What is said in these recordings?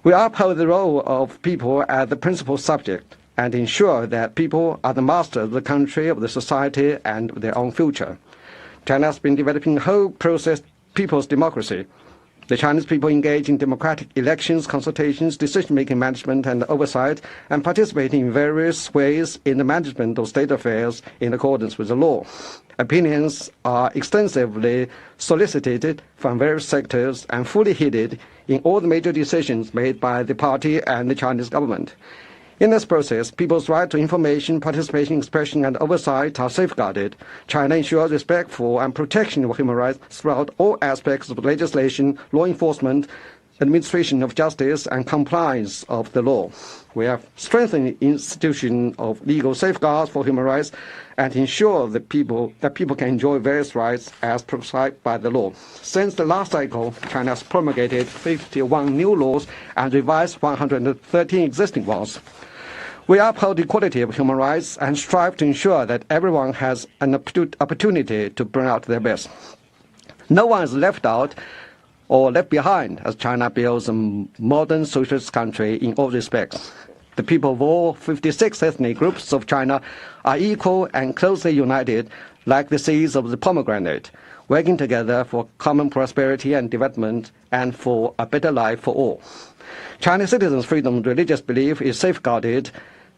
We uphold the role of people as the principal subject and ensure that people are the masters of the country, of the society, and their own future. China has been developing a whole process people's democracy. The Chinese people engage in democratic elections, consultations, decision-making management and oversight, and participate in various ways in the management of state affairs in accordance with the law. Opinions are extensively solicited from various sectors and fully heeded in all the major decisions made by the party and the Chinese government. In this process, people's right to information, participation, expression, and oversight are safeguarded. China ensures respect for and protection of human rights throughout all aspects of legislation, law enforcement, administration of justice, and compliance of the law. We have strengthened the institution of legal safeguards for human rights and ensure that people can enjoy various rights as prescribed by the law. Since the last cycle, China has promulgated 51 new laws and revised 113 existing ones. We uphold equality of human rights and strive to ensure that everyone has an opportunity to bring out their best. No one is left out or left behind as China builds a modern socialist country in all respects. The people of all 56 ethnic groups of China are equal and closely united like the seeds of the pomegranate, working together for common prosperity and development and for a better life for all. Chinese citizens' freedom of religious belief is safeguarded.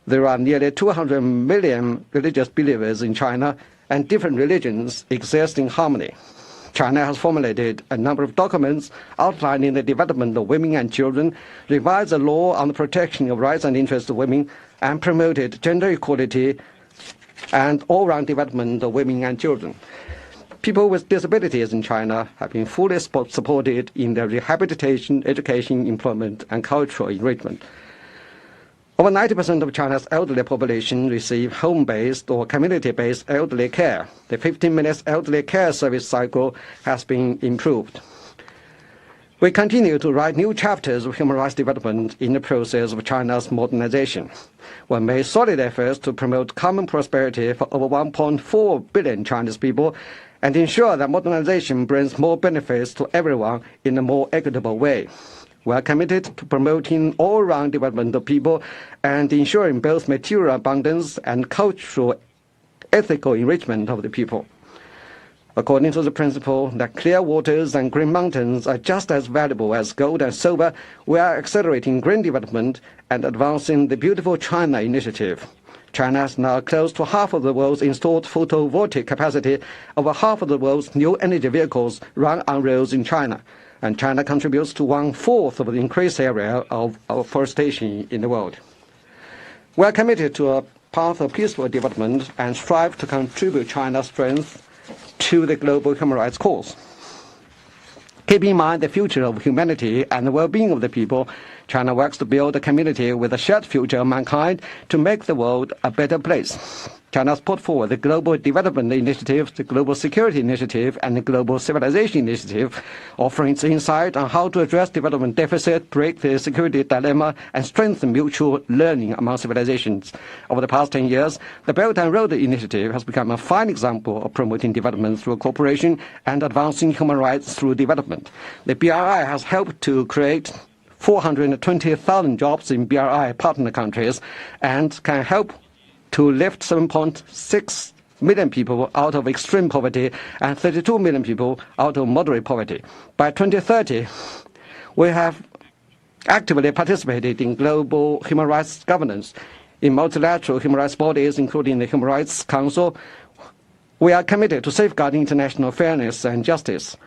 There are nearly 200 million religious believers in China, and different religions exist in harmony. China has formulated a number of documents outlining the development of women and children, revised the law on the protection of rights and interests of women, and promoted gender equality and all-round development of women and children. People with disabilities in China have been fully supported in their rehabilitation, education, employment, and cultural enrichment. Over 90% of China's elderly population receive home-based or community-based elderly care. The 15-minute elderly care service cycle has been improved. We continue to write new chapters of human rights development in the process of China's modernization. We made solid efforts to promote common prosperity for over 1.4 billion Chinese people and ensure that modernization brings more benefits to everyone in a more equitable way. We are committed to promoting all-round development of people and ensuring both material abundance and cultural, ethical enrichment of the people. According to the principle that clear waters and green mountains are just as valuable as gold and silver, we are accelerating green development and advancing the Beautiful China initiative. China has now close to half of the world's installed photovoltaic capacity. Over half of the world's new energy vehicles run on roads in China, and China contributes to 1/4 of the increased area of afforestation in the world. We are committed to a path of peaceful development and strive to contribute China's strength to the global human rights cause. Keep in mind the future of humanity and the well-being of the people. China works to build a community with a shared future of mankind to make the world a better place. China has put forward the Global Development Initiative, the Global Security Initiative, and the Global Civilization Initiative, offering its insight on how to address development deficit, break the security dilemma, and strengthen mutual learning among civilizations. Over the past 10 years, the Belt and Road Initiative has become a fine example of promoting development through cooperation and advancing human rights through development. The BRI has helped to create 420,000 jobs in BRI partner countries and can help to lift 7.6 million people out of extreme poverty and 32 million people out of moderate poverty. By 2030, we have actively participated in global human rights governance in multilateral human rights bodies, including the Human Rights Council. We are committed to safeguarding international fairness and justice.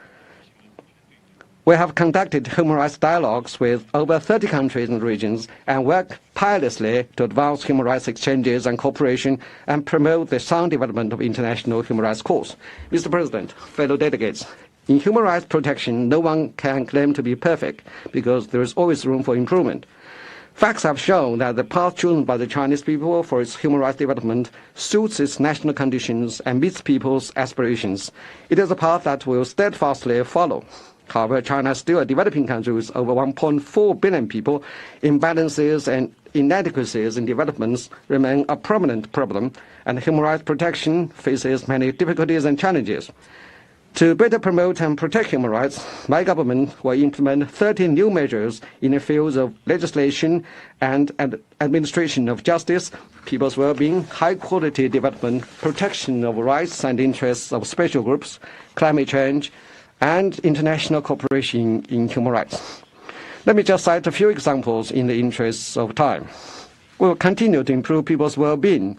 We have conducted human rights dialogues with over 30 countries and regions and work tirelessly to advance human rights exchanges and cooperation and promote the sound development of international human rights cause. Mr. President, fellow delegates, in human rights protection, no one can claim to be perfect because there is always room for improvement. Facts have shown that the path chosen by the Chinese people for its human rights development suits its national conditions and meets people's aspirations. It is a path that we will steadfastly follow. However, China is still a developing country with over 1.4 billion people. Imbalances and inadequacies in developments remain a prominent problem, and human rights protection faces many difficulties and challenges. To better promote and protect human rights, my government will implement 30 new measures in the fields of legislation and administration of justice, people's well-being, high-quality development, protection of rights and interests of special groups, climate change, and international cooperation in human rights. Let me just cite a few examples in the interests of time. We will continue to improve people's well-being.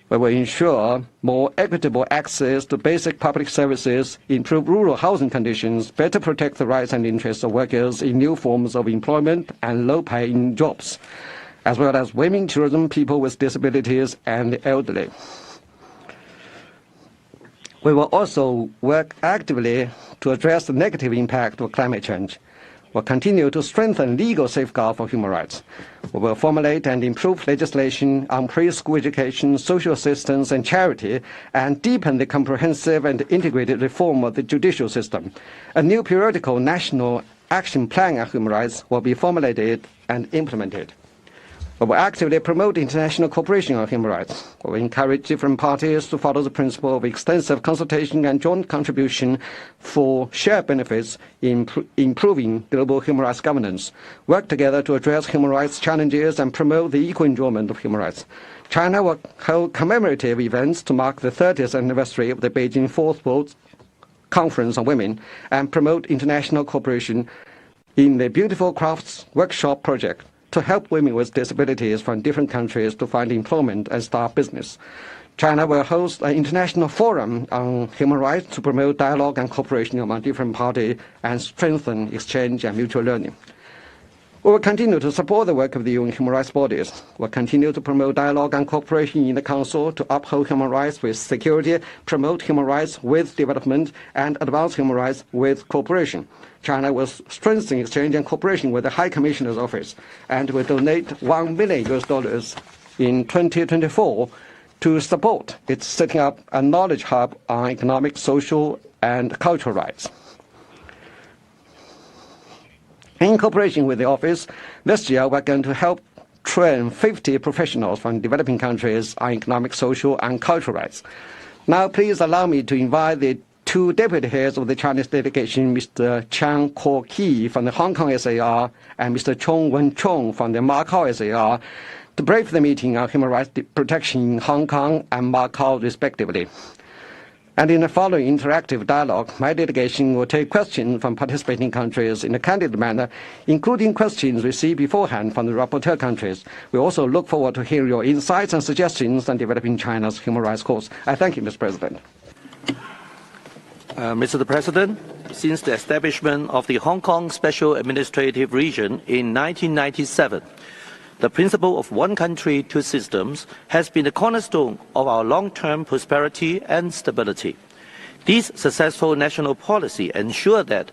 We will ensure more equitable access to basic public services, improve rural housing conditions, better protect the rights and interests of workers in new forms of employment and low-paying jobs, as well as women, children, people with disabilities, and the elderly. We will also work actively to address the negative impact of climate change. Will continue to strengthen legal safeguards for human rights. We will formulate and improve legislation on preschool education, social assistance, and charity, and deepen the comprehensive and integrated reform of the judicial system. A new periodical national action plan on human rights will be formulated and implemented. We will actively promote international cooperation on human rights. We will encourage different parties to follow the principle of extensive consultation and joint contribution for shared benefits in improving global human rights governance, work together to address human rights challenges and promote the equal enjoyment of human rights. China will hold commemorative events to mark the 30th anniversary of the Beijing Firstpost Conference on Women and promote international cooperation in the Beautiful Crafts Workshop project to help women with disabilities from different countries to find employment and start business. China will host an international forum on human rights to promote dialogue and cooperation among different parties and strengthen exchange and mutual learning. We will continue to support the work of the UN human rights bodies. We will continue to promote dialogue and cooperation in the Council to uphold human rights with security, promote human rights with development, and advance human rights with cooperation. China will strengthen exchange and cooperation with the High Commissioner's Office and will donate $1 million in 2024 to support its setting up a knowledge hub on economic, social, and cultural rights. In cooperation with the office, this year we're going to help train 50 professionals from developing countries on economic, social, and cultural rights. Now, please allow me to invite the two deputy heads of the Chinese delegation, Mr. Chiang Kuo-ki from the Hong Kong SAR and Mr. Chong Wen-chung from the Macau SAR, to brief the meeting on human rights protection in Hong Kong and Macau, respectively. And in the following interactive dialogue, my delegation will take questions from participating countries in a candid manner, including questions received beforehand from the rapporteur countries. We also look forward to hearing your insights and suggestions on developing China's human rights course. I thank you, Mr. President. Mr. President, since the establishment of the Hong Kong Special Administrative Region in 1997, the principle of one country, two systems has been the cornerstone of our long-term prosperity and stability. This successful national policy ensures that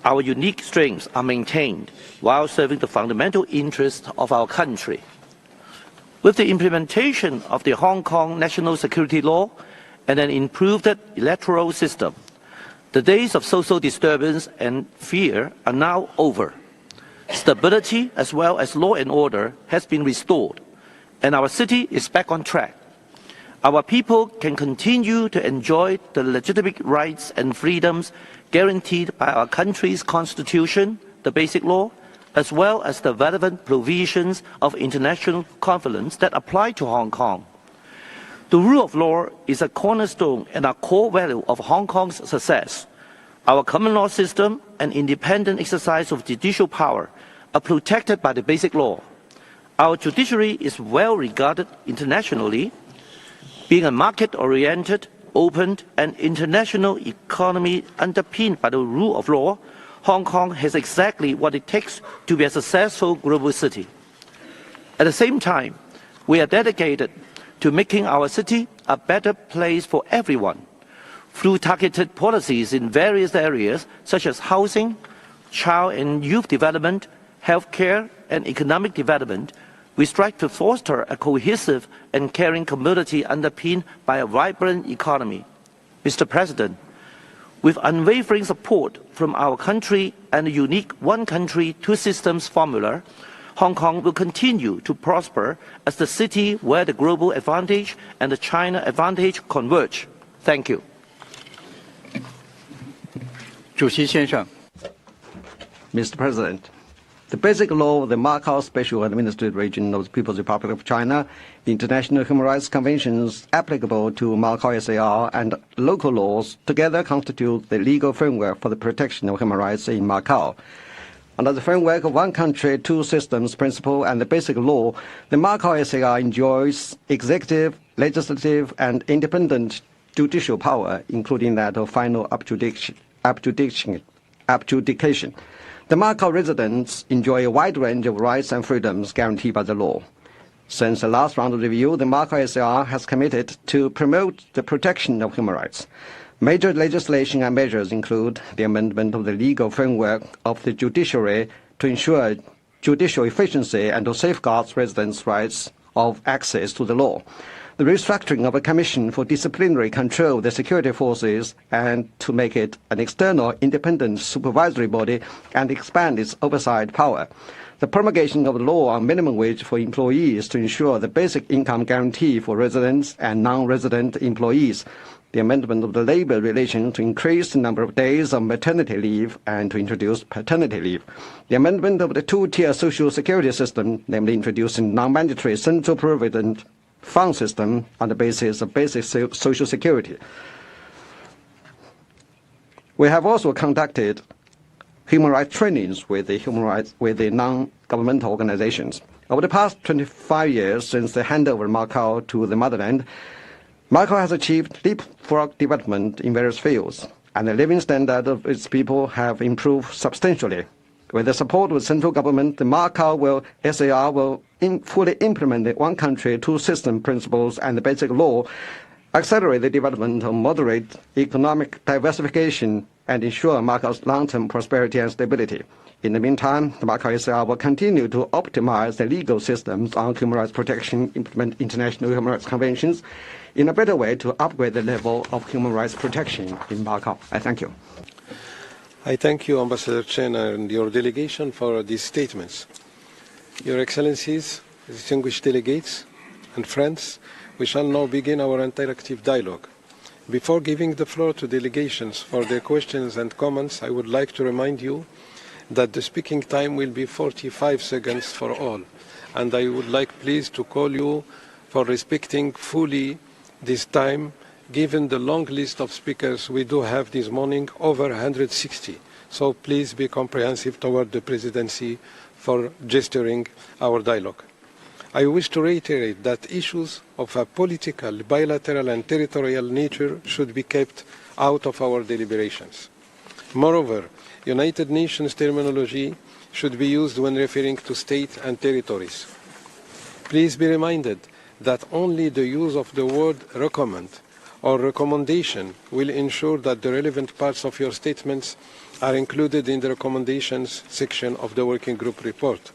our unique strengths are maintained while serving the fundamental interests of our country. With the implementation of the Hong Kong National Security Law and an improved electoral system, the days of social disturbance and fear are now over. Stability as well as law and order has been restored, and our city is back on track. Our people can continue to enjoy the legitimate rights and freedoms guaranteed by our country's constitution, the Basic Law, as well as the relevant provisions of international covenants that apply to Hong Kong. The rule of law is a cornerstone and a core value of Hong Kong's success. Our common law system and independent exercise of judicial power are protected by the Basic Law. Our judiciary is well regarded internationally. Being a market-oriented, open and international economy underpinned by the rule of law, Hong Kong has exactly what it takes to be a successful global city. At the same time, we are dedicated to making our city a better place for everyone. Through targeted policies in various areas such as housing, child and youth development, healthcare and economic development, we strive to foster a cohesive and caring community underpinned by a vibrant economy. Mr. President, with unwavering support from our country and a unique one country, two systems formula, Hong Kong will continue to prosper as the city where the global advantage and the China advantage converge. Thank you. 主席先生。 Mr. President, the basic law of the Macau Special Administrative Region of the People's Republic of China, the international human rights conventions applicable to Macau SAR, and local laws together constitute the legal framework for the protection of human rights in Macau. Under the framework of one country, two systems principle and the basic law, the Macau SAR enjoys executive, legislative, and independent judicial power, including that of final adjudication. The Macau residents enjoy a wide range of rights and freedoms guaranteed by the law. Since the last round of review, the Macau SAR has committed to promote the protection of human rights. Major legislation and measures include the amendment of the legal framework of the judiciary to ensure judicial efficiency and to safeguard residents' rights of access to the law, the restructuring of a commission for disciplinary control of the security forces and to make it an external independent supervisory body and expand its oversight power, the promulgation of the law on minimum wage for employees to ensure the basic income guarantee for residents and non-resident employees, the amendment of the labor relation to increase the number of days of maternity leave and to introduce paternity leave, the amendment of the two-tier social security system, namely introducing non-mandatory central provident fund system on the basis of basic social security. We have also conducted human rights trainings with the non-governmental organizations. Over the past 25 years since the handover of Macau to the motherland, Macau has achieved leapfrog development in various fields, and the living standard of its people have improved substantially. With the support of the central government, the Macau SAR will fully implement the one country, two system principles and the basic law, accelerate the development of moderate economic diversification, and ensure Macau's long-term prosperity and stability. In the meantime, the Macau SAR will continue to optimize the legal systems on human rights protection, implement international human rights conventions in a better way to upgrade the level of human rights protection in Macau. I thank you. I thank you, Ambassador Chen, and your delegation for these statements. Your Excellencies, distinguished delegates and friends, we shall now begin our interactive dialogue. Before giving the floor to delegations for their questions and comments, I would like to remind you that the speaking time will be 45 seconds for all, and I would like please to call you for respecting fully this time, given the long list of speakers we do have this morning, over 160. So please be comprehensive toward the Presidency for gesturing our dialogue. I wish to reiterate that issues of a political, bilateral and territorial nature should be kept out of our deliberations. Moreover, United Nations terminology should be used when referring to state and territories. Please be reminded that only the use of the word recommend or recommendation will ensure that the relevant parts of your statements are included in the recommendations section of the Working Group report.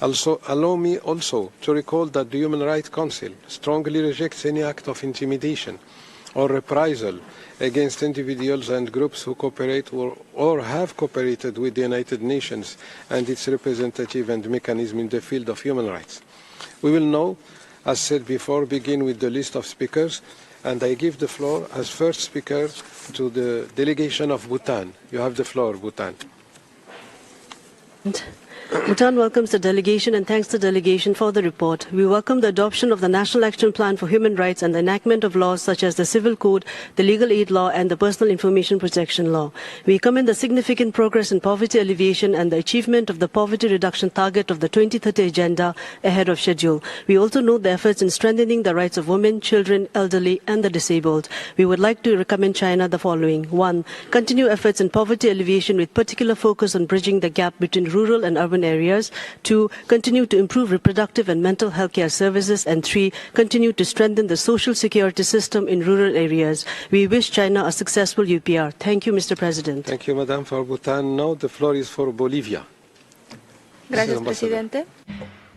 Also, allow me also to recall that the Human Rights Council strongly rejects any act of intimidation or reprisal against individuals and groups who cooperate or have cooperated with the United Nations and its representative and mechanism in the field of human rights. We will now, as said before, begin with the list of speakers, and I give the floor as first speaker to the delegation of Bhutan. You have the floor, Bhutan. Bhutan welcomes the delegation and thanks the delegation for the report. We welcome the adoption of the National Action Plan for Human Rights and the enactment of laws such as the Civil Code, the Legal Aid Law and the Personal Information Protection Law. We commend the significant progress in poverty alleviation and the achievement of the poverty reduction target of the 2030 Agenda ahead of schedule. We also note the efforts in strengthening the rights of women, children, elderly and the disabled. We would like to recommend China the following. 1. Continue efforts in poverty alleviation with particular focus on bridging the gap between rural and urban areas. 2. Continue to improve reproductive and mental health care services. And 3. Continue to strengthen the social security system in rural areas. We wish China a successful UPR. Thank you, Mr. President. Thank you, Madam, for Bhutan. Now the floor is for Bolivia. Gracias, Presidente.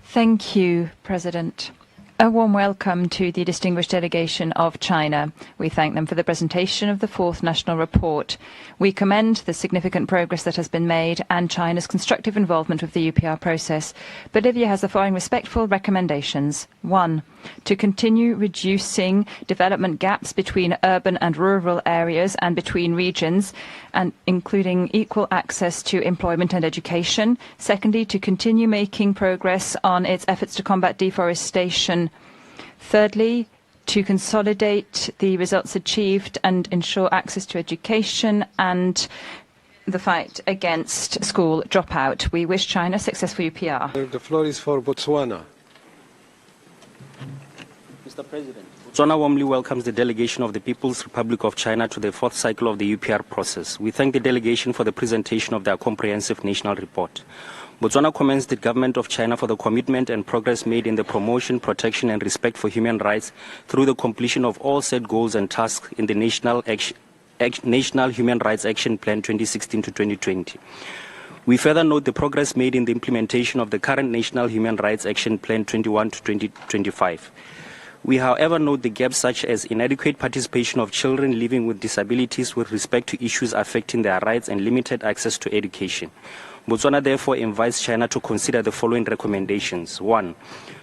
Thank you, President. A warm welcome to the distinguished delegation of China. We thank them for the presentation of the fourth national report. We commend the significant progress that has been made and China's constructive involvement with the UPR process. Bolivia has the following respectful recommendations. 1. To continue reducing development gaps between urban and rural areas and between regions, and including equal access to employment and education. Secondly, to continue making progress on its efforts to combat deforestation. Thirdly, to consolidate the results achieved and ensure access to education and the fight against school dropout. We wish China successful UPR. The floor is for Botswana. Mr. President, Botswana warmly welcomes the delegation of the People's Republic of China to the fourth cycle of the UPR process. We thank the delegation for the presentation of their comprehensive national report. Botswana commends the government of China for the commitment and progress made in the promotion, protection and respect for human rights through the completion of all set goals and tasks in the National Human Rights Action Plan 2016 to 2020. We further note the progress made in the implementation of the current National Human Rights Action Plan 21 to 2025. We, however, note the gaps such as inadequate participation of children living with disabilities with respect to issues affecting their rights and limited access to education. Botswana therefore invites China to consider the following recommendations. 1.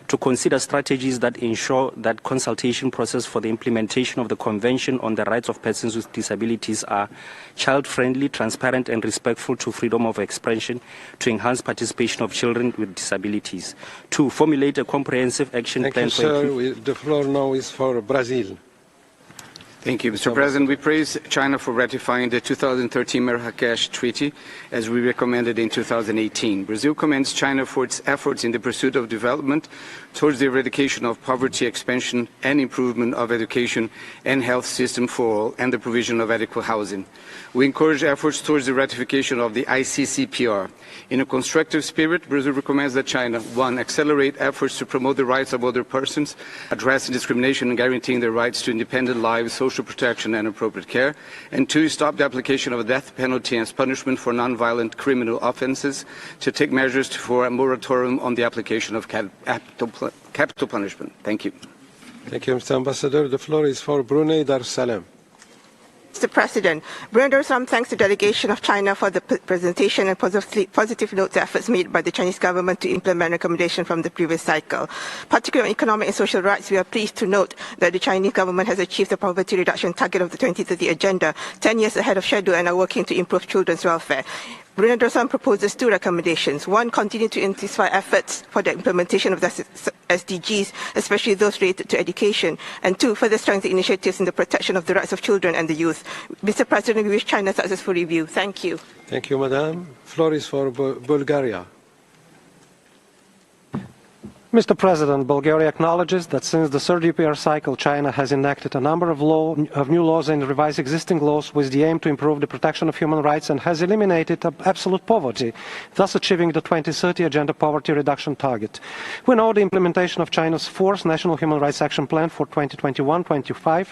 To consider strategies that ensure that consultation process for the implementation of the Convention on the Rights of Persons with Disabilities are child-friendly, transparent and respectful to freedom of expression to enhance participation of children with disabilities. 2. Formulate a comprehensive action plan. Thank you, sir. The floor now is for Brazil. Thank you, Mr. President. We praise China for ratifying the 2013 Marrakesh Treaty, as we recommended in 2018. Brazil commends China for its efforts in the pursuit of development towards the eradication of poverty, expansion and improvement of education and health system for all, and the provision of adequate housing. We encourage efforts towards the ratification of the ICCPR. In a constructive spirit, Brazil recommends that China, 1. Accelerate efforts to promote the rights of other persons, addressing discrimination and guaranteeing their rights to independent lives, social protection and appropriate care, and 2. Stop the application of a death penalty as punishment for non-violent criminal offences, to take measures for a moratorium on the application of capital punishment. Thank you. Thank you, Mr. Ambassador. The floor is for Brunei Darussalam. Mr. President, Brunei Darussalam thanks the delegation of China for the presentation and positive notes efforts made by the Chinese government to implement recommendations from the previous cycle. Particularly on economic and social rights, we are pleased to note that the Chinese government has achieved the poverty reduction target of the 2030 agenda 10 years ahead of schedule and are working to improve children's welfare. Brunei Darussalam proposes 2 recommendations. 1, continue to intensify efforts for the implementation of the SDGs, especially those related to education. And 2, further strengthen initiatives in the protection of the rights of children and the youth. Mr. President, we wish China a successful review. Thank you. Thank you, Madam. Floor is for Bulgaria. Mr. President, Bulgaria acknowledges that since the third UPR cycle, China has enacted a number of new laws and revised existing laws with the aim to improve the protection of human rights and has eliminated absolute poverty, thus achieving the 2030 Agenda Poverty Reduction target. We know the implementation of China's fourth National Human Rights Action Plan for 2021-25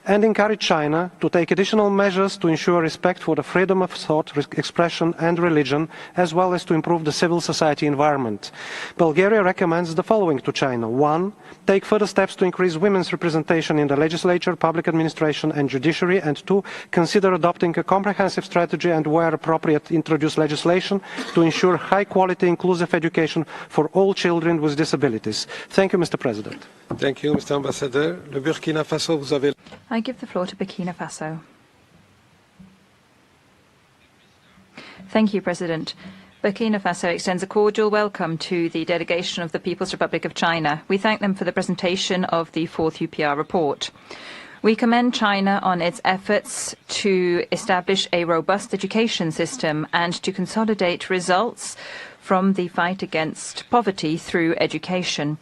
and encourage China to take additional measures to ensure respect for the freedom of thought, expression and religion, as well as to improve the civil society environment. Bulgaria recommends the following to China. 1. Take further steps to increase women's representation in the legislature, public administration and judiciary. And 2. Consider adopting a comprehensive strategy and, where appropriate, introduce legislation to ensure high-quality inclusive education for all children with disabilities. Thank you, Mr. President. Thank you, Mr. Ambassador. Le Burkina Faso, vous avez... I give the floor to Burkina Faso. Thank you, President. Burkina Faso extends a cordial welcome to the delegation of the People's Republic of China. We thank them for the presentation of the fourth UPR report. We commend China on its efforts to establish a robust education system and to consolidate results from the fight against poverty through education.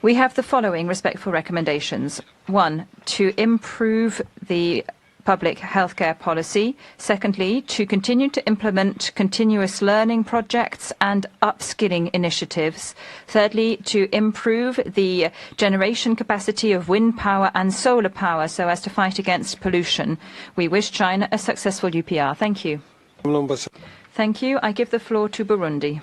We have the following respectful recommendations. 1. To improve the public healthcare policy. Secondly, to continue to implement continuous learning projects and upskilling initiatives. Thirdly, to improve the generation capacity of wind power and solar power so as to fight against pollution. We wish China a successful UPR. Thank you. Thank you. I give the floor to Burundi.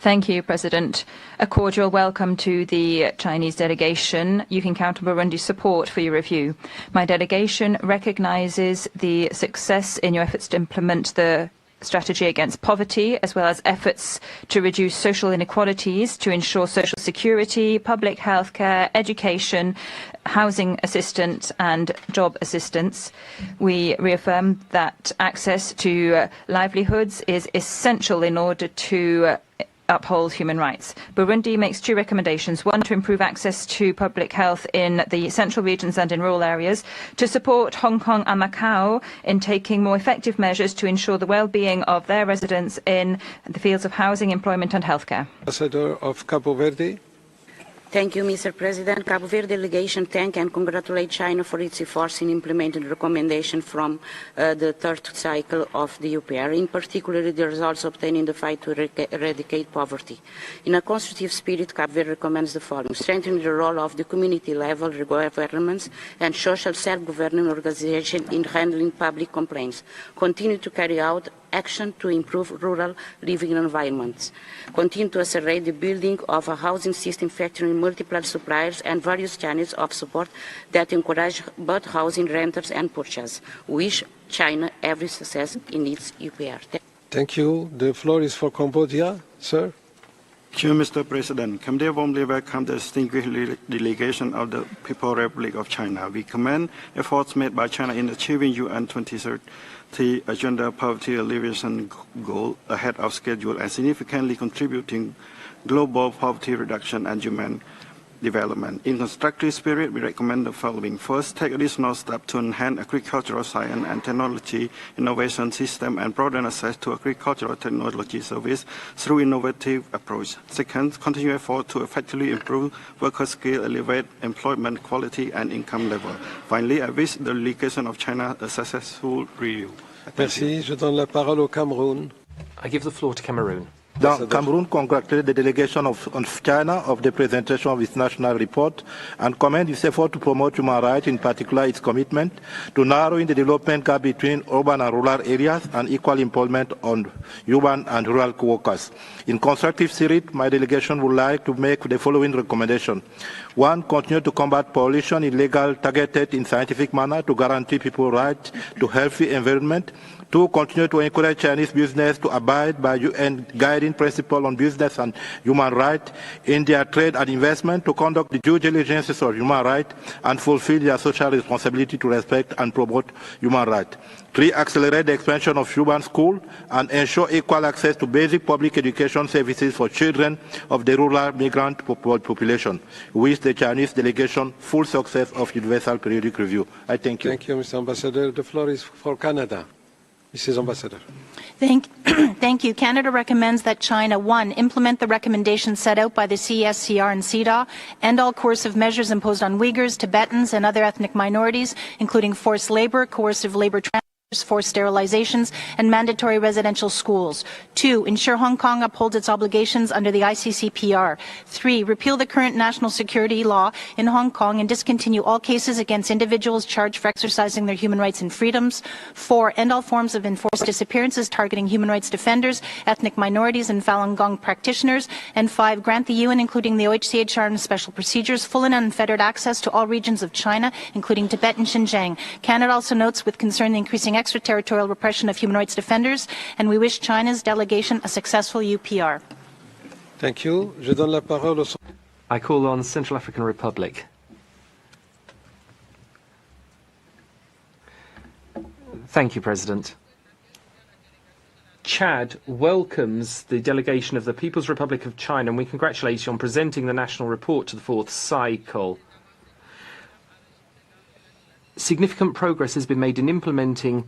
Thank you, President. A cordial welcome to the Chinese delegation. You can count on Burundi's support for your review. My delegation recognizes the success in your efforts to implement the strategy against poverty, as well as efforts to reduce social inequalities, to ensure social security, public health care, education, housing assistance and job assistance. We reaffirm that access to livelihoods is essential in order to uphold human rights. Burundi makes two recommendations. One, to improve access to public health in the central regions and in rural areas, to support Hong Kong and Macau in taking more effective measures to ensure the well-being of their residents in the fields of housing, employment and healthcare. Ambassador of Cabo Verde. Thank you, Mr. President. Cabo Verde delegation thank and congratulate China for its efforts in implementing the recommendation from the third cycle of the UPR, in particular the results obtained in the fight to eradicate poverty. In a constructive spirit, Cabo Verde recommends the following: strengthening the role of the community-level governments and social self-governing organizations in handling public complaints. Continue to carry out action to improve rural living environments. Continue to accelerate the building of a housing system featuring multiple suppliers and various channels of support that encourage both housing renters and purchase. Wish China every success in its UPR. Thank you. The floor is for Cambodia, sir. Thank you, Mr. President. Cambodia warmly welcomes the distinguished delegation of the People's Republic of China. We commend efforts made by China in achieving UN 2030 Agenda Poverty Alleviation goal ahead of schedule and significantly contributing global poverty reduction and human development. In constructive spirit, we recommend the following. First, take additional steps to enhance agricultural science and technology innovation system and broaden access to agricultural technology service through innovative approach. Second, continue effort to effectively improve worker skill, elevate employment quality and income level. Finally, I wish the delegation of China a successful review. Merci. Je donne la parole au Cameroun. I give the floor to Cameroon. Cameroon congratulates the delegation of China of the presentation of its national report and commend its effort to promote human rights, in particular its commitment to narrowing the development gap between urban and rural areas and equal employment on urban and rural workers. In constructive spirit, my delegation would like to make the following recommendation. One, continue to combat pollution illegal, targeted in scientific manner to guarantee people's right to healthy environment. Two, continue to encourage Chinese business to abide by UN guiding principles on business and human rights in their trade and investment, to conduct the due diligence of human rights and fulfill their social responsibility to respect and promote human rights. Three, accelerate the expansion of urban schools and ensure equal access to basic public education services for children of the rural migrant population. We wish the Chinese delegation full success of Universal Periodic Review. I thank you. Thank you, Mr. Ambassador. The floor is for Canada. Mrs. Ambassador. Thank you. Canada recommends that China, one, implement the recommendations set out by the CSCR and CEDAW, end all coercive measures imposed on Uyghurs, Tibetans, and other ethnic minorities, including forced labor, coercive labor transfers, forced sterilizations, and mandatory residential schools. Two, ensure Hong Kong upholds its obligations under the ICCPR. Three, repeal the current national security law in Hong Kong and discontinue all cases against individuals charged for exercising their human rights and freedoms. Four, end all forms of enforced disappearances targeting human rights defenders, ethnic minorities, and Falun Gong practitioners. And five, grant the UN, including the OHCHR and special procedures, full and unfettered access to all regions of China, including Tibet and Xinjiang. Canada also notes with concern the increasing extraterritorial repression of human rights defenders, and we wish China's delegation a successful UPR. Thank you. Je donne la parole au... I call on Central African Republic. Thank you, President. Chad welcomes the delegation of the People's Republic of China, and we congratulate you on presenting the national report to the fourth cycle. Significant progress has been made in implementing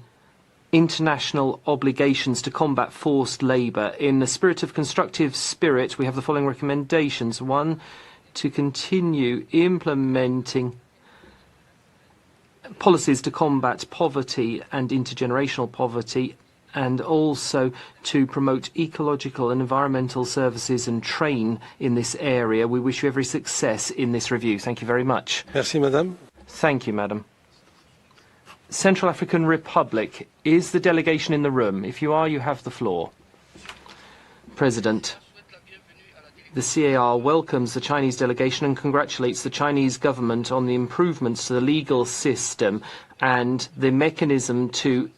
international obligations to combat forced labour. In the spirit of constructive spirit, we have the following recommendations. One, to continue implementing policies to combat poverty and intergenerational poverty, and also to promote ecological and environmental services and train in this area. We wish you every success in this review. Thank you very much. Merci, Madame. Thank you, Madam. Central African Republic, is the delegation in the room? If you are, you have the floor. President, The CAR welcomes the Chinese delegation and congratulates the Chinese government on the improvements to the legal system and the mechanism to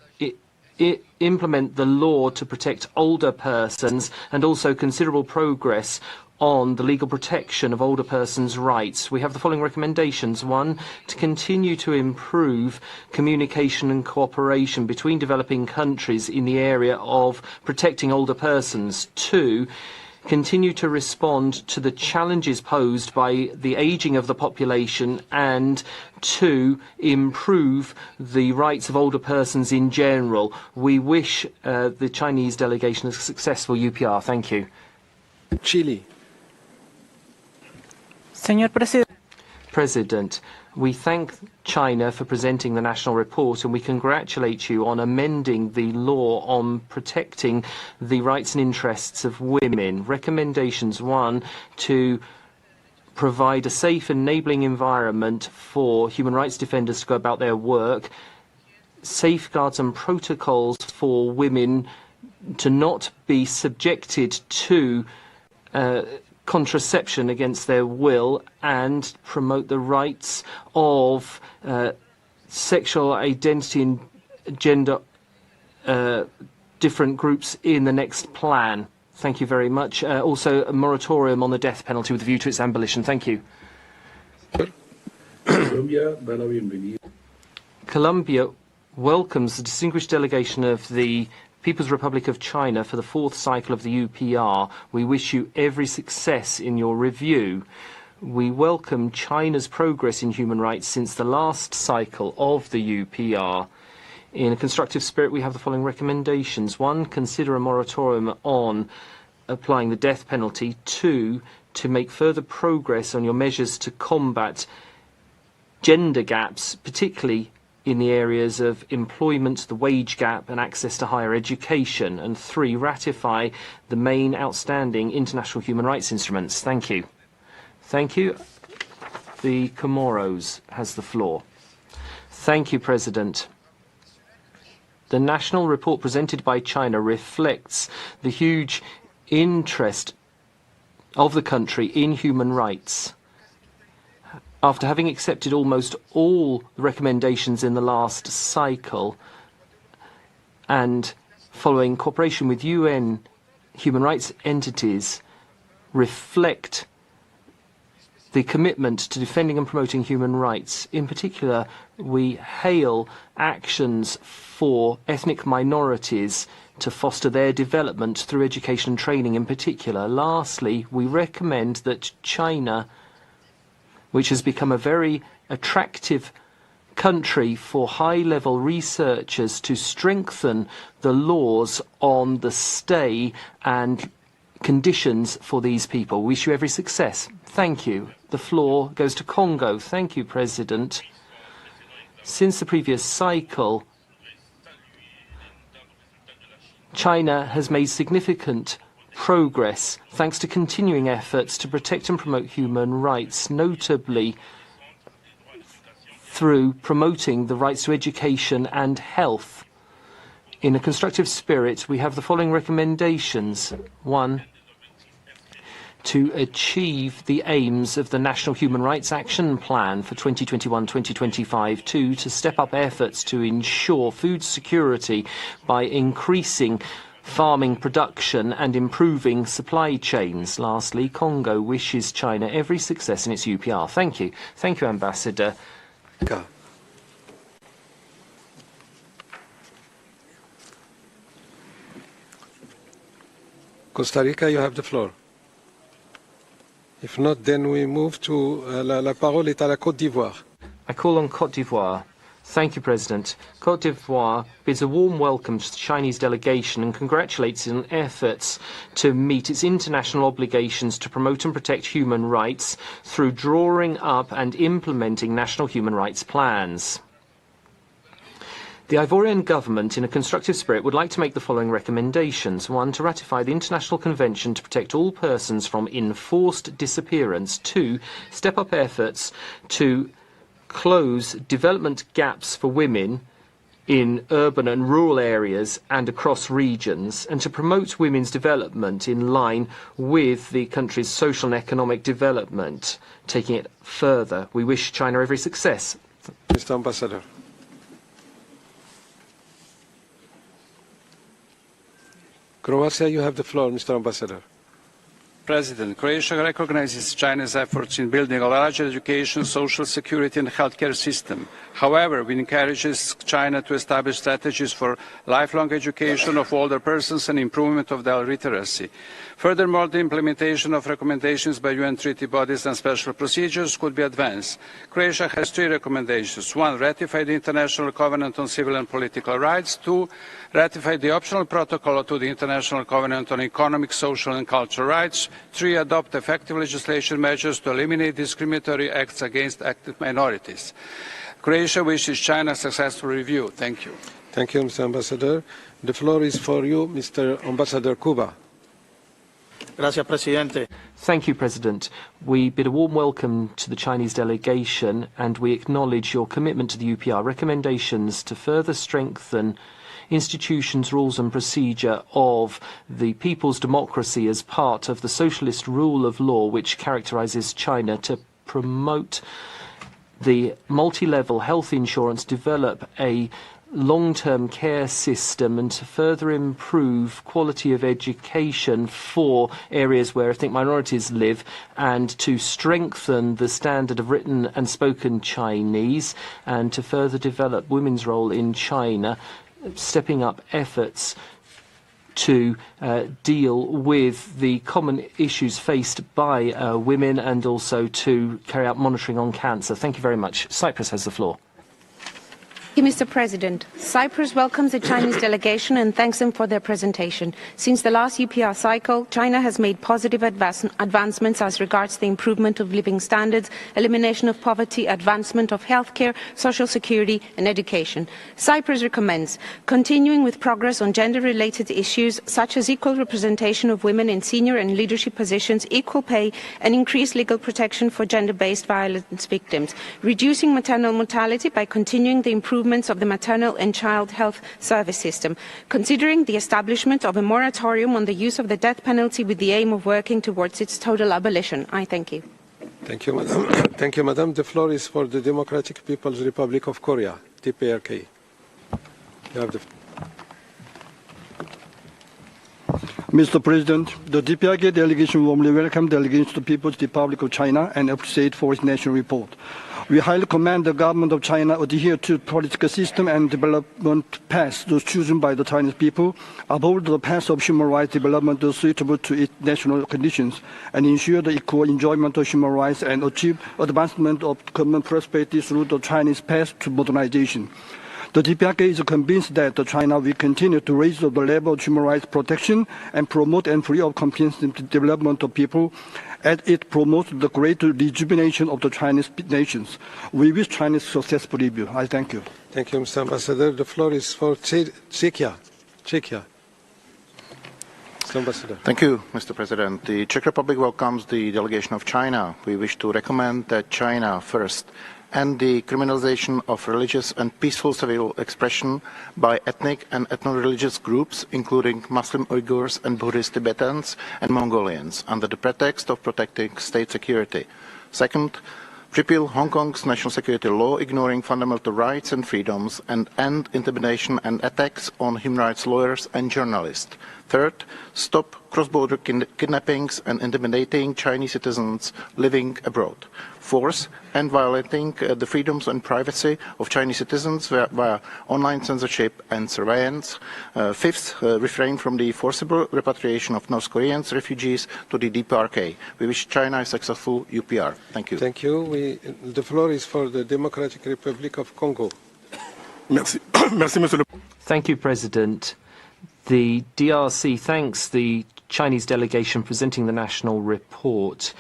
implement the law to protect older persons, and also considerable progress on the legal protection of older persons' rights. We have the following recommendations. 1, to continue to improve communication and cooperation between developing countries in the area of protecting older persons. 2, continue to respond to the challenges posed by the aging of the population, and 2, improve the rights of older persons in general. We wish the Chinese delegation a successful UPR. Thank you. Chile. Señor President, we thank China for presenting the national report, and we congratulate you on amending the law on protecting the rights and interests of women. Recommendations 1, to provide a safe and enabling environment for human rights defenders to go about their work, safeguards and protocols for women to not be subjected to contraception against their will, and promote the rights of sexual identity and gender different groups in the next plan. Thank you very much. Also, a moratorium on the death penalty with a view to its abolition. Thank you. Colombia welcomes the distinguished delegation of the People's Republic of China for the 4th cycle of the UPR. We wish you every success in your review. We welcome China's progress in human rights since the last cycle of the UPR. In a constructive spirit, we have the following recommendations. 1, consider a moratorium on applying the death penalty. 2, to make further progress on your measures to combat gender gaps, particularly in the areas of employment, the wage gap, and access to higher education. And 3, ratify the main outstanding international human rights instruments. Thank you. Thank you. The Comoros has the floor. Thank you, President. The national report presented by China reflects the huge interest of the country in human rights. After having accepted almost all the recommendations in the last cycle and following cooperation with UN human rights entities, reflect the commitment to defending and promoting human rights. In particular, we hail actions for ethnic minorities to foster their development through education and training in particular. Lastly, we recommend that China, which has become a very attractive country for high-level researchers, to strengthen the laws on the stay and conditions for these people. We wish you every success. Thank you. The floor goes to Congo. Thank you, President. Since the previous cycle, China has made significant progress thanks to continuing efforts to protect and promote human rights, notably through promoting the rights to education and health. In a constructive spirit, we have the following recommendations. 1, to achieve the aims of the National Human Rights Action Plan for 2021-2025. 2, to step up efforts to ensure food security by increasing farming production and improving supply chains. Lastly, Congo wishes China every success in its UPR. Thank you. Thank you, Ambassador. Costa Rica, you have the floor. If not, then we move to la parole est à la Côte d'Ivoire. I call on Côte d'Ivoire. Thank you, President. Côte d'Ivoire bids a warm welcome to the Chinese delegation and congratulates it on efforts to meet its international obligations to promote and protect human rights through drawing up and implementing national human rights plans. The Ivorian government, in a constructive spirit, would like to make the following recommendations. 1, to ratify the International Convention to protect all persons from enforced disappearance. 2, step up efforts to close development gaps for women in urban and rural areas and across regions, and to promote women's development in line with the country's social and economic development, taking it further. We wish China every success. Mr. Ambassador. Croatia, you have the floor, Mr. Ambassador. President, Croatia recognizes China's efforts in building a larger education, social security and healthcare system. However, we encourage China to establish strategies for lifelong education of older persons and improvement of their literacy. Furthermore, the implementation of recommendations by UN treaty bodies and special procedures could be advanced. Croatia has 3 recommendations. 1, ratify the International Covenant on Civil and Political Rights. 2, ratify the optional protocol to the International Covenant on Economic, Social and Cultural Rights. 3, adopt effective legislation measures to eliminate discriminatory acts against ethnic minorities. Croatia wishes China a successful review. Thank you. Thank you, Mr. Ambassador. The floor is for you, Mr. Ambassador Cuba. Gracias, Presidente. Thank you, President. We bid a warm welcome to the Chinese delegation, and we acknowledge your commitment to the UPR recommendations to further strengthen institutions, rules and procedure of the people's democracy as part of the socialist rule of law which characterizes China, to promote the multi-level health insurance, develop a long-term care system, and to further improve quality of education for areas where ethnic minorities live, and to strengthen the standard of written and spoken Chinese, and to further develop women's role in China, stepping up efforts to deal with the common issues faced by women, and also to carry out monitoring on cancer. Thank you very much. Cyprus has the floor. Thank you, Mr. President. Cyprus welcomes the Chinese delegation and thanks them for their presentation. Since the last UPR cycle, China has made positive advancements as regards the improvement of living standards, elimination of poverty, advancement of healthcare, social security and education. Cyprus recommends continuing with progress on gender-related issues such as equal representation of women in senior and leadership positions, equal pay and increased legal protection for gender-based violence victims, reducing maternal mortality by continuing the improvement of the maternal and child health service system, considering the establishment of a moratorium on the use of the death penalty with the aim of working towards its total abolition. I thank you. Thank you, Madam. Thank you, Madam. The floor is for the Democratic People's Republic of Korea, DPRK. You have the Mr. President, the DPRK delegation warmly welcomes delegations to the People's Republic of China and appreciate for its national report. We highly commend the government of China adhere to political system and development paths those chosen by the Chinese people, uphold the path of human rights development suitable to its national conditions, and ensure the equal enjoyment of human rights and achieve advancement of common prosperity through the Chinese path to modernization. The DPRK is convinced that China will continue to raise the level of human rights protection and promote and free of comprehensive development of people as it promotes the greater rejuvenation of the Chinese nations. We wish China's successful review. I thank you. Thank you, Mr. Ambassador. The floor is for Czechia. Mr. Ambassador. Thank you, Mr. President. The Czech Republic welcomes the delegation of China. We wish to recommend that China first end the criminalization of religious and peaceful civil expression by ethnic and ethno-religious groups, including Muslim Uyghurs and Buddhist Tibetans and Mongolians, under the pretext of protecting state security. Second, repeal Hong Kong's national security law, ignoring fundamental rights and freedoms, and end intimidation and attacks on human rights lawyers and journalists. Third, stop cross-border kidnappings and intimidating Chinese citizens living abroad. Fourth, end violating the freedoms and privacy of Chinese citizens via online censorship and surveillance. Fifth, refrain from the forcible repatriation of North Korean refugees to the DPRK. We wish China a successful UPR. Thank you. Thank you. The floor is for the Democratic Republic of Congo. Merci. Merci, Monsieur le Thank you, President. The DRC thanks the Chinese delegation presenting the national report.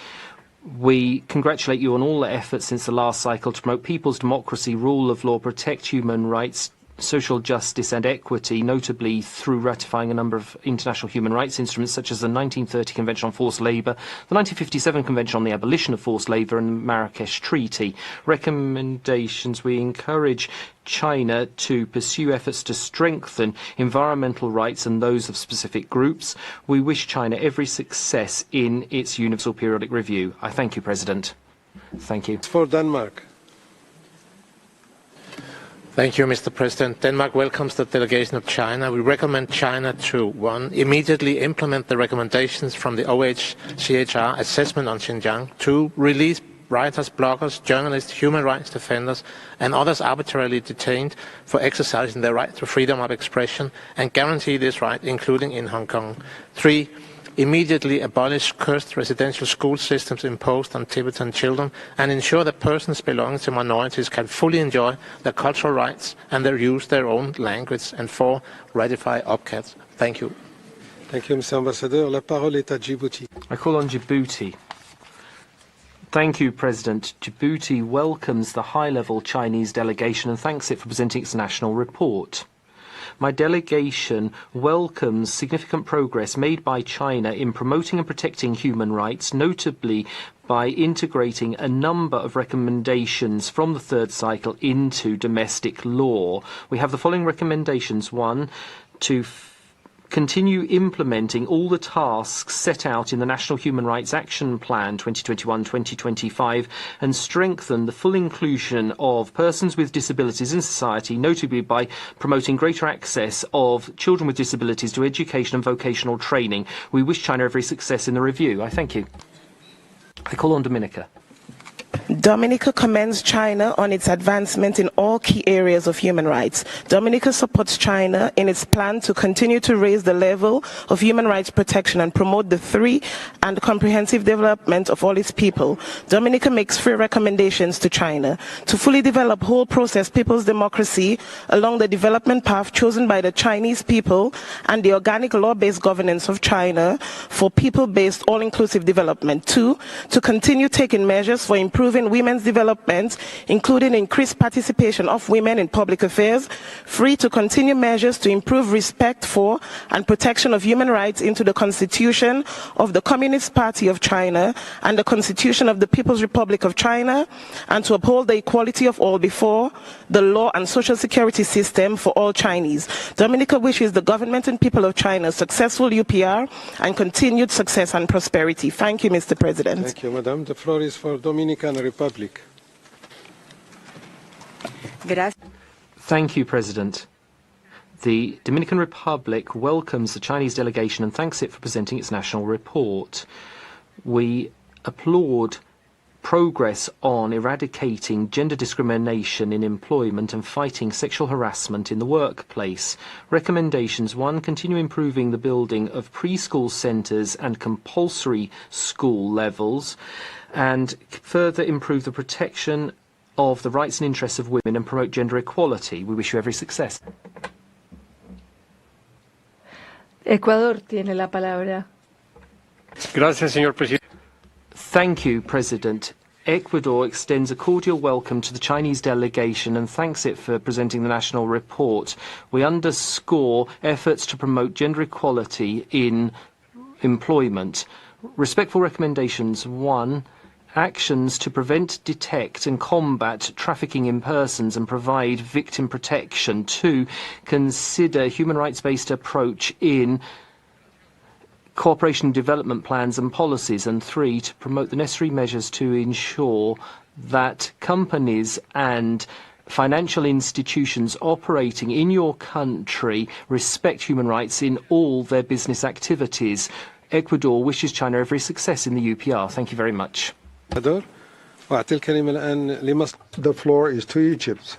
We congratulate you on all the efforts since the last cycle to promote people's democracy, rule of law, protect human rights, social justice and equity, notably through ratifying a number of international human rights instruments such as the 1930 Convention on Forced Labour, the 1957 Convention on the Abolition of Forced Labour and the Marrakesh Treaty. Recommendations: we encourage China to pursue efforts to strengthen environmental rights and those of specific groups. We wish China every success in its Universal Periodic Review. I thank you, President. Thank you. For Denmark. Thank you, Mr. President. Denmark welcomes the delegation of China. We recommend China to, 1, immediately implement the recommendations from the OHCHR assessment on Xinjiang, 2, release writers, bloggers, journalists, human rights defenders, and others arbitrarily detained for exercising their right to freedom of expression, and guarantee this right, including in Hong Kong. 3, immediately abolish cursed residential school systems imposed on Tibetan children and ensure that persons belonging to minorities can fully enjoy their cultural rights and use their own language. And 4, ratify OPCAT. Thank you. Thank you, Mr. Ambassador. La parole est à Djibouti. I call on Djibouti. Thank you, President. Djibouti welcomes the high-level Chinese delegation and thanks it for presenting its national report. My delegation welcomes significant progress made by China in promoting and protecting human rights, notably by integrating a number of recommendations from the third cycle into domestic law. We have the following recommendations. 1, to continue implementing all the tasks set out in the National Human Rights Action Plan 2021-2025 and strengthen the full inclusion of persons with disabilities in society, notably by promoting greater access of children with disabilities to education and vocational training. We wish China every success in the review. I thank you. I call on Dominica. Dominica commends China on its advancement in all key areas of human rights. Dominica supports China in its plan to continue to raise the level of human rights protection and promote the free and comprehensive development of all its people. Dominica makes 3 recommendations to China: to fully develop whole process people's democracy along the development path chosen by the Chinese people and the organic law-based governance of China for people-based all-inclusive development. 2, to continue taking measures for improving women's development, including increased participation of women in public affairs. 3, to continue measures to improve respect for and protection of human rights into the Constitution of the Communist Party of China and the Constitution of the People's Republic of China, and to uphold the equality of all before the law and social security system for all Chinese. Dominica wishes the government and people of China successful UPR and continued success and prosperity. Thank you, Mr. President. Thank you, Madam. The floor is for Dominican Republic. Thank you, President. The Dominican Republic welcomes the Chinese delegation and thanks it for presenting its national report. We applaud progress on eradicating gender discrimination in employment and fighting sexual harassment in the workplace. Recommendations: 1, continue improving the building of preschool centres and compulsory school levels, and further improve the protection of the rights and interests of women and promote gender equality. We wish you every success. Ecuador tiene la palabra. Gracias, señor presidente. Thank you, President. Ecuador extends a cordial welcome to the Chinese delegation and thanks it for presenting the national report. We underscore efforts to promote gender equality in employment. Respectful recommendations: 1, actions to prevent, detect and combat trafficking in persons and provide victim protection. 2, consider human rights-based approach in cooperation development plans and policies. And 3, to promote the necessary measures to ensure that companies and financial institutions operating in your country respect human rights in all their business activities. Ecuador wishes China every success in the UPR. Thank you very much. The floor is to Egypt.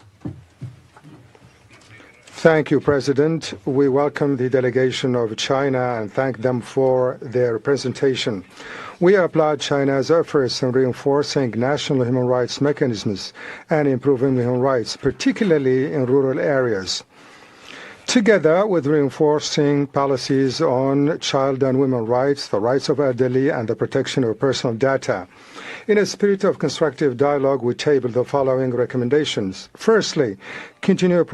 Thank you, President. We welcome the delegation of China and thank them for their presentation. We applaud China's efforts in reinforcing national human rights mechanisms and improving human rights, particularly in rural areas, together with reinforcing policies on child and women rights, the rights of elderly, and the protection of personal data. In a spirit of constructive dialogue, we table the following recommendations. Firstly, continue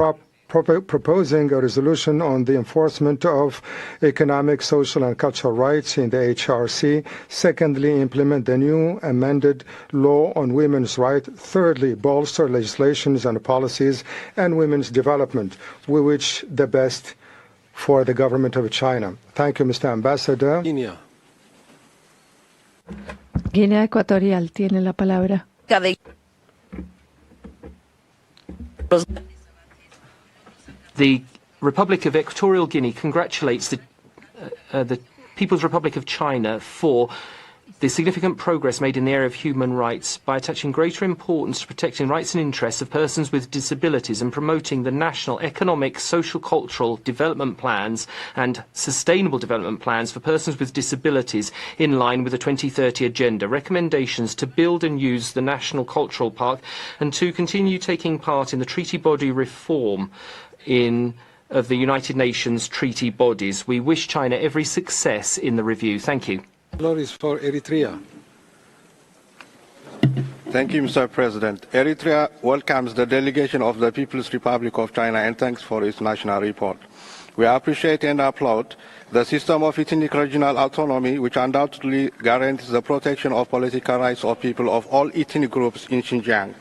proposing a resolution on the enforcement of economic, social, and cultural rights in the HRC. Secondly, implement the new amended law on women's rights. Thirdly, bolster legislations and policies and women's development. We wish the best for the government of China. Thank you, Mr. Ambassador. Guinea Ecuatorial tiene la palabra. The Republic of Equatorial Guinea congratulates the People's Republic of China for the significant progress made in the area of human rights by attaching greater importance to protecting rights and interests of persons with disabilities and promoting the national economic, social, cultural development plans and sustainable development plans for persons with disabilities in line with the 2030 agenda, recommendations to build and use the National Cultural Park, and to continue taking part in the treaty body reform of the United Nations treaty bodies. We wish China every success in the review. Thank you. The floor is for Eritrea. Thank you, Mr. President. Eritrea welcomes the delegation of the People's Republic of China and thanks for its national report. We appreciate and applaud the system of ethnic regional autonomy, which undoubtedly guarantees the protection of political rights of people of all ethnic groups in Xinjiang.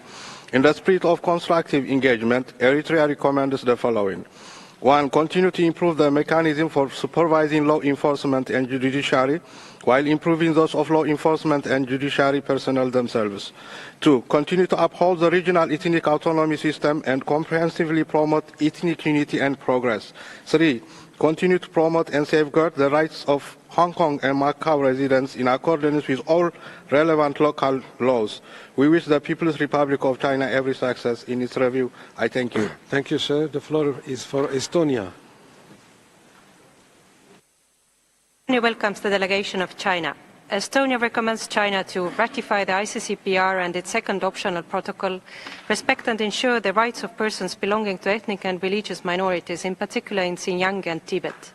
In the spirit of constructive engagement, Eritrea recommends the following. 1. Continue to improve the mechanism for supervising law enforcement and judiciary while improving those of law enforcement and judiciary personnel themselves. 2. Continue to uphold the regional ethnic autonomy system and comprehensively promote ethnic unity and progress. 3. Continue to promote and safeguard the rights of Hong Kong and Macau residents in accordance with all relevant local laws. We wish the People's Republic of China every success in its review. I thank you. Thank you, sir. The floor is for Estonia. Estonia welcomes the delegation of China. Estonia recommends China to ratify the ICCPR and its second optional protocol, respect and ensure the rights of persons belonging to ethnic and religious minorities, in particular in Xinjiang and Tibet.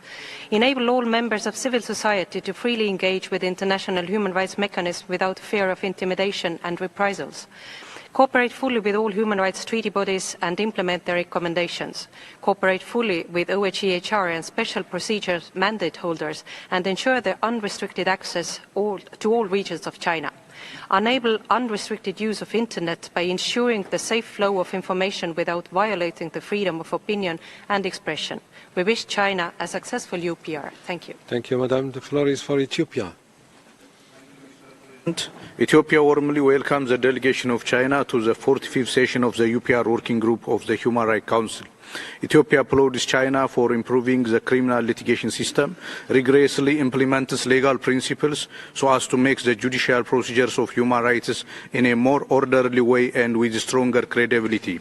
Enable all members of civil society to freely engage with international human rights mechanisms without fear of intimidation and reprisals. Cooperate fully with all human rights treaty bodies and implement their recommendations. Cooperate fully with OHCHR and special procedures mandate holders and ensure their unrestricted access to all regions of China. Enable unrestricted use of Internet by ensuring the safe flow of information without violating the freedom of opinion and expression. We wish China a successful UPR. Thank you. Thank you, Madam. The floor is for Ethiopia. Ethiopia warmly welcomes the delegation of China to the 45th session of the UPR Working Group of the Human Rights Council. Ethiopia applauds China for improving the criminal litigation system, rigorously implements legal principles so as to make the judicial procedures of human rights in a more orderly way and with stronger credibility.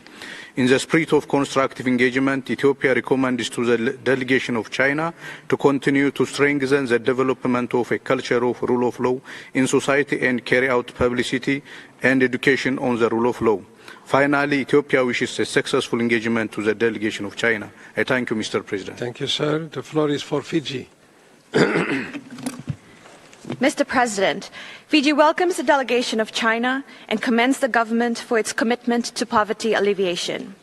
In the spirit of constructive engagement, Ethiopia recommends to the delegation of China to continue to strengthen the development of a culture of rule of law in society and carry out publicity and education on the rule of law. Finally, Ethiopia wishes a successful engagement to the delegation of China. I thank you, Mr. President. Thank you, sir. The floor is for Fiji. Mr. President, Fiji welcomes the delegation of China and commends the government for its commitment to poverty alleviation.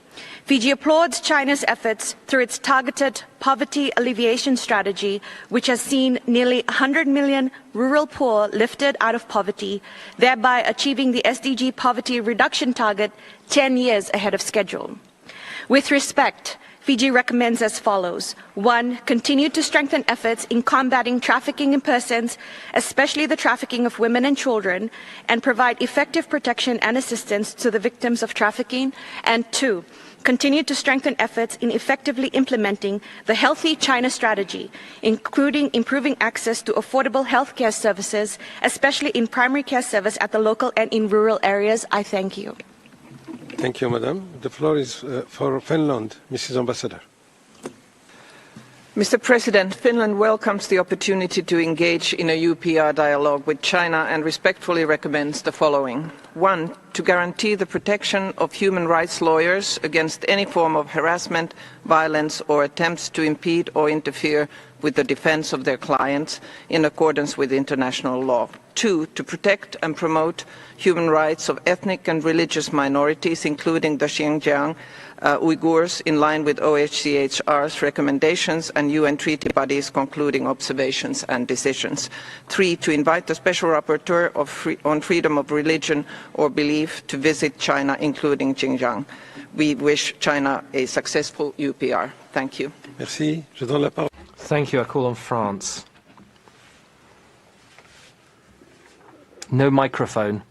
Fiji applauds China's efforts through its targeted poverty alleviation strategy, which has seen nearly 100 million rural poor lifted out of poverty, thereby achieving the SDG poverty reduction target 10 years ahead of schedule. With respect, Fiji recommends as follows. 1. Continue to strengthen efforts in combating trafficking in persons, especially the trafficking of women and children, and provide effective protection and assistance to the victims of trafficking. And 2. Continue to strengthen efforts in effectively implementing the Healthy China strategy, including improving access to affordable health care services, especially in primary care service at the local and in rural areas. I thank you. Thank you, Madam. The floor is for Finland. Mrs. Ambassador. Mr. President, Finland welcomes the opportunity to engage in a UPR dialogue with China and respectfully recommends the following. 1. To guarantee the protection of human rights lawyers against any form of harassment, violence, or attempts to impede or interfere with the defense of their clients in accordance with international law. 2, to protect and promote human rights of ethnic and religious minorities, including the Xinjiang Uyghurs, in line with OHCHR's recommendations and UN treaty bodies' concluding observations and decisions. 3, to invite the Special Rapporteur on freedom of religion or belief to visit China, including Xinjiang. We wish China a successful UPR. Thank you. Merci. Je donne la parole. Thank you. I call on France. No microphone.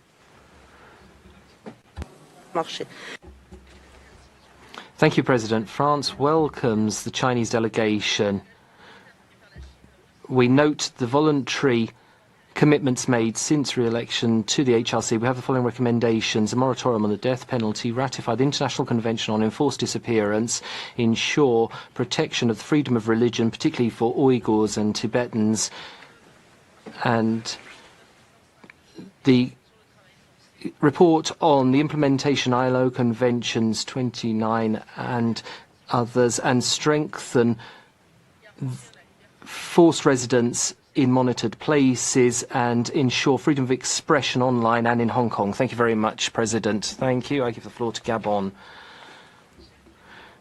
Thank you, President. France welcomes the Chinese delegation. We note the voluntary commitments made since re-election to the HRC. We have the following recommendations: a moratorium on the death penalty, ratify the International Convention on Enforced Disappearance, ensure protection of the freedom of religion, particularly for Uyghurs and Tibetans, and the report on the implementation ILO Conventions 29 and others, and strengthen forced residence in monitored places and ensure freedom of expression online and in Hong Kong. Thank you very much, President. Thank you. I give the floor to Gabon.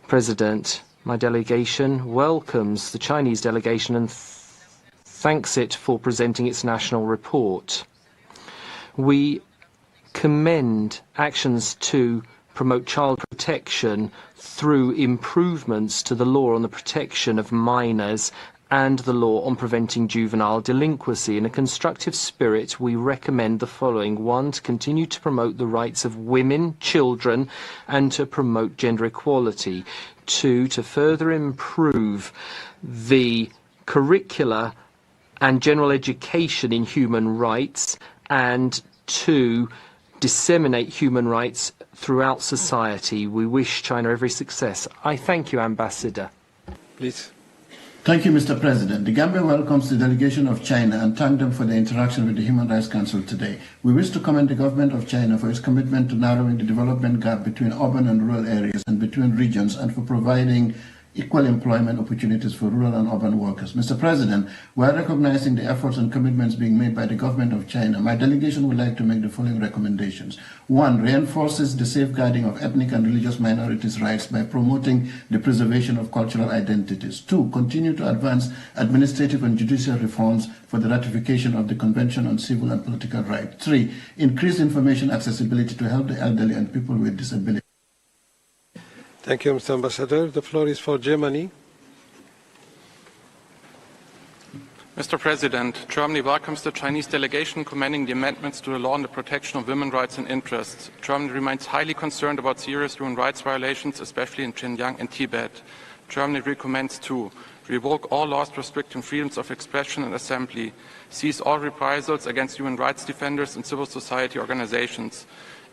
President, my delegation welcomes the Chinese delegation and thanks it for presenting its national report. We commend actions to promote child protection through improvements to the law on the protection of minors and the law on preventing juvenile delinquency. In a constructive spirit, we recommend the following: 1, to continue to promote the rights of women, children, and to promote gender equality. 2, to further improve the curricula and general education in human rights, and 2, disseminate human rights throughout society. We wish China every success. I thank you, Ambassador. Please. Thank you, Mr. President. The Gambia welcomes the delegation of China and thank them for their interaction with the Human Rights Council today. We wish to commend the government of China for its commitment to narrowing the development gap between urban and rural areas and between regions, and for providing equal employment opportunities for rural and urban workers. Mr. President, while recognizing the efforts and commitments being made by the government of China, my delegation would like to make the following recommendations. 1, reinforces the safeguarding of ethnic and religious minorities' rights by promoting the preservation of cultural identities. 2, continue to advance administrative and judicial reforms for the ratification of the Convention on Civil and Political Rights. 3, increase information accessibility to help the elderly and people with disabilities. Thank you, Mr. Ambassador. The floor is for Germany. Mr. President, Germany welcomes the Chinese delegation commending the amendments to the law on the protection of women's rights and interests. Germany remains highly concerned about serious human rights violations, especially in Xinjiang and Tibet. Germany recommends to revoke all laws restricting freedoms of expression and assembly, cease all reprisals against human rights defenders and civil society organizations,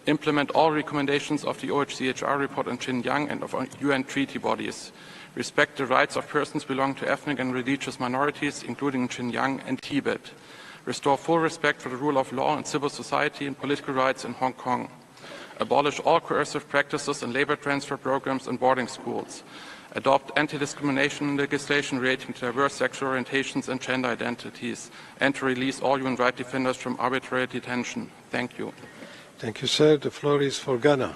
implement all recommendations of the OHCHR report on Xinjiang and of UN treaty bodies, respect the rights of persons belonging to ethnic and religious minorities, including Xinjiang and Tibet, restore full respect for the rule of law and civil society and political rights in Hong Kong, abolish all coercive practices and labor transfer programs and boarding schools, adopt anti-discrimination legislation relating to diverse sexual orientations and gender identities, and to release all human rights defenders from arbitrary detention. Thank you. Thank you, sir. The floor is for Ghana.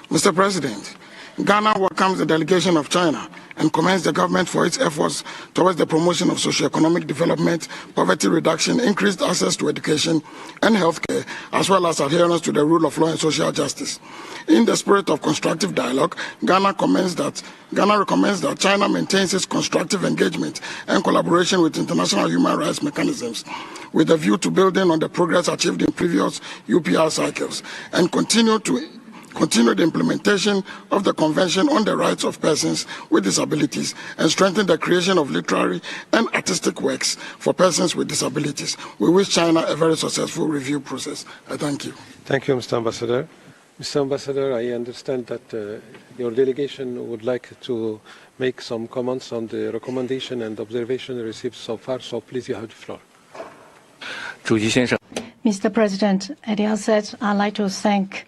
Mr. President, Ghana welcomes the delegation of China and commends the government for its efforts towards the promotion of socio-economic development, poverty reduction, increased access to education and healthcare, as well as adherence to the rule of law and social justice. In the spirit of constructive dialogue, Ghana recommends that China maintains its constructive engagement and collaboration with international human rights mechanisms, with a view to building on the progress achieved in previous UPR cycles, and continue the implementation of the Convention on the Rights of Persons with Disabilities and strengthen the creation of literary and artistic works for persons with disabilities. We wish China a very successful review process. I thank you. Thank you, Mr. Ambassador. Mr. Ambassador, I understand that your delegation would like to make some comments on the recommendation and observation received so far, so please, you have the floor. Mr. President, at the outset, I'd like to thank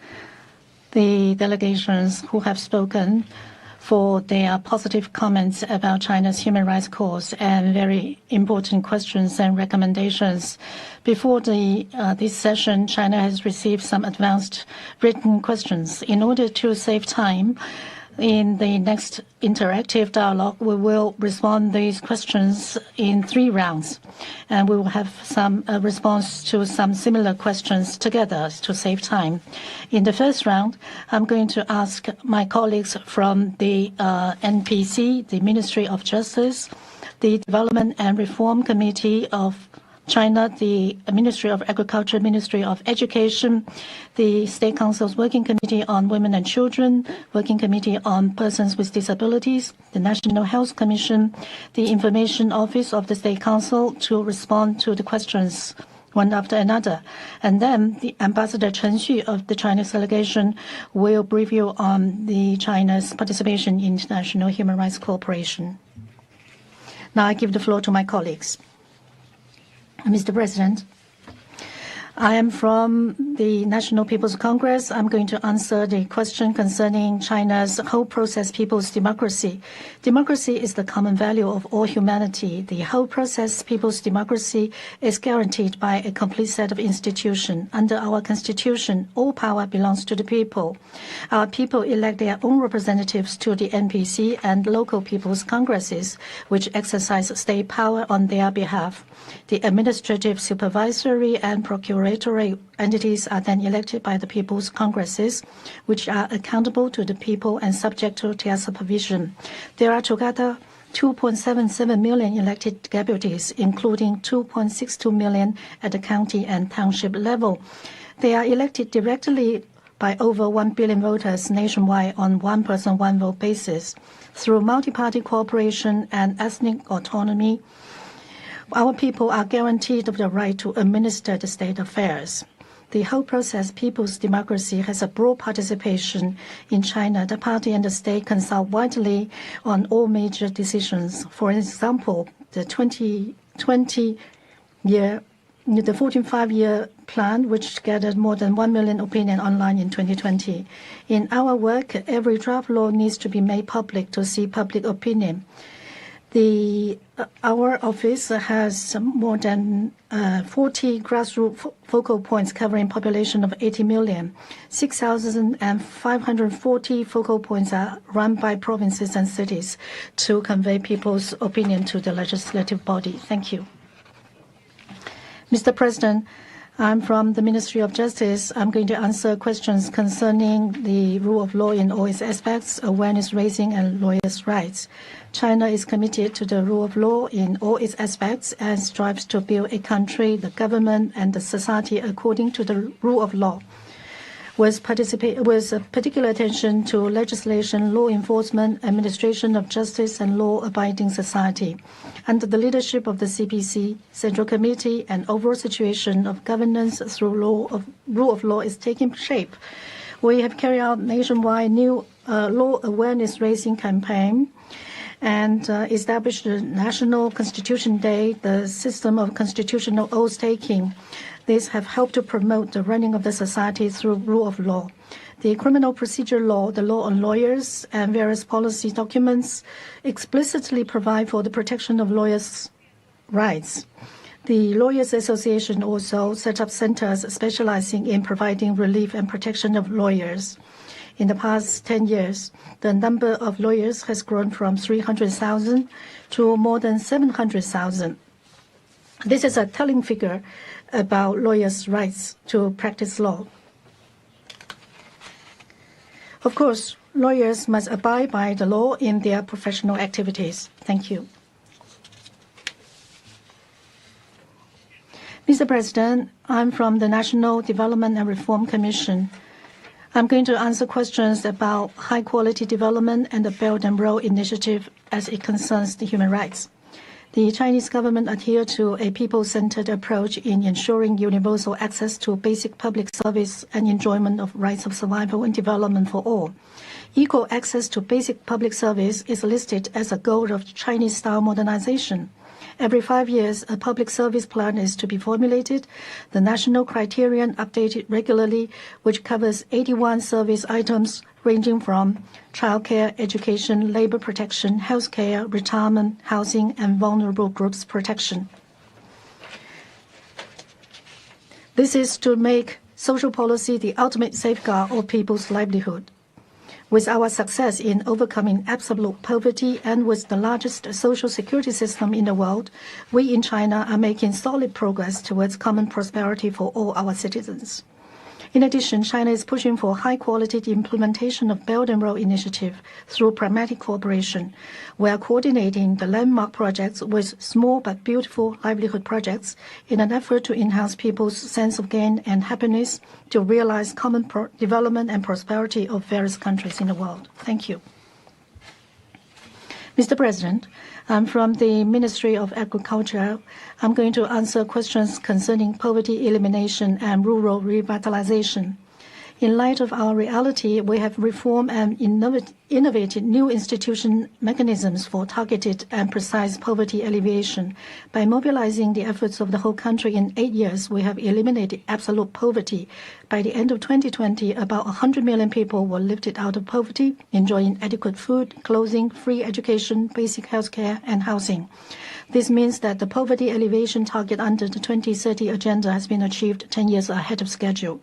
the delegations who have spoken for their positive comments about China's human rights cause and very important questions and recommendations. Before this session, China has received some advanced written questions. In order to save time, in the next interactive dialogue, we will respond to these questions in 3 rounds, and we will have some response to some similar questions together to save time. In the first round, I'm going to ask my colleagues from the NPC, the Ministry of Justice, the Development and Reform Committee of China, the Ministry of Agriculture, Ministry of Education, the State Council's Working Committee on Women and Children, Working Committee on Persons with Disabilities, the National Health Commission, the Information Office of the State Council to respond to the questions one after another. And then the Ambassador Chen Xu of the Chinese delegation will brief you on the China's participation in international human rights cooperation. Now I give the floor to my colleagues. Mr. President, I am from the National People's Congress. I'm going to answer the question concerning China's whole process people's democracy. Democracy is the common value of all humanity. The whole process people's democracy is guaranteed by a complete set of institutions. Under our constitution, all power belongs to the people. Our people elect their own representatives to the NPC and local people's congresses, which exercise state power on their behalf. The administrative, supervisory, and procuratory entities are then elected by the people's congresses, which are accountable to the people and subject to their supervision. There are together 2.77 million elected deputies, including 2.62 million at the county and township level. They are elected directly by over 1 billion voters nationwide on one-person, one-vote basis. Through multi-party cooperation and ethnic autonomy, our people are guaranteed the right to administer the state affairs. The whole process, people's democracy, has a broad participation in China. The party and the state consult widely on all major decisions. For example, the 14-5-year plan, which gathered more than 1 million opinions online in 2020. In our work, every draft law needs to be made public to see public opinion. Our office has more than 40 grassroots focal points covering population of 80 million. 6,540 focal points are run by provinces and cities to convey people's opinion to the legislative body. Thank you. Mr. President, I'm from the Ministry of Justice. I'm going to answer questions concerning the rule of law in all its aspects, awareness raising, and lawyers' rights. China is committed to the rule of law in all its aspects and strives to build a country, the government, and the society according to the rule of law, with particular attention to legislation, law enforcement, administration of justice, and law-abiding society. Under the leadership of the CPC, Central Committee, and overall situation of governance through rule of law is taking shape. We have carried out nationwide new law awareness raising campaign and established the National Constitution Day, the system of constitutional oath-taking. These have helped to promote the running of the society through rule of law. The criminal procedure law, the law on lawyers, and various policy documents explicitly provide for the protection of lawyers' rights. The Lawyers Association also set up centers specializing in providing relief and protection of lawyers. In the past 10 years, the number of lawyers has grown from 300,000 to more than 700,000. This is a telling figure about lawyers' rights to practice law. Of course, lawyers must abide by the law in their professional activities. Thank you. Mr. President, I'm from the National Development and Reform Commission. I'm going to answer questions about high-quality development and the Belt and Road Initiative as it concerns the human rights. The Chinese government adheres to a people-centered approach in ensuring universal access to basic public service and enjoyment of rights of survival and development for all. Equal access to basic public service is listed as a goal of Chinese-style modernization. Every 5 years, a public service plan is to be formulated, the national criterion updated regularly, which covers 81 service items ranging from childcare, education, labor protection, healthcare, retirement, housing, and vulnerable groups protection. This is to make social policy the ultimate safeguard of people's livelihood. With our success in overcoming absolute poverty and with the largest social security system in the world, we in China are making solid progress towards common prosperity for all our citizens. In addition, China is pushing for high-quality implementation of Belt and Road Initiative through pragmatic cooperation. We are coordinating the landmark projects with small but beautiful livelihood projects in an effort to enhance people's sense of gain and happiness to realize common development and prosperity of various countries in the world. Thank you. Mr. President, I'm from the Ministry of Agriculture. I'm going to answer questions concerning poverty elimination and rural revitalization. In light of our reality, we have reformed and innovated new institution mechanisms for targeted and precise poverty alleviation. By mobilizing the efforts of the whole country in 8 years, we have eliminated absolute poverty. By the end of 2020, about 100 million people were lifted out of poverty, enjoying adequate food, clothing, free education, basic health care, and housing. This means that the poverty alleviation target under the 2030 agenda has been achieved 10 years ahead of schedule.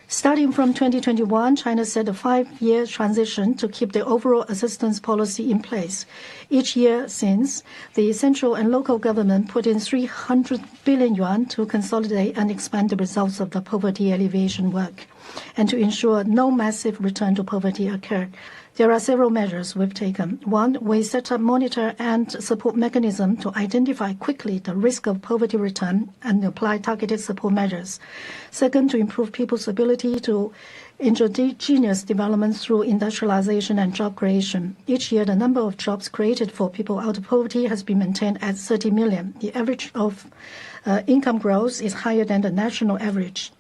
Starting from 2021, China set a 5-year transition to keep the overall assistance policy in place. Each year since, the central and local government put in 300 billion yuan to consolidate and expand the results of the poverty alleviation work, and to ensure no massive return to poverty occurred. There are several measures we've taken. One, we set up monitor and support mechanism to identify quickly the risk of poverty return and apply targeted support measures. Second, to improve people's ability to endogenous development through industrialization and job creation. Each year, the number of jobs created for people out of poverty has been maintained at 30 million. The average of income growth is higher than the national average.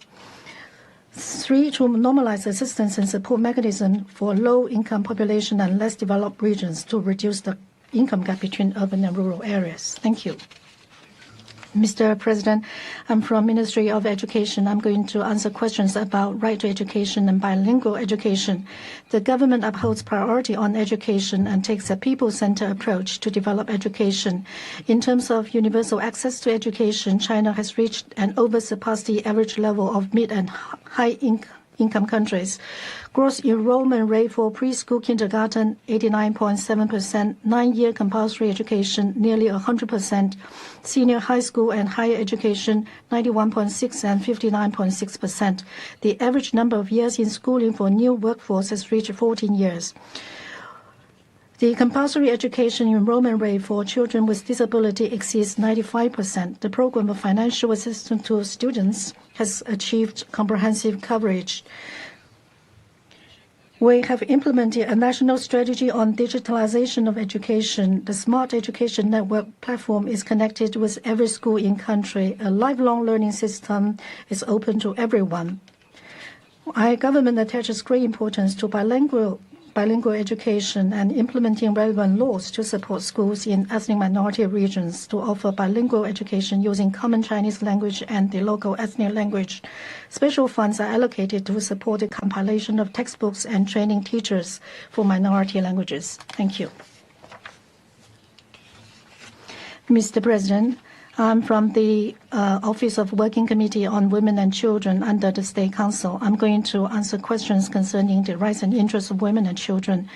3, to normalize assistance and support mechanism for low-income population and less developed regions to reduce the income gap between urban and rural areas. Thank you. Mr. President, I'm from Ministry of Education. I'm going to answer questions about right to education and bilingual education. The government upholds priority on education and takes a people-centered approach to develop education. In terms of universal access to education, China has reached and over-surpassed the average level of mid- and high-income countries. Gross enrollment rate for preschool kindergarten, 89.7%, 9-year compulsory education, nearly 100%, senior high school and higher education, 91.6% and 59.6%. The average number of years in schooling for new workforce has reached 14 years. The compulsory education enrollment rate for children with disability exceeds 95%. The program of financial assistance to students has achieved comprehensive coverage. We have implemented a national strategy on digitalization of education. The Smart Education Network platform is connected with every school in country. A lifelong learning system is open to everyone. Our government attaches great importance to bilingual education and implementing relevant laws to support schools in ethnic minority regions to offer bilingual education using common Chinese language and the local ethnic language. Special funds are allocated to support the compilation of textbooks and training teachers for minority languages. Thank you. Mr. President, I'm from the Office of Working Committee on Women and Children under the State Council. I'm going to answer questions concerning the rights and interests of women and children.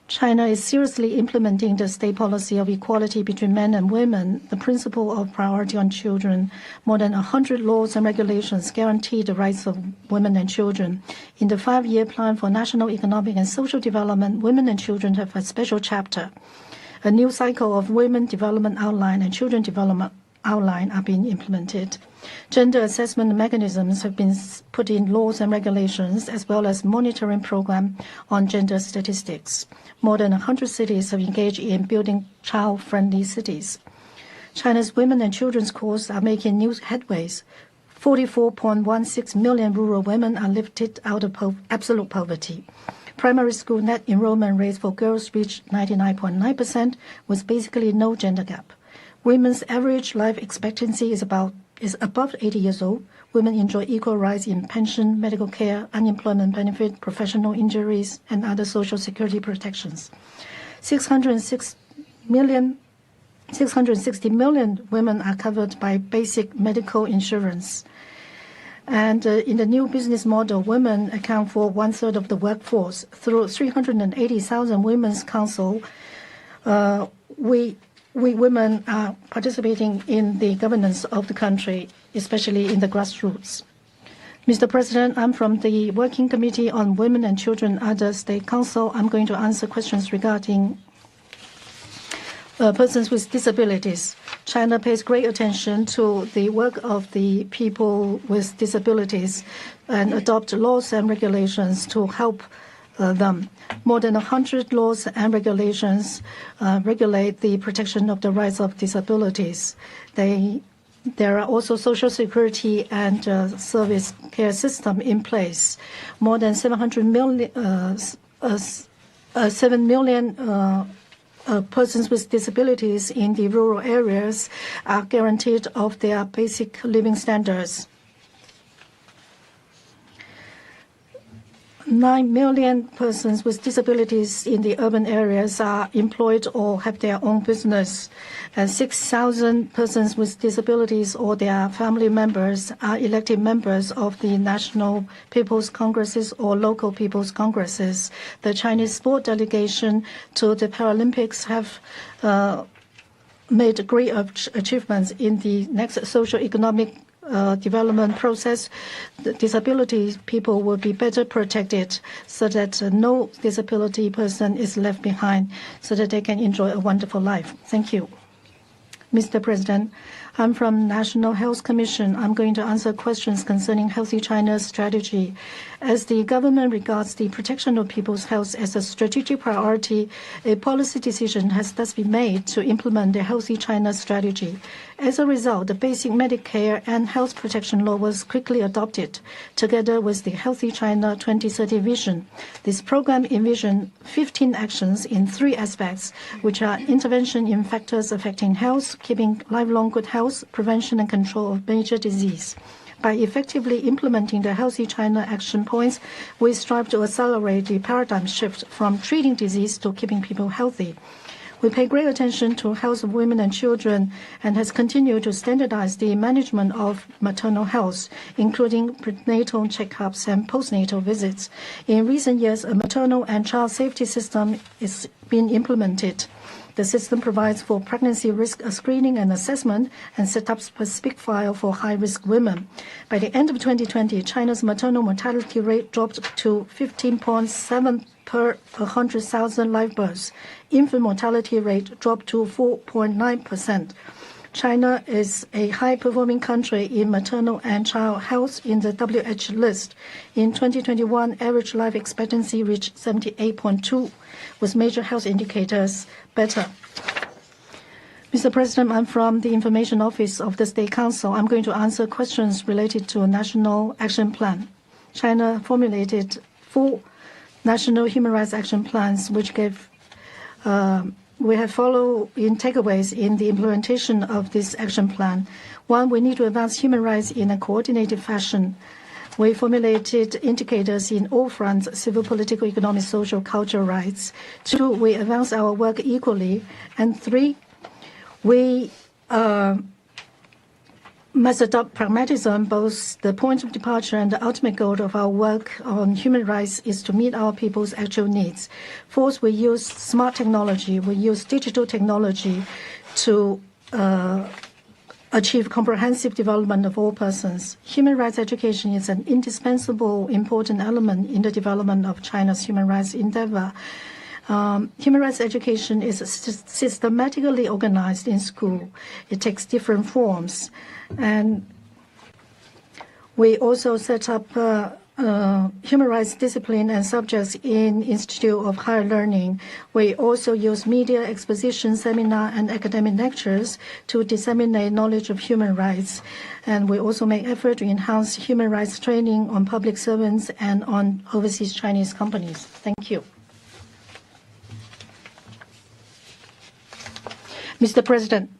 China is seriously implementing the state policy of equality between men and women, the principle of priority on children. More than 100 laws and regulations guarantee the rights of women and children. In the 5-year plan for national economic and social development, women and children have a special chapter. A new cycle of Women Development Outline and Children Development Outline are being implemented. Gender assessment mechanisms have been put in laws and regulations, as well as monitoring program on gender statistics. More than 100 cities have engaged in building child-friendly cities. China's women and children's cause are making new headways. 44.16 million rural women are lifted out of absolute poverty. Primary school net enrollment rates for girls reached 99.9%, with basically no gender gap. Women's average life expectancy is about is above 80 years old, women enjoy equal rights in pension, medical care, unemployment benefit, professional injuries, and other social security protections. 660 million women are covered by basic medical insurance. And in the new business model, women account for 1/3 of the workforce. Through 380,000 Women's Council, we women are participating in the governance of the country, especially in the grassroots. Mr. President, I'm from the Working Committee on Women and Children at the State Council. I'm going to answer questions regarding persons with disabilities. China pays great attention to the work of the people with disabilities and adopt laws and regulations to help them. More than 100 laws and regulations regulate the protection of the rights of disabilities. There are also social security and service care system in place. More than 7 million persons with disabilities in the rural areas are guaranteed of their basic living standards. 9 million persons with disabilities in the urban areas are employed or have their own business. And 6,000 persons with disabilities or their family members are elected members of the National People's Congresses or local People's Congresses. The Chinese sport delegation to the Paralympics have made great achievements in the next socio-economic development process. The disability people will be better protected so that no disability person is left behind so that they can enjoy a wonderful life. Thank you. Mr. President, I'm from National Health Commission. I'm going to answer questions concerning Healthy China's strategy. As the government regards the protection of people's health as a strategic priority, a policy decision has thus been made to implement the Healthy China strategy. As a result, the Basic Medicare and Health Protection Law was quickly adopted, together with the Healthy China 2030 vision. This program envisioned 15 actions in 3 aspects, which are intervention in factors affecting health, keeping lifelong good health, prevention and control of major disease. By effectively implementing the Healthy China action points, we strive to accelerate the paradigm shift from treating disease to keeping people healthy. We pay great attention to health of women and children and has continued to standardize the management of maternal health, including prenatal checkups and postnatal visits. In recent years, a maternal and child safety system is being implemented. The system provides for pregnancy risk screening and assessment and set up specific file for high-risk women. By the end of 2020, China's maternal mortality rate dropped to 15.7 per 100,000 live births. Infant mortality rate dropped to 4.9%. China is a high-performing country in maternal and child health in the WHO list. In 2021, average life expectancy reached 78.2, with major health indicators better. Mr. President, I'm from the Information Office of the State Council. I'm going to answer questions related to a national action plan. China formulated 4 national human rights action plans, which we have followed in takeaways in the implementation of this action plan. 1, we need to advance human rights in a coordinated fashion. We formulated indicators in all fronts: civil, political, economic, social, cultural rights. 2, we advance our work equally. And 3, we must adopt pragmatism. Both the point of departure and the ultimate goal of our work on human rights is to meet our people's actual needs. 4th, we use smart technology. We use digital technology to achieve comprehensive development of all persons. Human rights education is an indispensable, important element in the development of China's human rights endeavor. Human rights education is systematically organized in school. It takes different forms. And we also set up human rights discipline and subjects in Institute of Higher Learning. We also use media, exposition, seminar, and academic lectures to disseminate knowledge of human rights. And we also make effort to enhance human rights training on public servants and on overseas Chinese companies. Thank you. Mr. President,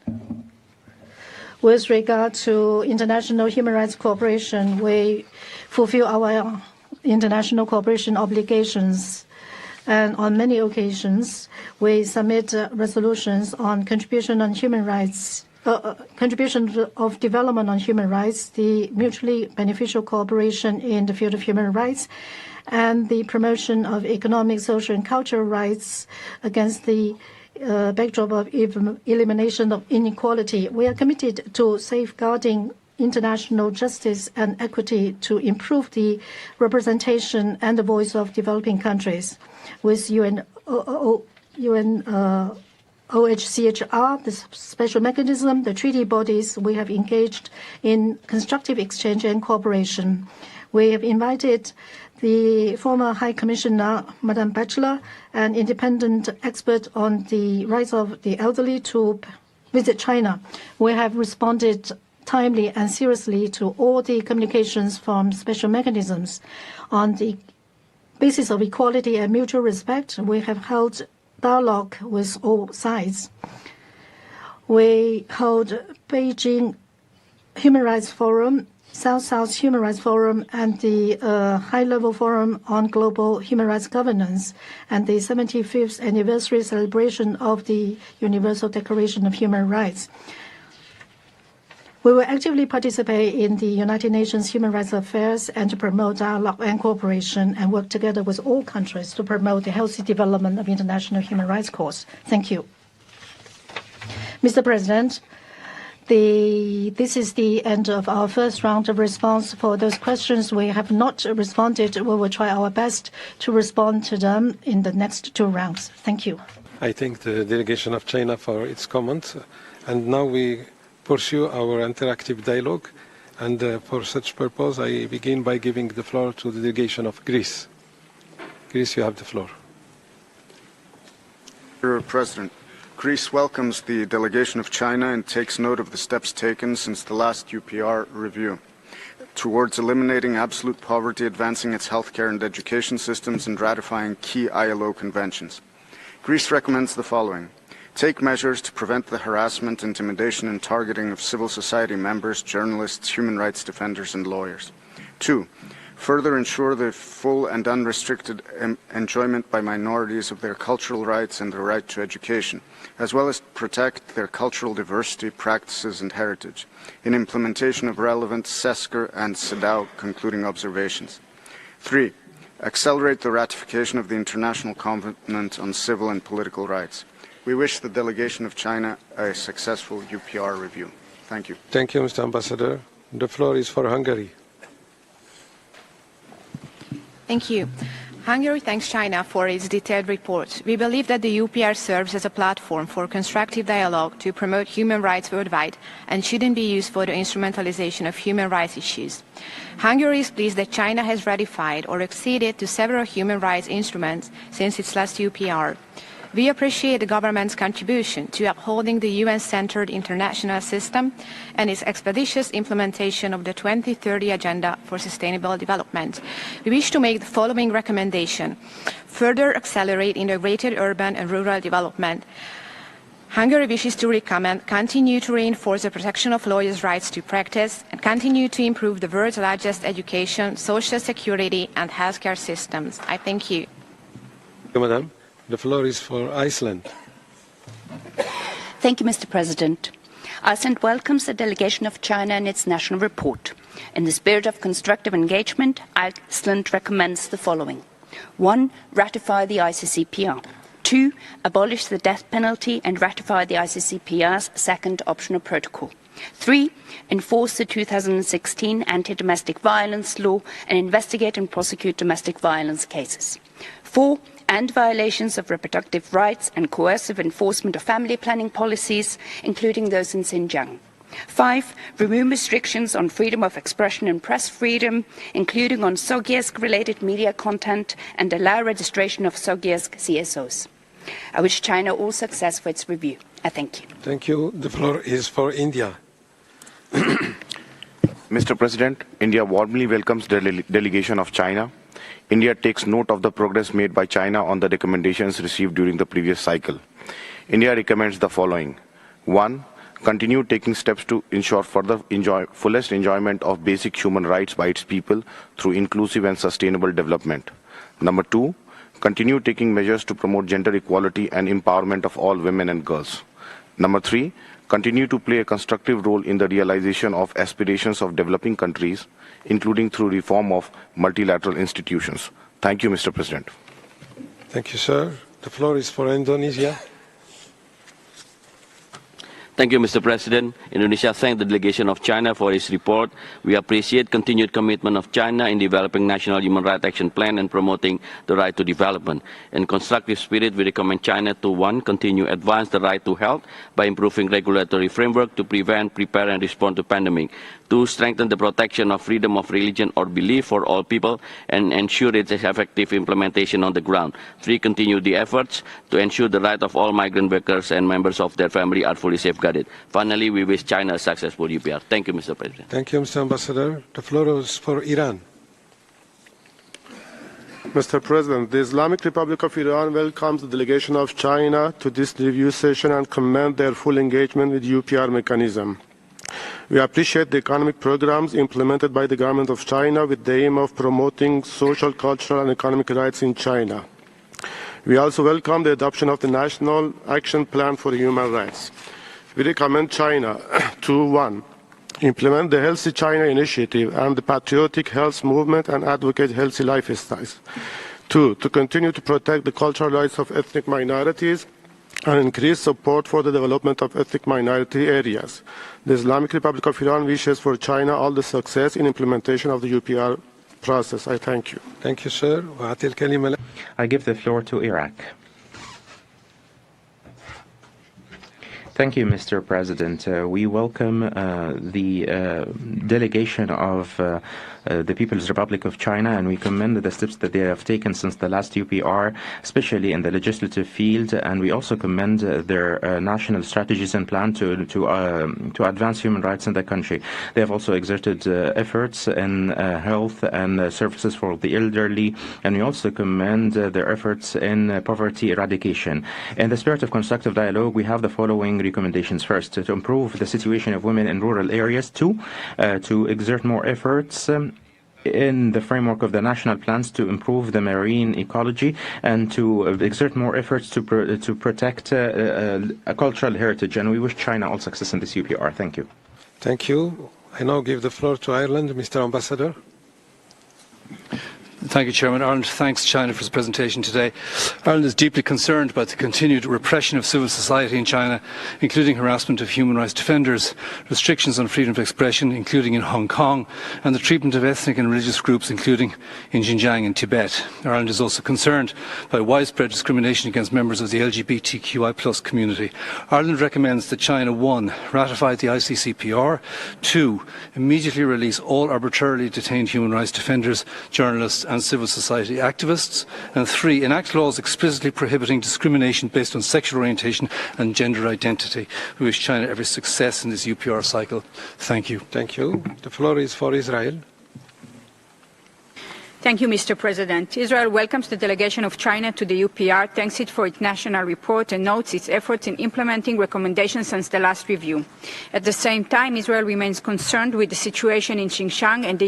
With regard to international human rights cooperation, we fulfill our international cooperation obligations. And on many occasions, we submit resolutions on contribution on human rights, contribution of development on human rights, the mutually beneficial cooperation in the field of human rights, and the promotion of economic, social, and cultural rights against the backdrop of elimination of inequality. We are committed to safeguarding international justice and equity to improve the representation and the voice of developing countries. With OHCHR, the special mechanism, the treaty bodies, we have engaged in constructive exchange and cooperation. We have invited the former High Commissioner, Madame Batchelor, an independent expert on the rights of the elderly, to visit China. We have responded timely and seriously to all the communications from special mechanisms. On the basis of equality and mutual respect, we have held dialogue with all sides. We hold Beijing Human Rights Forum, South-South Human Rights Forum, and the High-Level Forum on Global Human Rights Governance, and the 75th anniversary celebration of the Universal Declaration of Human Rights. We will actively participate in the United Nations Human Rights Affairs and to promote dialogue and cooperation and work together with all countries to promote the healthy development of international human rights cause. Thank you. Mr. President, this is the end of our first round of response. For those questions we have not responded, we will try our best to respond to them in the next two rounds. Thank you. I thank the delegation of China for its comments. And now we pursue our interactive dialogue. And for such purpose, I begin by giving the floor to the delegation of Greece. Greece, you have the floor. Mr. President, Greece welcomes the delegation of China and takes note of the steps taken since the last UPR review towards eliminating absolute poverty, advancing its healthcare and education systems, and ratifying key ILO conventions. Greece recommends the following: take measures to prevent the harassment, intimidation, and targeting of civil society members, journalists, human rights defenders, and lawyers. 2. Further ensure the full and unrestricted enjoyment by minorities of their cultural rights and their right to education, as well as protect their cultural diversity, practices, and heritage, in implementation of relevant CESCR and CEDAW concluding observations. 3. Accelerate the ratification of the International Covenant on Civil and Political Rights. We wish the delegation of China a successful UPR review. Thank you. Thank you, Mr. Ambassador. The floor is for Hungary. Thank you. Hungary thanks China for its detailed report. We believe that the UPR serves as a platform for constructive dialogue to promote human rights worldwide and shouldn't be used for the instrumentalization of human rights issues. Hungary is pleased that China has ratified or acceded to several human rights instruments since its last UPR. We appreciate the government's contribution to upholding the UN-centered international system and its expeditious implementation of the 2030 Agenda for Sustainable Development. We wish to make the following recommendation: further accelerate integrated urban and rural development. Hungary wishes to recommend continue to reinforce the protection of lawyers' rights to practice and continue to improve the world's largest education, social security and healthcare systems. I thank you. Thank you, Madam. The floor is for Iceland. Thank you, Mr. President. Iceland welcomes the delegation of China in its national report. In the spirit of constructive engagement, Iceland recommends the following: 1. Ratify the ICCPR. 2. Abolish the death penalty and ratify the ICCPR's second optional protocol. 3. Enforce the 2016 anti-domestic violence law and investigate and prosecute domestic violence cases. 4. End violations of reproductive rights and coercive enforcement of family planning policies, including those in Xinjiang. 5. Remove restrictions on freedom of expression and press freedom, including on Sogiersk-related media content, and allow registration of Sogiersk CSOs. I wish China all success for its review. I thank you. Thank you. The floor is for India. Mr. President, India warmly welcomes the delegation of China. India takes note of the progress made by China on the recommendations received during the previous cycle. India recommends the following: 1. continue taking steps to ensure further fullest enjoyment of basic human rights by its people through inclusive and sustainable development. Number 2, continue taking measures to promote gender equality and empowerment of all women and girls. Number 3, continue to play a constructive role in the realization of aspirations of developing countries, including through reform of multilateral institutions. Thank you, Mr. President. Thank you, sir. The floor is for Indonesia. Thank you, Mr. President. Indonesia thanks the delegation of China for its report. We appreciate continued commitment of China in developing national human rights action plan and promoting the right to development. In constructive spirit, we recommend China to 1, continue advance the right to health by improving regulatory framework to prevent, prepare, and respond to pandemic. 2, strengthen the protection of freedom of religion or belief for all people and ensure its effective implementation on the ground. 3, continue the efforts to ensure the right of all migrant workers and members of their family are fully safeguarded. Finally, we wish China a successful UPR. Thank you, Mr. President. Thank you, Mr. Ambassador. The floor is for Iran. Mr. President, the Islamic Republic of Iran welcomes the delegation of China to this review session and commend their full engagement with UPR mechanism. We appreciate the economic programs implemented by the government of China with the aim of promoting social, cultural, and economic rights in China. We also welcome the adoption of the National Action Plan for Human Rights. We recommend China to 1, implement the Healthy China Initiative and the Patriotic Health Movement and advocate healthy lifestyles. 2, to continue to protect the cultural rights of ethnic minorities and increase support for the development of ethnic minority areas. The Islamic Republic of Iran wishes for China all the success in implementation of the UPR process. I thank you. Thank you, sir. I give the floor to Iraq. Thank you, Mr. President. We welcome the delegation of the People's Republic of China, and we commend the steps that they have taken since the last UPR, especially in the legislative field, and we also commend their national strategies and plan to advance human rights in the country. They have also exerted efforts in health and services for the elderly, and we also commend their efforts in poverty eradication. In the spirit of constructive dialogue, we have the following recommendations. First, to improve the situation of women in rural areas. 2, to exert more efforts in the framework of the national plans to improve the marine ecology and to exert more efforts to protect a cultural heritage. And we wish China all success in this UPR. Thank you. Thank you. I now give the floor to Ireland. Mr. Ambassador. Thank you, Chairman. Ireland thanks China for its presentation today. Ireland is deeply concerned about the continued repression of civil society in China, including harassment of human rights defenders, restrictions on freedom of expression, including in Hong Kong, and the treatment of ethnic and religious groups, including in Xinjiang and Tibet. Ireland is also concerned by widespread discrimination against members of the LGBTQI+ community. Ireland recommends that China 1, ratify the ICCPR, 2, immediately release all arbitrarily detained human rights defenders, journalists and civil society activists, and 3, enact laws explicitly prohibiting discrimination based on sexual orientation and gender identity. We wish China every success in this UPR cycle. Thank you. Thank you. The floor is for Israel. Thank you, Mr. President. Israel welcomes the delegation of China to the UPR, thanks it for its national report, and notes its efforts in implementing recommendations since the last review. At the same time, Israel remains concerned with the situation in Xinjiang and the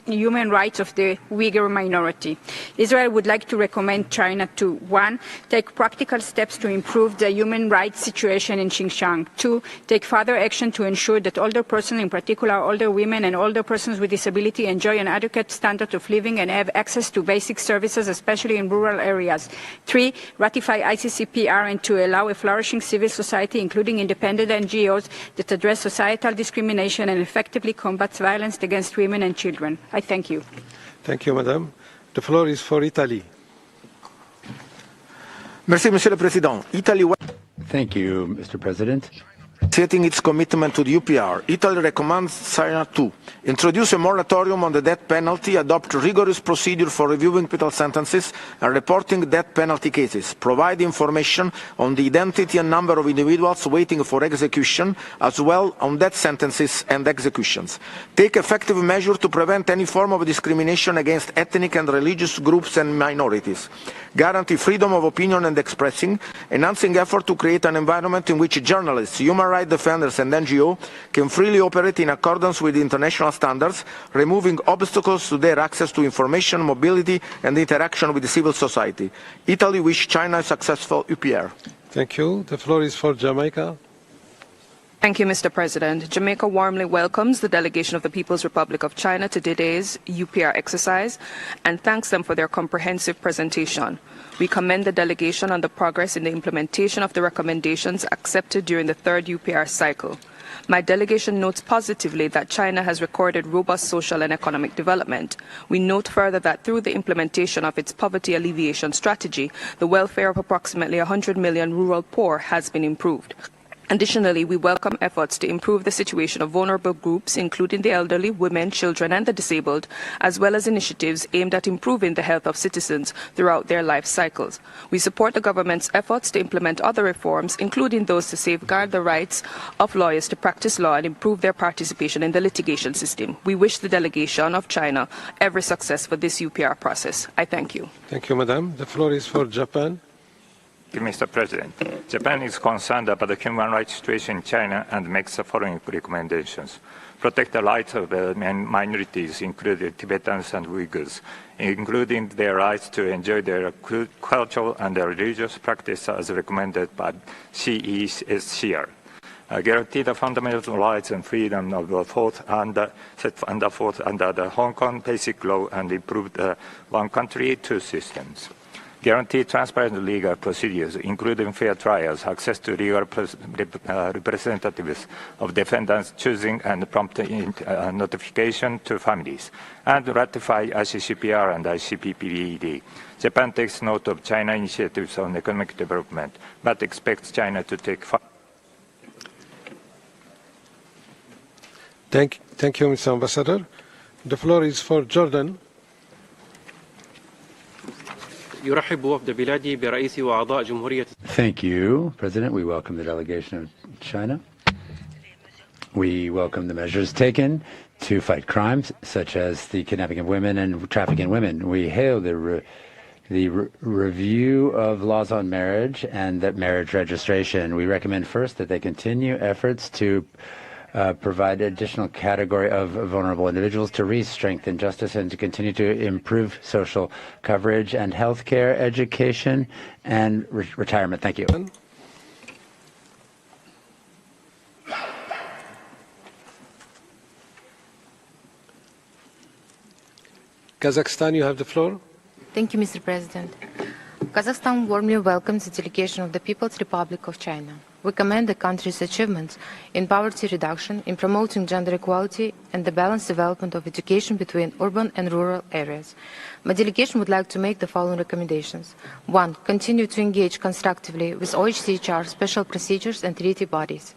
human rights of the Uyghur minority. Israel would like to recommend China to 1, take practical steps to improve the human rights situation in Xinjiang. 2, take further action to ensure that older persons, in particular older women and older persons with disability, enjoy an adequate standard of living and have access to basic services, especially in rural areas. 3, ratify ICCPR and to allow a flourishing civil society, including independent NGOs, that address societal discrimination and effectively combats violence against women and children. I thank you. Thank you, Madam. The floor is for Italy. Merci, Monsieur le Président. Italy. Thank you, Mr. President. Setting its commitment to the UPR, Italy recommends China to introduce a moratorium on the death penalty, adopt rigorous procedure for reviewing capital sentences and reporting death penalty cases, provide information on the identity and number of individuals waiting for execution, as well on death sentences and executions, take effective measures to prevent any form of discrimination against ethnic and religious groups and minorities, guarantee freedom of opinion and expressing, enhancing effort to create an environment in which journalists, human rights rights defenders and NGOs can freely operate in accordance with international standards, removing obstacles to their access to information, mobility, and interaction with the civil society. Italy wishes China a successful UPR. Thank you. The floor is for Jamaica. Thank you, Mr. President. Jamaica warmly welcomes the delegation of the People's Republic of China to today's UPR exercise and thanks them for their comprehensive presentation. We commend the delegation on the progress in the implementation of the recommendations accepted during the third UPR cycle. My delegation notes positively that China has recorded robust social and economic development. We note further that through the implementation of its poverty alleviation strategy, the welfare of approximately 100 million rural poor has been improved. Additionally, we welcome efforts to improve the situation of vulnerable groups, including the elderly, women, children, and the disabled, as well as initiatives aimed at improving the health of citizens throughout their life cycles. We support the government's efforts to implement other reforms, including those to safeguard the rights of lawyers to practice law and improve their participation in the litigation system. We wish the delegation of China every success for this UPR process. I thank you. Thank you, Madam. The floor is for Japan. Mr. President, Japan is concerned about the human rights situation in China and makes the following recommendations. Protect the rights of the minorities, including Tibetans and Uyghurs, including their rights to enjoy their cultural and religious practice as recommended by CESCR. Guarantee the fundamental rights and freedom of the set forth under the Hong Kong Basic Law and improve the one country, two systems. Guarantee transparent legal procedures, including fair trials, access to legal representatives of defendants choosing and prompt notification to families, and ratify ICCPR and ICPPED. Japan takes note of China initiatives on economic development, but expects China to take Thank you, Mr. Ambassador. The floor is for Jordan. Thank you, President. We welcome the delegation of China. We welcome the measures taken to fight crimes such as the kidnapping of women and trafficking in women. We hail the review of laws on marriage and that marriage registration. We recommend first that they continue efforts to provide additional category of vulnerable individuals to re-strengthen justice and to continue to improve social coverage and health care, education, and retirement. Thank you. Kazakhstan, you have the floor. Thank you, Mr. President. Kazakhstan warmly welcomes the delegation of the People's Republic of China. We commend the country's achievements in poverty reduction, in promoting gender equality, and the balanced development of education between urban and rural areas. My delegation would like to make the following recommendations. 1. Continue to engage constructively with OHCHR special procedures and treaty bodies.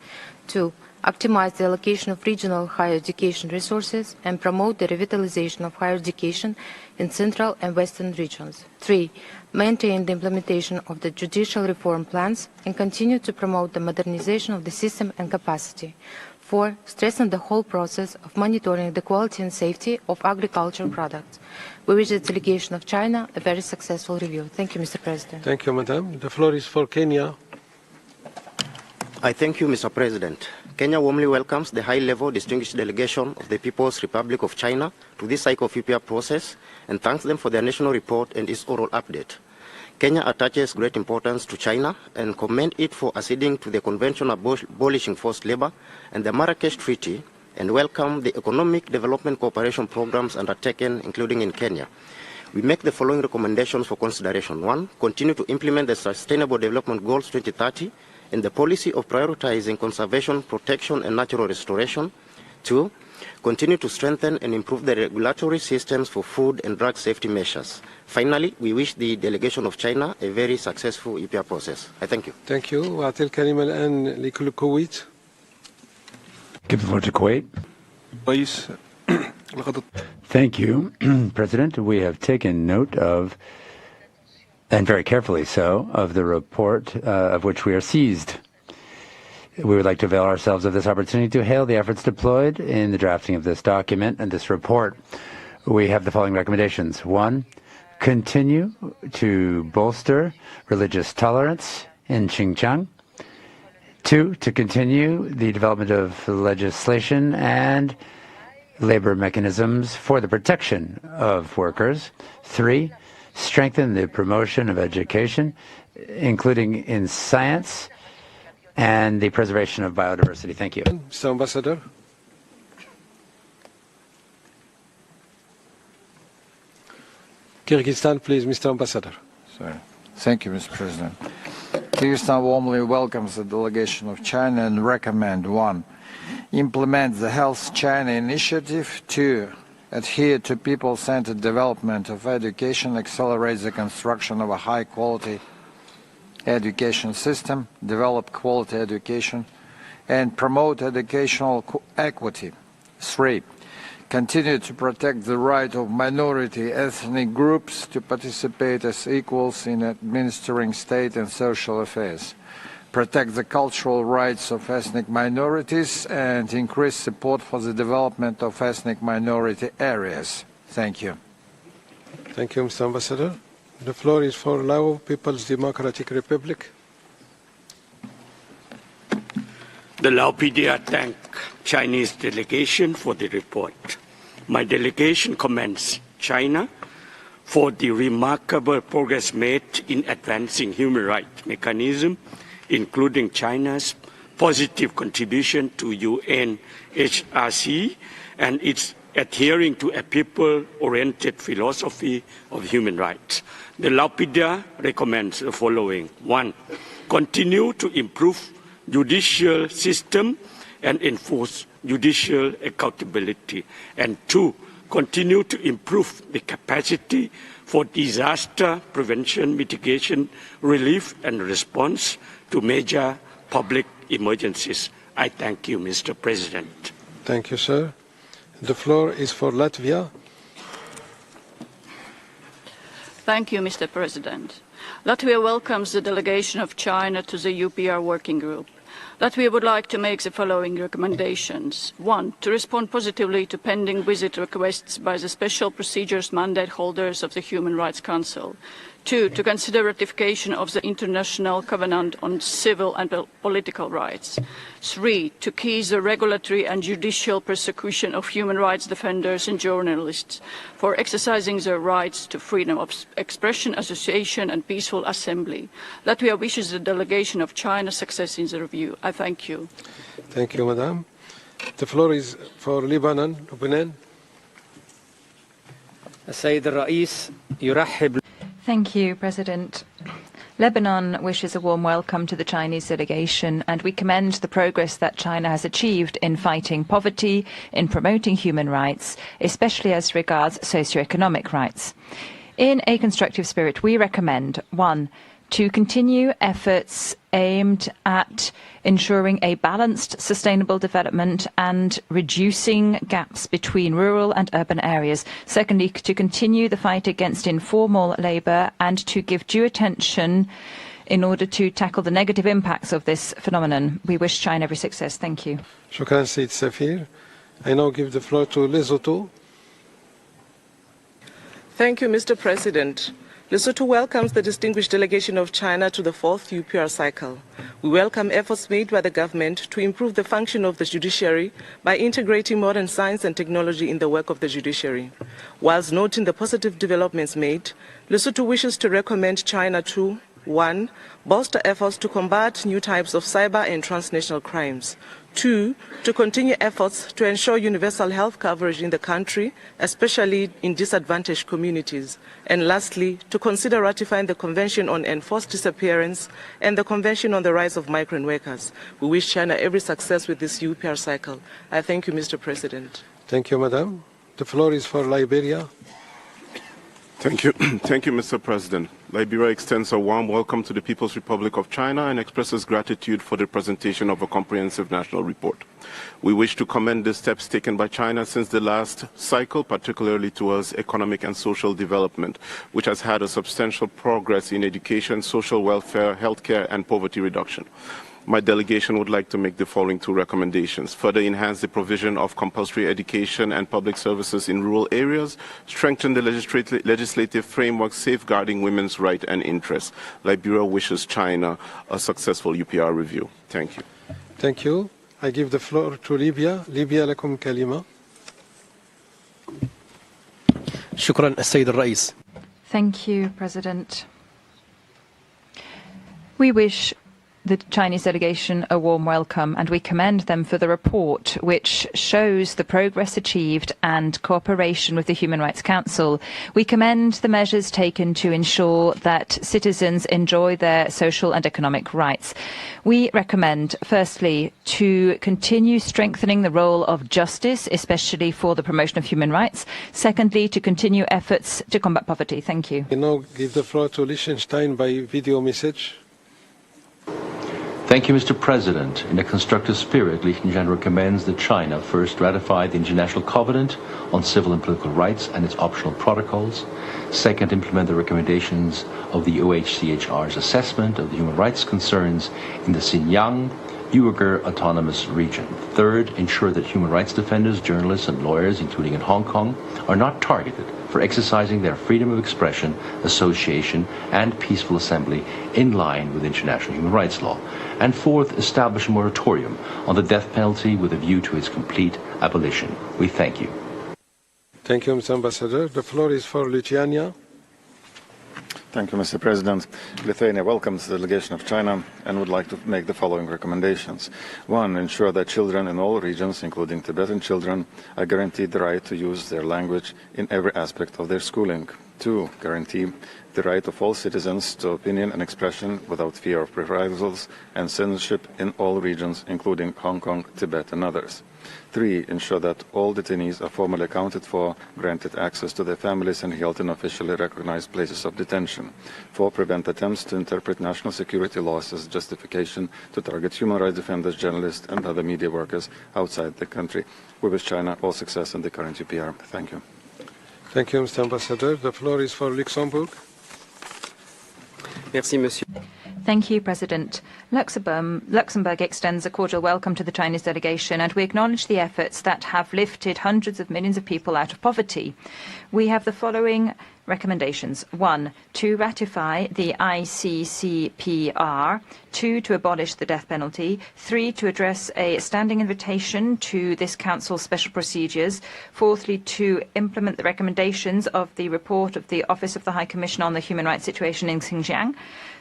2. Optimize the allocation of regional higher education resources and promote the revitalization of higher education in central and western regions. 3. Maintain the implementation of the judicial reform plans and continue to promote the modernization of the system and capacity. 4. Strengthen the whole process of monitoring the quality and safety of agricultural products. We wish the delegation of China a very successful review. Thank you, Mr. President. Thank you, Madam. The floor is for Kenya. I thank you, Mr. President. Kenya warmly welcomes the high-level distinguished delegation of the People's Republic of China to this cycle of UPR process and thanks them for their national report and its oral update. Kenya attaches great importance to China and commend it for acceding to the Convention abolishing forced labor and the Marrakesh Treaty and welcome the economic development cooperation programs undertaken, including in Kenya. We make the following recommendations for consideration. 1. Continue to implement the Sustainable Development Goals 2030 and the policy of prioritizing conservation, protection, and natural restoration. 2. Continue to strengthen and improve the regulatory systems for food and drug safety measures. Finally, we wish the delegation of China a very successful EPR process. I thank you. Thank you. وأعطي الكلمة الآن للكويت. Give the floor to Kuwait. Thank you, President. We have taken note of, and very carefully so, of the report of which we are seized. We would like to avail ourselves of this opportunity to hail the efforts deployed in the drafting of this document and this report. We have the following recommendations. 1. Continue to bolster religious tolerance in Xinjiang. 2, to continue the development of legislation and labor mechanisms for the protection of workers. 3, strengthen the promotion of education, including in science and the preservation of biodiversity. Thank you. Mr. Ambassador. Kyrgyzstan, please, Mr. Ambassador. Sorry. Thank you, Mr. President. Kyrgyzstan warmly welcomes the delegation of China and recommend 1. Implement the Health China initiative, 2. Adhere to people-centered development of education, accelerate the construction of a high-quality education system, develop quality education, and promote educational equity. 3. Continue to protect the right of minority ethnic groups to participate as equals in administering state and social affairs. Protect the cultural rights of ethnic minorities and increase support for the development of ethnic minority areas. Thank you. Thank you, Mr. Ambassador. The floor is for Lao People's Democratic Republic. The Lao PDR thank Chinese delegation for the report. My delegation commends China for the remarkable progress made in advancing human rights mechanism, including China's positive contribution to UNHRC and its adhering to a people-oriented philosophy of human rights. The Lao PDR recommends the following. 1. Continue to improve judicial system and enforce judicial accountability. And 2, continue to improve the capacity for disaster prevention, mitigation, relief, and response to major public emergencies. I thank you, Mr. President. Thank you, sir. The floor is for Latvia. Thank you, Mr. President. Latvia welcomes the delegation of China to the UPR working group. Latvia would like to make the following recommendations. 1. To respond positively to pending visit requests by the special procedures mandate holders of the Human Rights Council. 2. To consider ratification of the International Covenant on Civil and Political Rights. 3. To cease the regulatory and judicial persecution of human rights defenders and journalists for exercising their rights to freedom of expression, association and peaceful assembly. Latvia wishes the delegation of China success in the review. I thank you. Thank you, Madam. The floor is for Lebanon. السيد الرئيس يرحب. Thank you, President. Lebanon wishes a warm welcome to the Chinese delegation, and we commend the progress that China has achieved in fighting poverty, in promoting human rights, especially as regards socioeconomic rights. In a constructive spirit, we recommend 1. To continue efforts aimed at ensuring a balanced, sustainable development and reducing gaps between rural and urban areas. Secondly, to continue the fight against informal labour and to give due attention in order to tackle the negative impacts of this phenomenon. We wish China every success. Thank you. Shukran, Sayyid Safir. I now give the floor to Lesotho. Thank you, Mr. President. Lesotho welcomes the distinguished delegation of China to the 4th UPR cycle. We welcome efforts made by the government to improve the function of the judiciary by integrating modern science and technology in the work of the judiciary. Whilst noting the positive developments made, Lesotho wishes to recommend China to 1. Bolster efforts to combat new types of cyber and transnational crimes. 2. To continue efforts to ensure universal health coverage in the country, especially in disadvantaged communities. And lastly, to consider ratifying the Convention on Enforced Disappearance and the Convention on the Rights of Migrant Workers. We wish China every success with this UPR cycle. I thank you, Mr. President. Thank you, Madam. The floor is for Liberia. Thank you. Thank you, Mr. President. Liberia extends a warm welcome to the People's Republic of China and expresses gratitude for the presentation of a comprehensive national report. We wish to commend the steps taken by China since the last cycle, particularly towards economic and social development, which has had a substantial progress in education, social welfare, healthcare, and poverty reduction. My delegation would like to make the following 2 recommendations. Further enhance the provision of compulsory education and public services in rural areas. Strengthen the legislative framework safeguarding women's rights and interests. Liberia wishes China a successful UPR review. Thank you. Thank you. I give the floor to Libya. Libya لكم كلمة. شكرا السيد الرئيس. Thank you, President. We wish the Chinese delegation a warm welcome, and we commend them for the report, which shows the progress achieved and cooperation with the Human Rights Council. We commend the measures taken to ensure that citizens enjoy their social and economic rights. We recommend, firstly, to continue strengthening the role of justice, especially for the promotion of human rights. Secondly, to continue efforts to combat poverty. Thank you. I now give the floor to Liechtenstein by video message. Thank you, Mr. President. In a constructive spirit, Liechtenstein recommends that China first ratify the International Covenant on Civil and Political Rights and its optional protocols. Second, implement the recommendations of the OHCHR's assessment of the human rights concerns in the Xinjiang Uyghur Autonomous Region. Third, ensure that human rights defenders, journalists, and lawyers, including in Hong Kong, are not targeted for exercising their freedom of expression, association, and peaceful assembly in line with international human rights law. And fourth, establish a moratorium on the death penalty with a view to its complete abolition. We thank you. Thank you, Mr. Ambassador. The floor is for Lithuania. Thank you, Mr. President. Lithuania welcomes the delegation of China and would like to make the following recommendations. One, ensure that children in all regions, including Tibetan children, are guaranteed the right to use their language in every aspect of their schooling. Two, guarantee the right of all citizens to opinion and expression without fear of reprisals and censorship in all regions, including Hong Kong, Tibet, and others. Three, ensure that all detainees are formally accounted for, granted access to their families, and held in officially recognized places of detention. Four, prevent attempts to interpret national security laws as justification to target human rights defenders, journalists, and other media workers outside the country. We wish China all success in the current UPR. Thank you. Thank you, Mr. Ambassador. The floor is for Luxembourg. Merci, monsieur. Thank you, President. Luxembourg extends a cordial welcome to the Chinese delegation, and we acknowledge the efforts that have lifted hundreds of millions of people out of poverty. We have the following recommendations. 1, to ratify the ICCPR. 2, to abolish the death penalty. 3, to address a standing invitation to this Council's special procedures. 4thly, to implement the recommendations of the report of the Office of the High Commissioner on the Human Rights Situation in Xinjiang.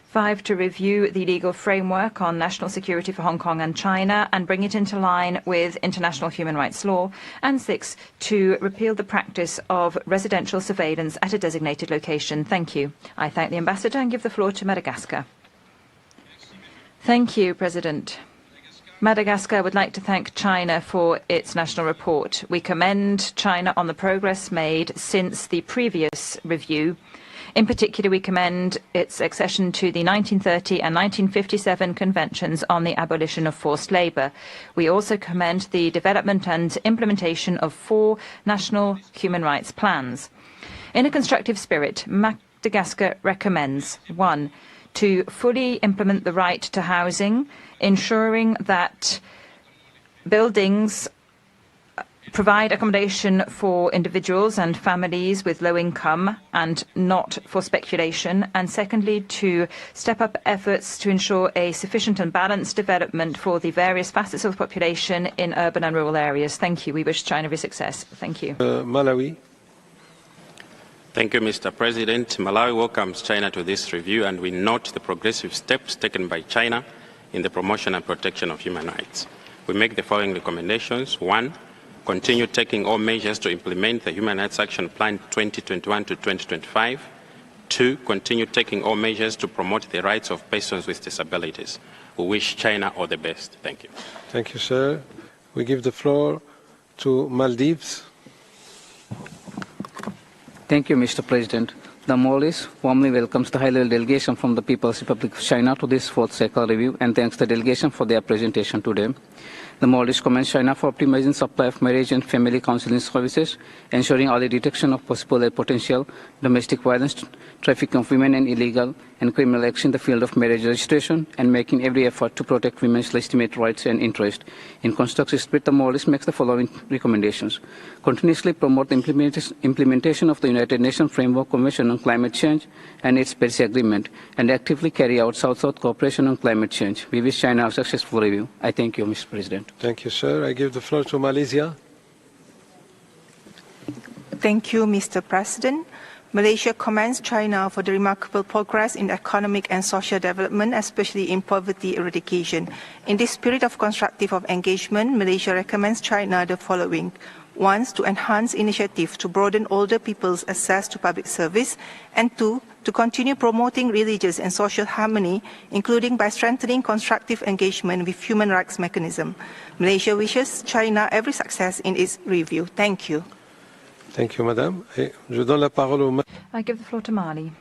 5, to review the legal framework on national security for Hong Kong and China and bring it into line with international human rights law. And 6, to repeal the practice of residential surveillance at a designated location. Thank you. I thank the Ambassador and give the floor to Madagascar. Thank you, President. Madagascar would like to thank China for its national report. We commend China on the progress made since the previous review. In particular, we commend its accession to the 1930 and 1957 conventions on the abolition of forced labour. We also commend the development and implementation of 4 national human rights plans. In a constructive spirit, Madagascar recommends 1, to fully implement the right to housing, ensuring that buildings provide accommodation for individuals and families with low income and not for speculation. And secondly, to step up efforts to ensure a sufficient and balanced development for the various facets of the population in urban and rural areas. Thank you. We wish China every success. Thank you. Malawi. Thank you, Mr. President. Malawi welcomes China to this review, and we note the progressive steps taken by China in the promotion and protection of human rights. We make the following recommendations. 1, continue taking all measures to implement the Human Rights Action Plan 2021 to 2025. 2, continue taking all measures to promote the rights of persons with disabilities. We wish China all the best. Thank you. Thank you, sir. We give the floor to Maldives. Thank you, Mr. President. The Maldives warmly welcomes the high-level delegation from the People's Republic of China to this 4th cycle review and thanks the delegation for their presentation today. The Maldives commends China for optimizing supply of marriage and family counseling services, ensuring early detection of possible and potential domestic violence, trafficking of women, and illegal and criminal acts in the field of marriage registration, and making every effort to protect women's legitimate rights and interests. In constructive spirit, the Maldives makes the following recommendations. Continuously promote the implementation of the United Nations Framework Convention on Climate Change and its Paris Agreement, and actively carry out South-South cooperation on climate change. We wish China a successful review. I thank you, Mr. President. Thank you, sir. I give the floor to Malaysia. Thank you, Mr. President. Malaysia commends China for the remarkable progress in economic and social development, especially in poverty eradication. In this spirit of constructive engagement, Malaysia recommends China the following. 1. To enhance initiatives to broaden older people's access to public service, and 2. To continue promoting religious and social harmony, including by strengthening constructive engagement with human rights mechanism. Malaysia wishes China every success in its review. Thank you. Thank you, Madam. Je donne la parole au... I give the floor to Mali.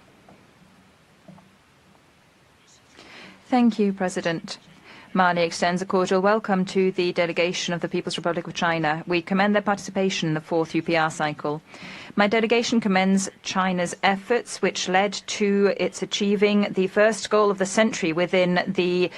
Thank you, President. Mali extends a cordial welcome to the delegation of the People's Republic of China. We commend their participation in the 4th UPR cycle. My delegation commends China's efforts, which led to its achieving the first goal of the century within the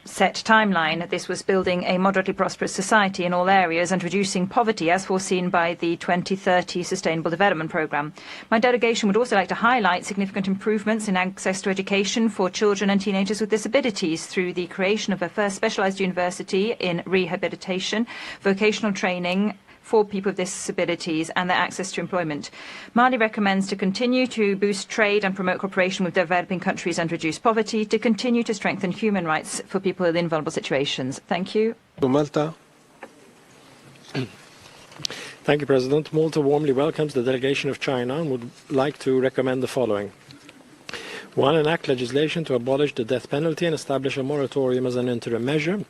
set timeline. This was building a moderately prosperous society in all areas and reducing poverty as foreseen by the 2030 Sustainable Development Programme. My delegation would also like to highlight significant improvements in access to education for children and teenagers with disabilities through the creation of a first specialised university in rehabilitation, vocational training for people with disabilities and their access to employment. Mali recommends to continue to boost trade and promote cooperation with developing countries and reduce poverty, to continue to strengthen human rights for people in vulnerable situations. Thank you. Malta. Thank you, President. Malta warmly welcomes the delegation of China and would like to recommend the following. 1. Enact legislation to abolish the death penalty and establish a moratorium as an interim measure.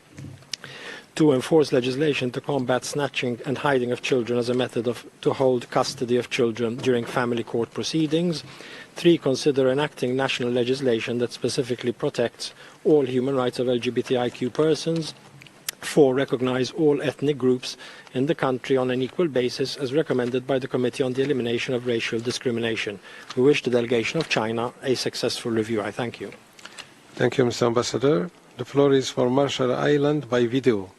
2. Enforce legislation to combat snatching and hiding of children as a method to hold custody of children during family court proceedings. 3. Consider enacting national legislation that specifically protects all human rights of LGBTIQ persons. 4. Recognize all ethnic groups in the country on an equal basis as recommended by the Committee on the Elimination of Racial Discrimination. We wish the delegation of China a successful review. I thank you. Thank you, Mr. Ambassador. The floor is for Marshall Island by video.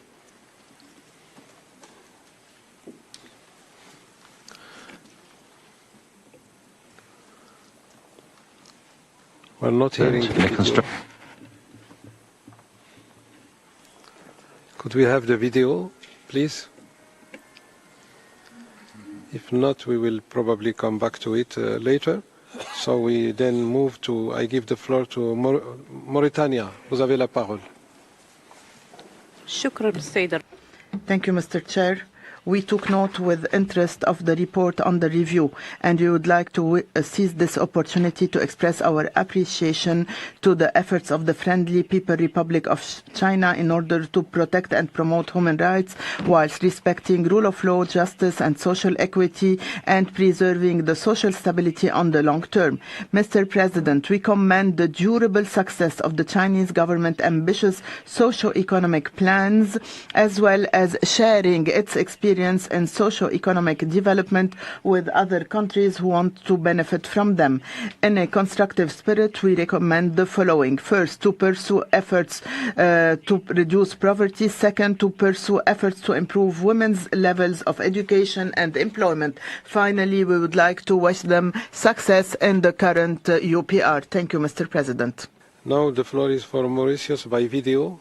We're not hearing the video. Could we have the video, please? If not, we will probably come back to it later. So we then move to, I give the floor to Mauritania. Vous avez la parole. Thank you, Mr. Chair. We took note with interest of the report on the review, and we would like to seize this opportunity to express our appreciation to the efforts of the Friendly People Republic of China in order to protect and promote human rights whilst respecting rule of law, justice and social equity and preserving the social stability on the long term. Mr. President, we commend the durable success of the Chinese government's ambitious socio-economic plans as well as sharing its experience and socio-economic development with other countries who want to benefit from them. In a constructive spirit, we recommend the following. First, to pursue efforts to reduce poverty. Second, to pursue efforts to improve women's levels of education and employment. Finally, we would like to wish them success in the current UPR. Thank you, Mr. President. Now the floor is for Mauritius by video.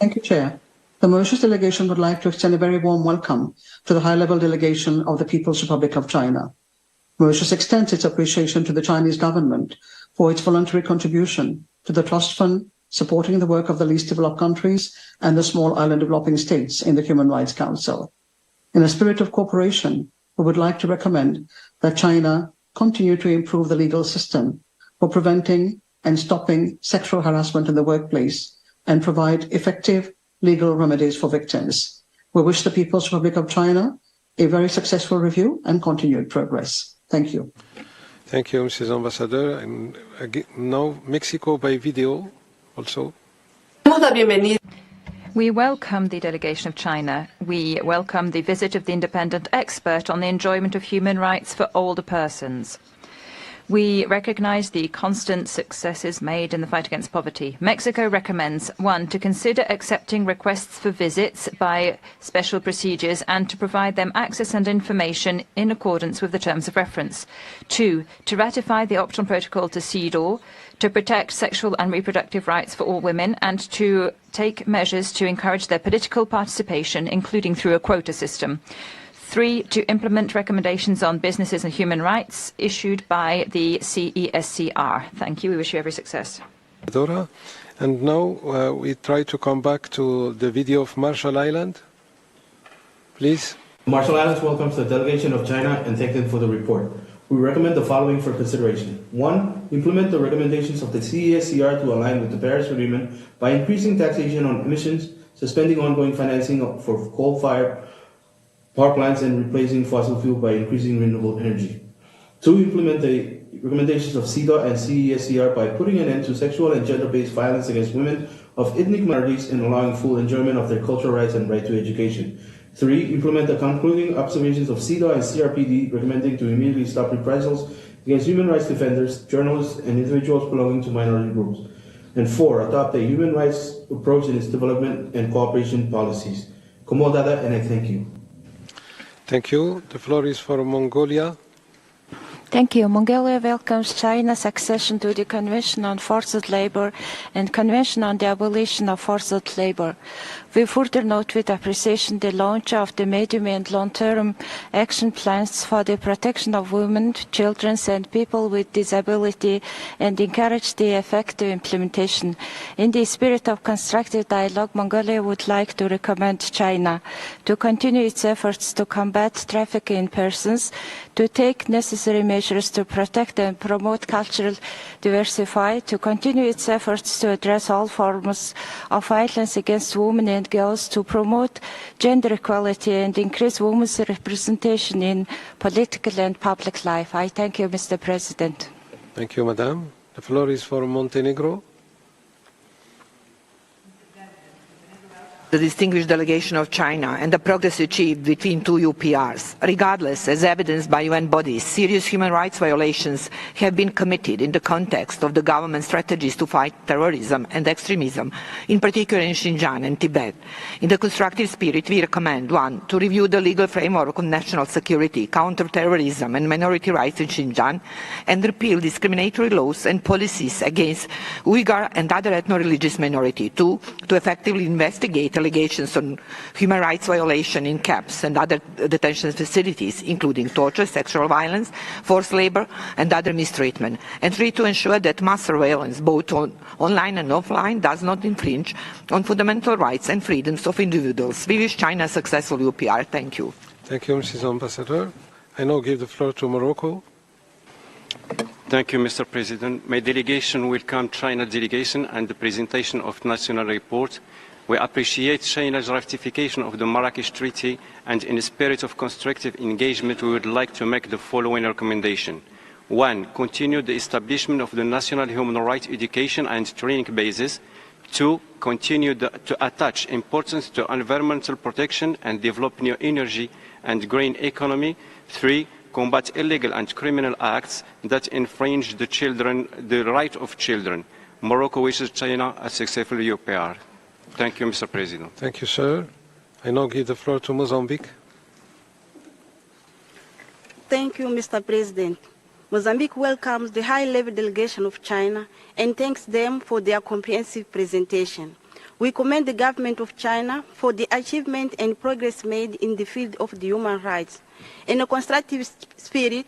Thank you, Chair. The Mauritius delegation would like to extend a very warm welcome to the high-level delegation of the People's Republic of China. Mauritius extends its appreciation to the Chinese government for its voluntary contribution to the trust fund supporting the work of the least developed countries and the small island developing states in the Human Rights Council. In a spirit of cooperation, we would like to recommend that China continue to improve the legal system for preventing and stopping sexual harassment in the workplace and provide effective legal remedies for victims. We wish the People's Republic of China a very successful review and continued progress. Thank you. Thank you, Mrs. Ambassador. And now Mexico by video also. We welcome the delegation of China. We welcome the visit of the independent expert on the enjoyment of human rights for older persons. We recognize the constant successes made in the fight against poverty. Mexico recommends, 1, to consider accepting requests for visits by special procedures and to provide them access and information in accordance with the terms of reference. 2, to ratify the optional protocol to CEDAW, to protect sexual and reproductive rights for all women, and to take measures to encourage their political participation, including through a quota system. 3, to implement recommendations on businesses and human rights issued by the CESCR. Thank you. We wish you every success. Dora. And now we try to come back to the video of Marshall Island. Please. Marshall Islands welcomes the delegation of China and thank them for the report. We recommend the following for consideration. 1, implement the recommendations of the CESCR to align with the Paris Agreement by increasing taxation on emissions, suspending ongoing financing for coal-fired power plants, and replacing fossil fuel by increasing renewable energy. 2, implement the recommendations of CEDAW and CESCR by putting an end to sexual and gender-based violence against women of ethnic minorities and allowing full enjoyment of their cultural rights and right to education. 3, implement the concluding observations of CEDAW and CRPD recommending to immediately stop reprisals against human rights defenders, journalists, and individuals belonging to minority groups. And 4, adopt a human rights approach in its development and cooperation policies. Como dada, and I thank you. Thank you. The floor is for Mongolia. Thank you. Mongolia welcomes China's accession to the Convention on Forced Labor and Convention on the Abolition of Forced Labor. We further note with appreciation the launch of the medium and long-term action plans for the protection of women, children, and people with disability, and encourage the effective implementation. In the spirit of constructive dialogue, Mongolia would like to recommend China to continue its efforts to combat trafficking in persons, to take necessary measures to protect and promote cultural diversity, to continue its efforts to address all forms of violence against women and girls, to promote gender equality and increase women's representation in political and public life. I thank you, Mr. President. Thank you, Madam. The floor is for Montenegro. The distinguished delegation of China and the progress achieved between two UPRs. Regardless, as evidenced by UN bodies, serious human rights violations have been committed in the context of the government strategies to fight terrorism and extremism, in particular in Xinjiang and Tibet. In the constructive spirit, we recommend 1, to review the legal framework on national security, counter-terrorism and minority rights in Xinjiang, and repeal discriminatory laws and policies against Uyghur and other ethno-religious minorities. 2, to effectively investigate allegations on human rights violation in camps and other detention facilities, including torture, sexual violence, forced labor, and other mistreatment. And 3, to ensure that mass surveillance, both online and offline, does not infringe on fundamental rights and freedoms of individuals. We wish China a successful UPR. Thank you. Thank you, Mrs. Ambassador. I now give the floor to Morocco. Thank you, Mr. President. My delegation welcomes China delegation and the presentation of national report. We appreciate China's ratification of the Marrakesh Treaty, and in a spirit of constructive engagement, we would like to make the following recommendation. 1, continue the establishment of the national human rights education and training bases. 2, continue to attach importance to environmental protection and develop new energy and green economy. 3, combat illegal and criminal acts that infringe the right of children. Morocco wishes China a successful UPR. Thank you, Mr. President. Thank you, sir. I now give the floor to Mozambique. Thank you, Mr. President. Mozambique welcomes the high-level delegation of China and thanks them for their comprehensive presentation. We commend the government of China for the achievement and progress made in the field of the human rights. In a constructive spirit,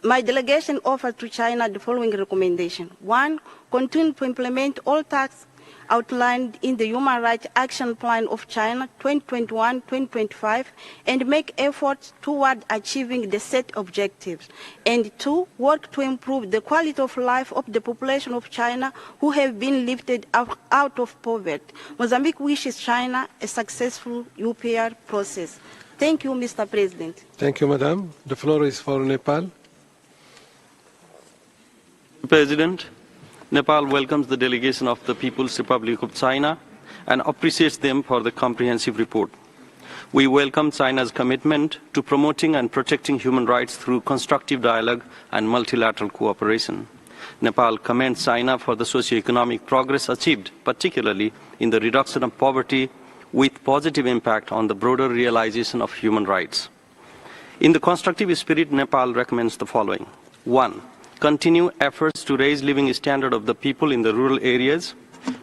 my delegation offers to China the following recommendation. 1, continue to implement all tasks outlined in the Human Rights Action Plan of China 2021-2025 and make efforts toward achieving the set objectives. And 2, work to improve the quality of life of the population of China who have been lifted out of poverty. Mozambique wishes China a successful UPR process. Thank you, Mr. President. Thank you, Madam. The floor is for Nepal. President, Nepal welcomes the delegation of the People's Republic of China and appreciates them for the comprehensive report. We welcome China's commitment to promoting and protecting human rights through constructive dialogue and multilateral cooperation. Nepal commends China for the socio-economic progress achieved, particularly in the reduction of poverty, with positive impact on the broader realization of human rights. In the constructive spirit, Nepal recommends the following. 1. Continue efforts to raise living standard of the people in the rural areas.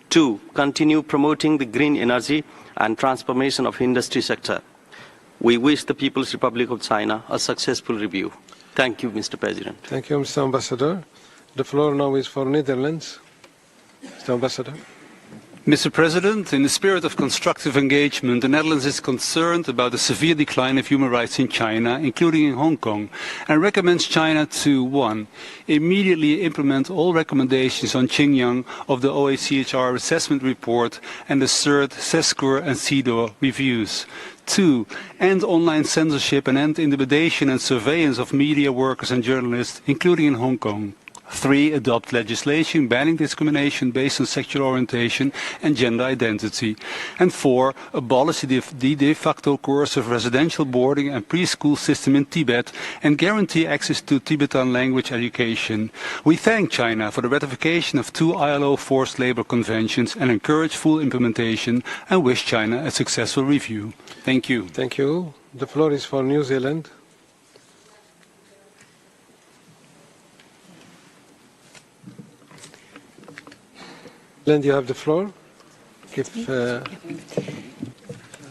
2. Continue promoting the green energy and transformation of industry sector. We wish the People's Republic of China a successful review. Thank you, Mr. President. Thank you, Mr. Ambassador. The floor now is for Netherlands. Mr. Ambassador. Mr. President, in the spirit of constructive engagement, the Netherlands is concerned about the severe decline of human rights in China, including in Hong Kong, and recommends China to 1. Immediately implement all recommendations on Xinjiang of the OHCHR assessment report and the third CESCUR and CEDAW reviews. 2. End online censorship and end intimidation and surveillance of media workers and journalists, including in Hong Kong. 3. Adopt legislation banning discrimination based on sexual orientation and gender identity. And 4. Abolish the de facto coercive residential boarding and preschool system in Tibet and guarantee access to Tibetan language education. We thank China for the ratification of 2 ILO forced labor conventions and encourage full implementation and wish China a successful review. Thank you. Thank you. The floor is for New Zealand. You have the floor.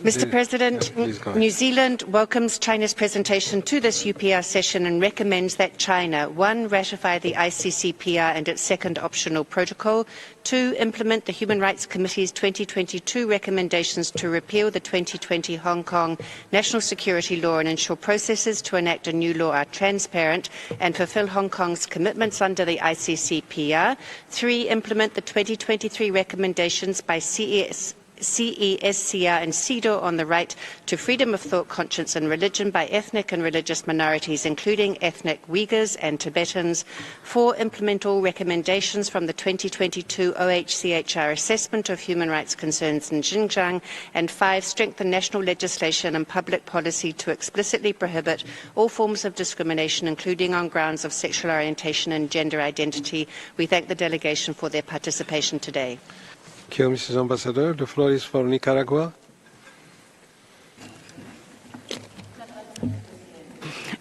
Mr. President, New Zealand welcomes China's presentation to this UPR session and recommends that China, 1. Ratify the ICCPR and its second optional protocol, 2. Implement the Human Rights Committee's 2022 recommendations to repeal the 2020 Hong Kong national security law and ensure processes to enact a new law are transparent and fulfill Hong Kong's commitments under the ICCPR, 3. Implement the 2023 recommendations by CESCR and CEDAW on the right to freedom of thought, conscience and religion by ethnic and religious minorities, including ethnic Uyghurs and Tibetans. 4. Implement all recommendations from the 2022 OHCHR assessment of human rights concerns in Xinjiang. And 5. Strengthen national legislation and public policy to explicitly prohibit all forms of discrimination, including on grounds of sexual orientation and gender identity. We thank the delegation for their participation today. Thank you, Mrs. Ambassador. The floor is for Nicaragua.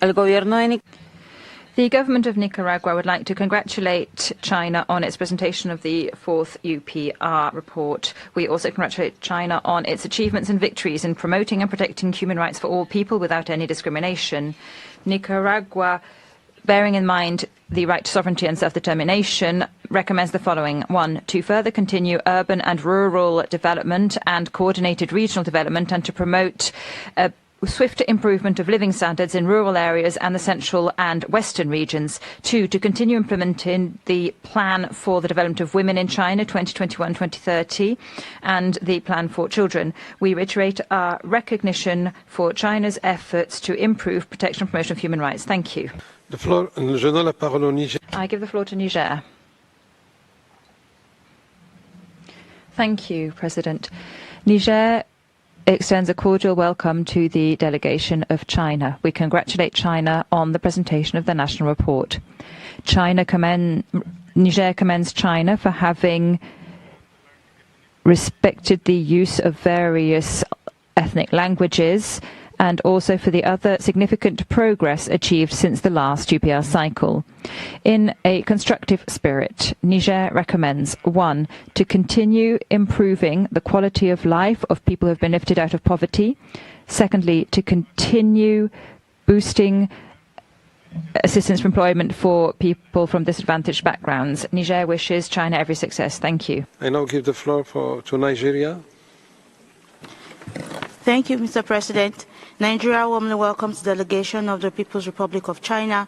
The government of Nicaragua would like to congratulate China on its presentation of the 4th UPR report. We also congratulate China on its achievements and victories in promoting and protecting human rights for all people without any discrimination. Nicaragua, bearing in mind the right to sovereignty and self-determination, recommends the following. 1. To further continue urban and rural development and coordinated regional development and to promote a swifter improvement of living standards in rural areas and the central and western regions. 2. To continue implementing the plan for the development of women in China 2021-2030 and the plan for children. We reiterate our recognition for China's efforts to improve protection and promotion of human rights. Thank you. The floor, je donne la parole au Niger. I give the floor to Niger. Thank you, President. Niger extends a cordial welcome to the delegation of China. We congratulate China on the presentation of the national report. Niger commends China for having respected the use of various ethnic languages and also for the other significant progress achieved since the last UPR cycle. In a constructive spirit, Niger recommends 1. To continue improving the quality of life of people who have been lifted out of poverty. Secondly, to continue boosting assistance for employment for people from disadvantaged backgrounds. Niger wishes China every success. Thank you. I now give the floor to Nigeria. Thank you, Mr. President. Nigeria warmly welcomes the delegation of the People's Republic of China.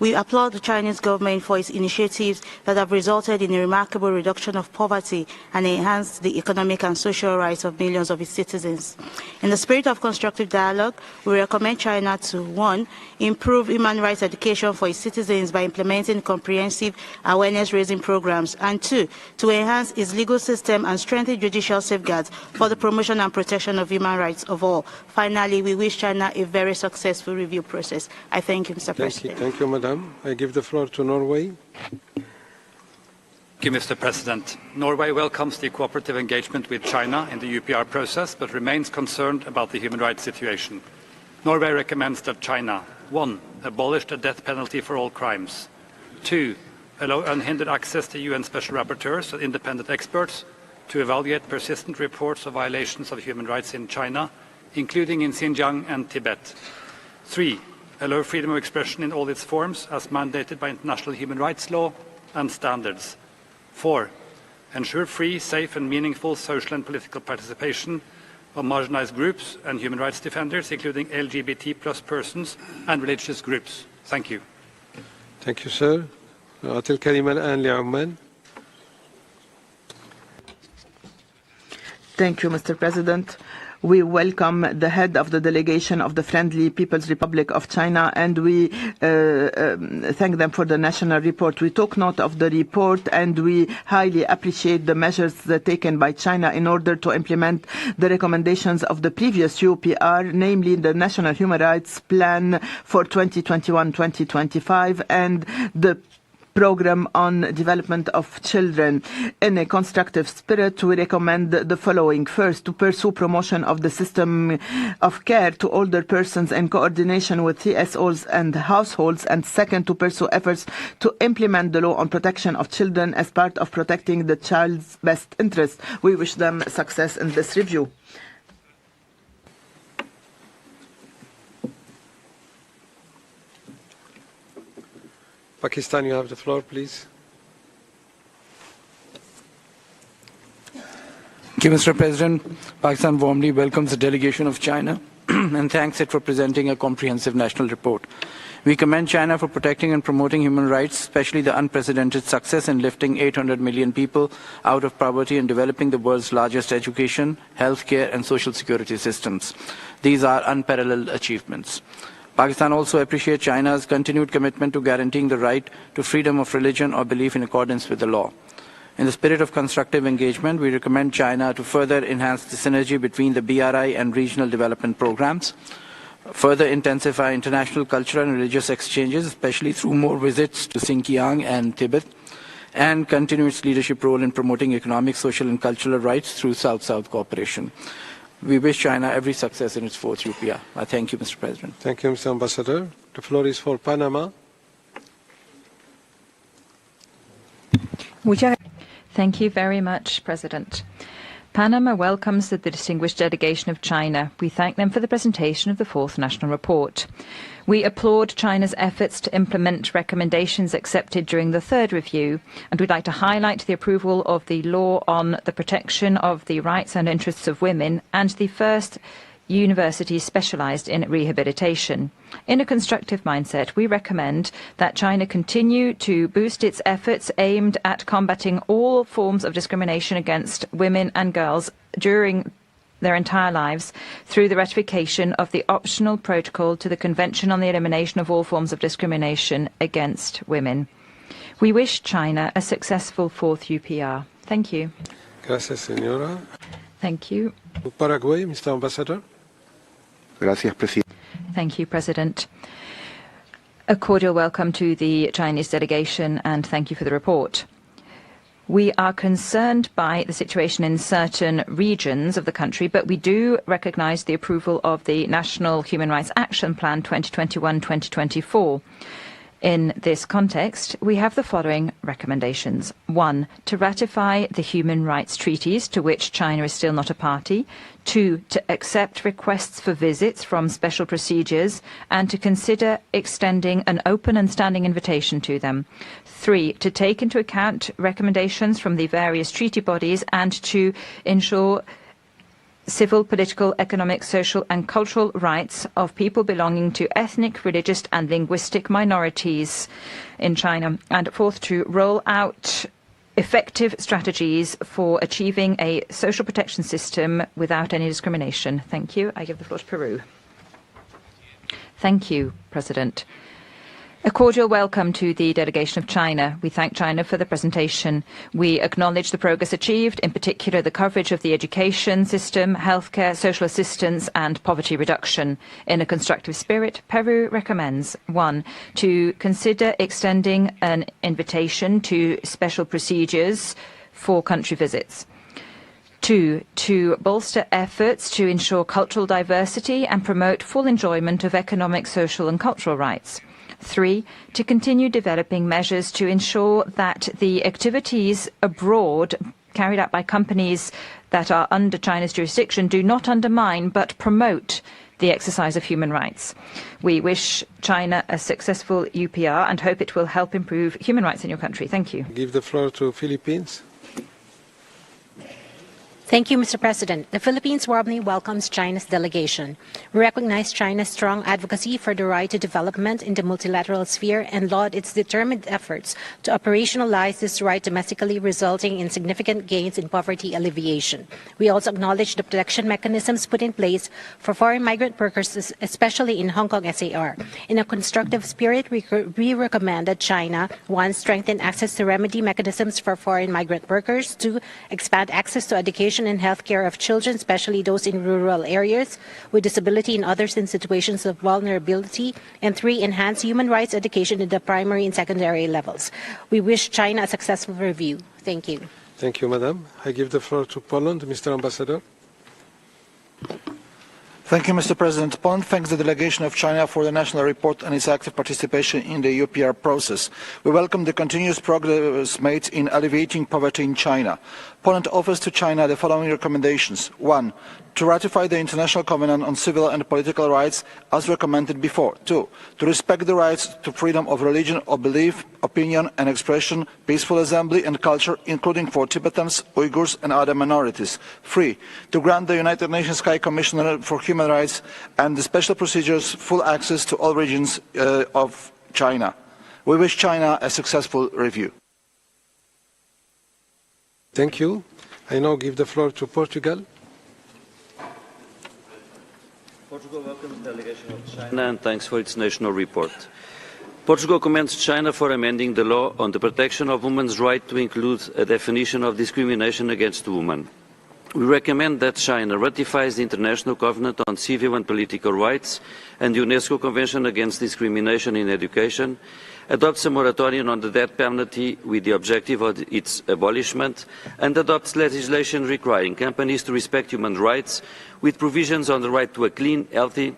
We applaud the Chinese government for its initiatives that have resulted in a remarkable reduction of poverty and enhanced the economic and social rights of millions of its citizens. In the spirit of constructive dialogue, we recommend China to 1. Improve human rights education for its citizens by implementing comprehensive awareness-raising programs, and 2. To enhance its legal system and strengthen judicial safeguards for the promotion and protection of human rights of all. Finally, we wish China a very successful review process. I thank you, Mr. President. Thank you, Madam. I give the floor to Norway. Thank you, Mr. President. Norway welcomes the cooperative engagement with China in the UPR process, but remains concerned about the human rights situation. Norway recommends that China, 1. Abolish the death penalty for all crimes. 2. Allow unhindered access to UN special rapporteurs and independent experts to evaluate persistent reports of violations of human rights in China, including in Xinjiang and Tibet. 3. Allow freedom of expression in all its forms as mandated by international human rights law and standards. 4. Ensure free, safe and meaningful social and political participation of marginalized groups and human rights defenders, including LGBT+ persons and religious groups. Thank you. Thank you, sir. أعطي الكلمة الآن لعمان. Thank you, Mr. President. We welcome the head of the delegation of the Friendly People's Republic of China, and we thank them for the national report. We took note of the report, and we highly appreciate the measures taken by China in order to implement the recommendations of the previous UPR, namely the National Human Rights Plan for 2021-2025 and the Program on Development of Children. In a constructive spirit, we recommend the following. First, to pursue promotion of the system of care to older persons in coordination with TSOs and households. And second, to pursue efforts to implement the law on protection of children as part of protecting the child's best interest. We wish them success in this review. Pakistan, you have the floor, please. Thank you, Mr. President. Pakistan warmly welcomes the delegation of China and thanks it for presenting a comprehensive national report. We commend China for protecting and promoting human rights, especially the unprecedented success in lifting 800 million people out of poverty and developing the world's largest education, healthcare, and social security systems. These are unparalleled achievements. Pakistan also appreciates China's continued commitment to guaranteeing the right to freedom of religion or belief in accordance with the law. In the spirit of constructive engagement, we recommend China to further enhance the synergy between the BRI and regional development programs, further intensify international cultural and religious exchanges, especially through more visits to Xinjiang and Tibet, and continue its leadership role in promoting economic, social, and cultural rights through South-South cooperation. We wish China every success in its fourth UPR. I thank you, Mr. President. Thank you, Mr. Ambassador. The floor is for Panama. Thank you very much, President. Panama welcomes the distinguished delegation of China. We thank them for the presentation of the fourth national report. We applaud China's efforts to implement recommendations accepted during the third review, and we'd like to highlight the approval of the law on the protection of the rights and interests of women and the first university specialized in rehabilitation. In a constructive mindset, we recommend that China continue to boost its efforts aimed at combating all forms of discrimination against women and girls during their entire lives through the ratification of the optional protocol to the Convention on the Elimination of All Forms of Discrimination Against Women. We wish China a successful fourth UPR. Thank you. Gracias, señora. Thank you. Paraguay, Mr. Ambassador. Gracias, Presidente. Thank you, President. A cordial welcome to the Chinese delegation and thank you for the report. We are concerned by the situation in certain regions of the country, but we do recognize the approval of the National Human Rights Action Plan 2021-2024. In this context, we have the following recommendations. 1. To ratify the human rights treaties to which China is still not a party. 2. To accept requests for visits from special procedures and to consider extending an open and standing invitation to them. 3. To take into account recommendations from the various treaty bodies and to ensure civil, political, economic, social and cultural rights of people belonging to ethnic, religious and linguistic minorities in China. And fourth, to roll out effective strategies for achieving a social protection system without any discrimination. Thank you. I give the floor to Peru. Thank you, President. A cordial welcome to the delegation of China. We thank China for the presentation. We acknowledge the progress achieved, in particular the coverage of the education system, healthcare, social assistance and poverty reduction. In a constructive spirit, Peru recommends 1. To consider extending an invitation to special procedures for country visits. 2. To bolster efforts to ensure cultural diversity and promote full enjoyment of economic, social and cultural rights. 3. To continue developing measures to ensure that the activities abroad carried out by companies that are under China's jurisdiction do not undermine but promote the exercise of human rights. We wish China a successful UPR and hope it will help improve human rights in your country. Thank you. Give the floor to Philippines. Thank you, Mr. President. The Philippines warmly welcomes China's delegation. We recognize China's strong advocacy for the right to development in the multilateral sphere and laud its determined efforts to operationalize this right domestically, resulting in significant gains in poverty alleviation. We also acknowledge the protection mechanisms put in place for foreign migrant workers, especially in Hong Kong SAR. In a constructive spirit, we recommend that China, 1. Strengthen access to remedy mechanisms for foreign migrant workers, 2. Expand access to education and health care of children, especially those in rural areas with disability and others in situations of vulnerability, and 3. Enhance human rights education in the primary and secondary levels. We wish China a successful review. Thank you. Thank you, Madam. I give the floor to Poland. Mr. Ambassador. Thank you, Mr. President. Poland thanks the delegation of China for the national report and its active participation in the UPR process. We welcome the continuous progress made in alleviating poverty in China. Poland offers to China the following recommendations. 1. To ratify the International Covenant on Civil and Political Rights as recommended before. 2. To respect the rights to freedom of religion or belief, opinion and expression, peaceful assembly and culture, including for Tibetans, Uyghurs and other minorities. 3. To grant the United Nations High Commissioner for Human Rights and the special procedures full access to all regions of China. We wish China a successful review. Thank you. I now give the floor to Portugal. Portugal welcomes the delegation of China and thanks for its national report. Portugal commends China for amending the law on the protection of women's right to include a definition of discrimination against women. We recommend that China ratifies the International Covenant on Civil and Political Rights and the UNESCO Convention Against Discrimination in Education, adopts a moratorium on the death penalty with the objective of its abolishment, and adopts legislation requiring companies to respect human rights with provisions on the right to a clean, healthy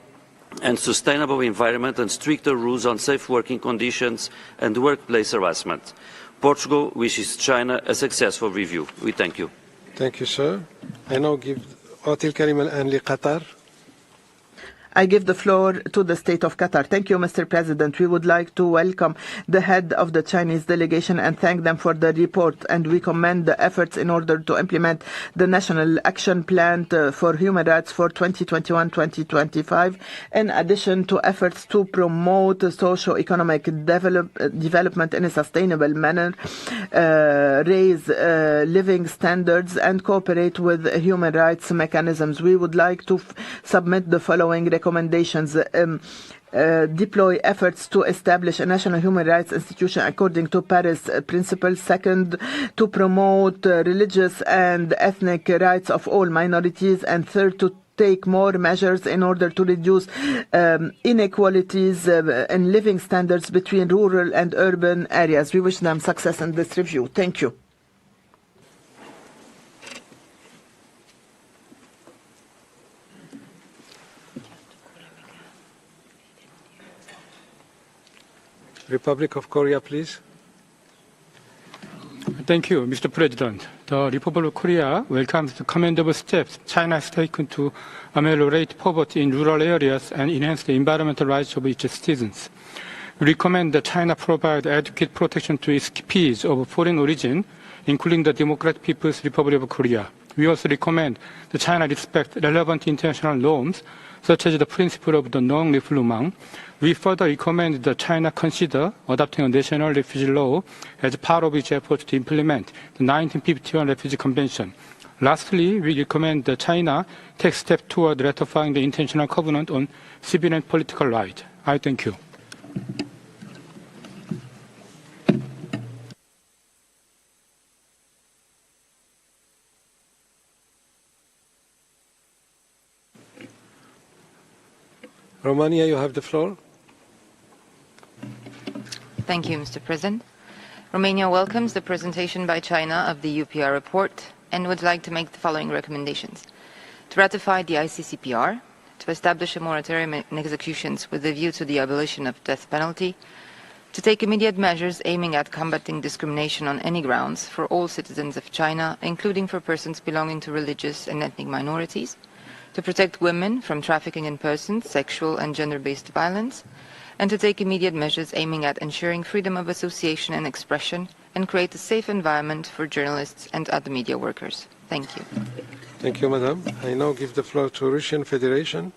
and sustainable environment and stricter rules on safe working conditions and workplace harassment. Portugal wishes China a successful review. We thank you. Thank you, sir. I now give Atil Karim Al-Anli, Qatar. I give the floor to the State of Qatar. Thank you, Mr. President. We would like to welcome the head of the Chinese delegation and thank them for the report. And we commend the efforts in order to implement the National Action Plan for Human Rights for 2021-2025, in addition to efforts to promote socio-economic development in a sustainable manner, raise living standards, and cooperate with human rights mechanisms. We would like to submit the following recommendations. Deploy efforts to establish a national human rights institution according to Paris principles. Second, to promote religious and ethnic rights of all minorities. And third, to take more measures in order to reduce inequalities in living standards between rural and urban areas. We wish them success in this review. Thank you. Republic of Korea, please. Thank you, Mr. President. The Republic of Korea welcomes the commendable steps China has taken to ameliorate poverty in rural areas and enhance the environmental rights of its citizens. We recommend that China provide adequate protection to its peers of foreign origin, including the Democratic People's Republic of Korea. We also recommend that China respect relevant international norms, such as the principle of the non-refoulement. We further recommend that China consider adopting a national refugee law as part of its efforts to implement the 1951 Refugee Convention. Lastly, we recommend that China take steps toward ratifying the International Covenant on Civil and Political Rights. I thank you. Romania, you have the floor. Thank you, Mr. President. Romania welcomes the presentation by China of the UPR report and would like to make the following recommendations. To ratify the ICCPR, to establish a moratorium in executions with a view to the abolition of death penalty, to take immediate measures aiming at combating discrimination on any grounds for all citizens of China, including for persons belonging to religious and ethnic minorities, to protect women from trafficking in persons, sexual and gender-based violence, and to take immediate measures aiming at ensuring freedom of association and expression and create a safe environment for journalists and other media workers. Thank you. Thank you, Madam. I now give the floor to Russian Federation.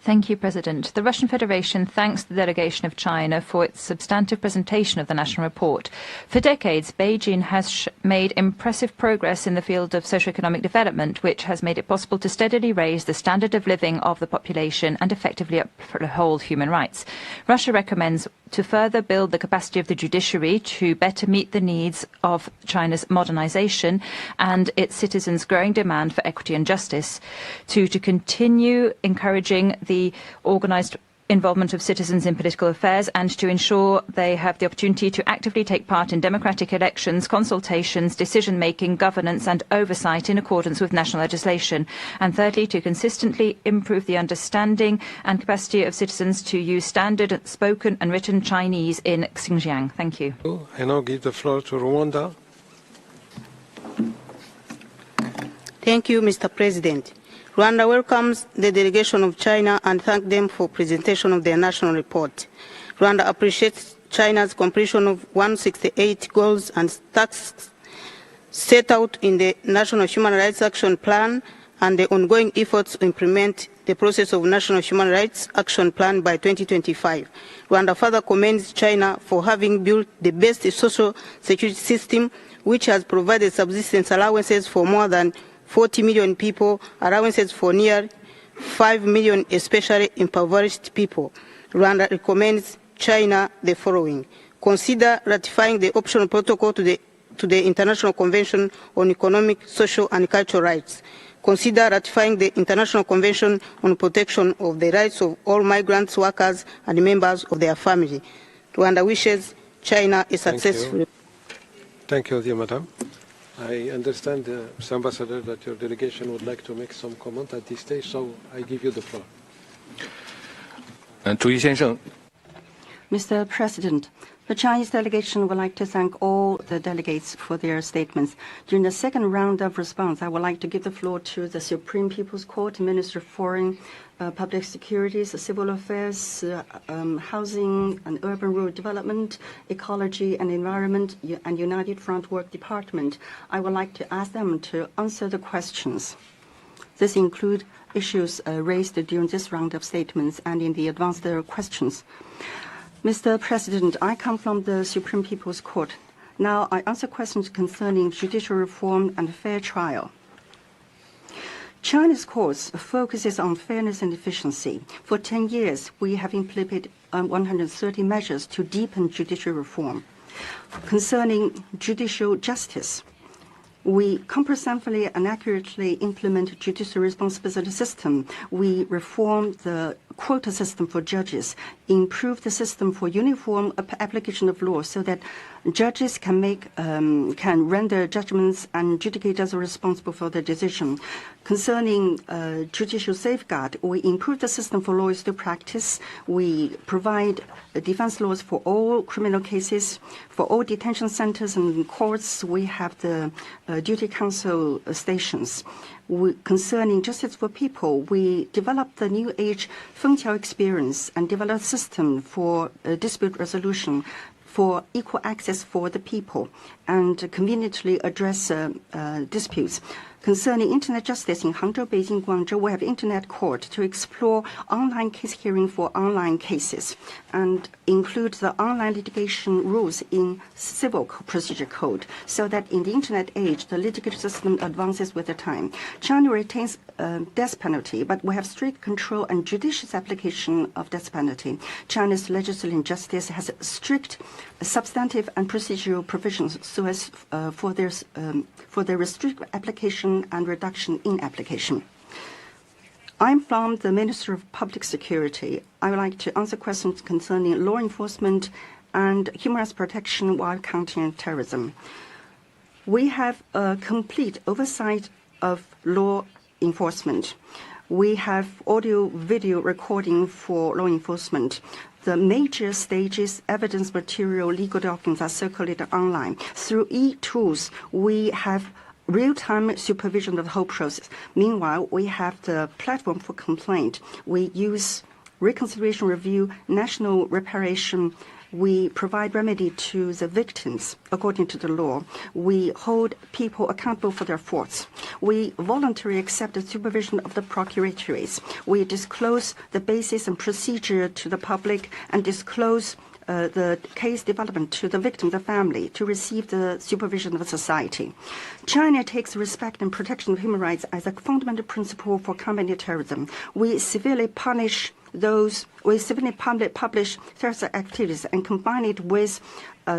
Thank you, President. The Russian Federation thanks the delegation of China for its substantive presentation of the national report. For decades, Beijing has made impressive progress in the field of socio-economic development, which has made it possible to steadily raise the standard of living of the population and effectively uphold human rights. Russia recommends to further build the capacity of the judiciary to better meet the needs of China's modernization and its citizens' growing demand for equity and justice, to continue encouraging the organized involvement of citizens in political affairs and to ensure they have the opportunity to actively take part in democratic elections, consultations, decision-making, governance and oversight in accordance with national legislation. And thirdly, to consistently improve the understanding and capacity of citizens to use standard spoken and written Chinese in Xinjiang. Thank you. I now give the floor to Rwanda. Thank you, Mr. President. Rwanda welcomes the delegation of China and thanks them for presentation of their national report. Rwanda appreciates China's completion of 168 goals and tasks set out in the National Human Rights Action Plan and the ongoing efforts to implement the process of National Human Rights Action Plan by 2025. Rwanda further commends China for having built the best social security system, which has provided subsistence allowances for more than 40 million people, allowances for near 5 million, especially impoverished people. Rwanda recommends China the following. Consider ratifying the optional protocol to the International Convention on Economic, Social and Cultural Rights. Consider ratifying the International Convention on Protection of the Rights of All Migrants, Workers and Members of their Family. Rwanda wishes China a successful... Thank you, dear Madam. I understand, Mr. Ambassador, that your delegation would like to make some comment at this stage, so I give you the floor. Mr. President, the Chinese delegation would like to thank all the delegates for their statements. During the second round of response, I would like to give the floor to the Supreme People's Court, Minister of Foreign, Public Securities, Civil Affairs, Housing and Urban Rural Development, Ecology and Environment, and United Front Work Department. I would like to ask them to answer the questions. This includes issues raised during this round of statements and in the advanced questions. Mr. President, I come from the Supreme People's Court. Now I answer questions concerning judicial reform and fair trial. China's courts focuses on fairness and efficiency. For 10 years, we have implemented 130 measures to deepen judicial reform. Concerning judicial justice, we comprehensively and accurately implement judicial responsibility system. We reform the quota system for judges, improve the system for uniform application of law so that judges can render judgments and adjudicators are responsible for their decision. Concerning judicial safeguard, we improve the system for lawyers to practice. We provide defense laws for all criminal cases. For all detention centers and courts, we have the duty counsel stations. Concerning justice for people, we developed the new age Fengqiao experience and developed a system for dispute resolution. for equal access for the people and conveniently address disputes. Concerning internet justice in Hangzhou, Beijing, Guangzhou, we have internet court to explore online case hearing for online cases and include the online litigation rules in civil procedure code so that in the internet age, the litigation system advances with the time. China retains death penalty, but we have strict control and judicious application of death penalty. China's legislative justice has strict substantive and procedural provisions so as for their strict application and reduction in application. I'm from the Ministry of Public Security. I would like to answer questions concerning law enforcement and human rights protection while countering terrorism. We have a complete oversight of law enforcement. We have audio-video recording for law enforcement. The major stages, evidence material, legal documents are circulated online. Through e-tools, we have real-time supervision of the whole process. Meanwhile, we have the platform for complaint. We use reconciliation review, national reparation. We provide remedy to the victims according to the law. We hold people accountable for their faults. We voluntarily accept the supervision of the procuratoriats. We disclose the basis and procedure to the public and disclose the case development to the victim, the family, to receive the supervision of society. China takes respect and protection of human rights as a fundamental principle for combating terrorism. We severely publish terrorist activities and combine it with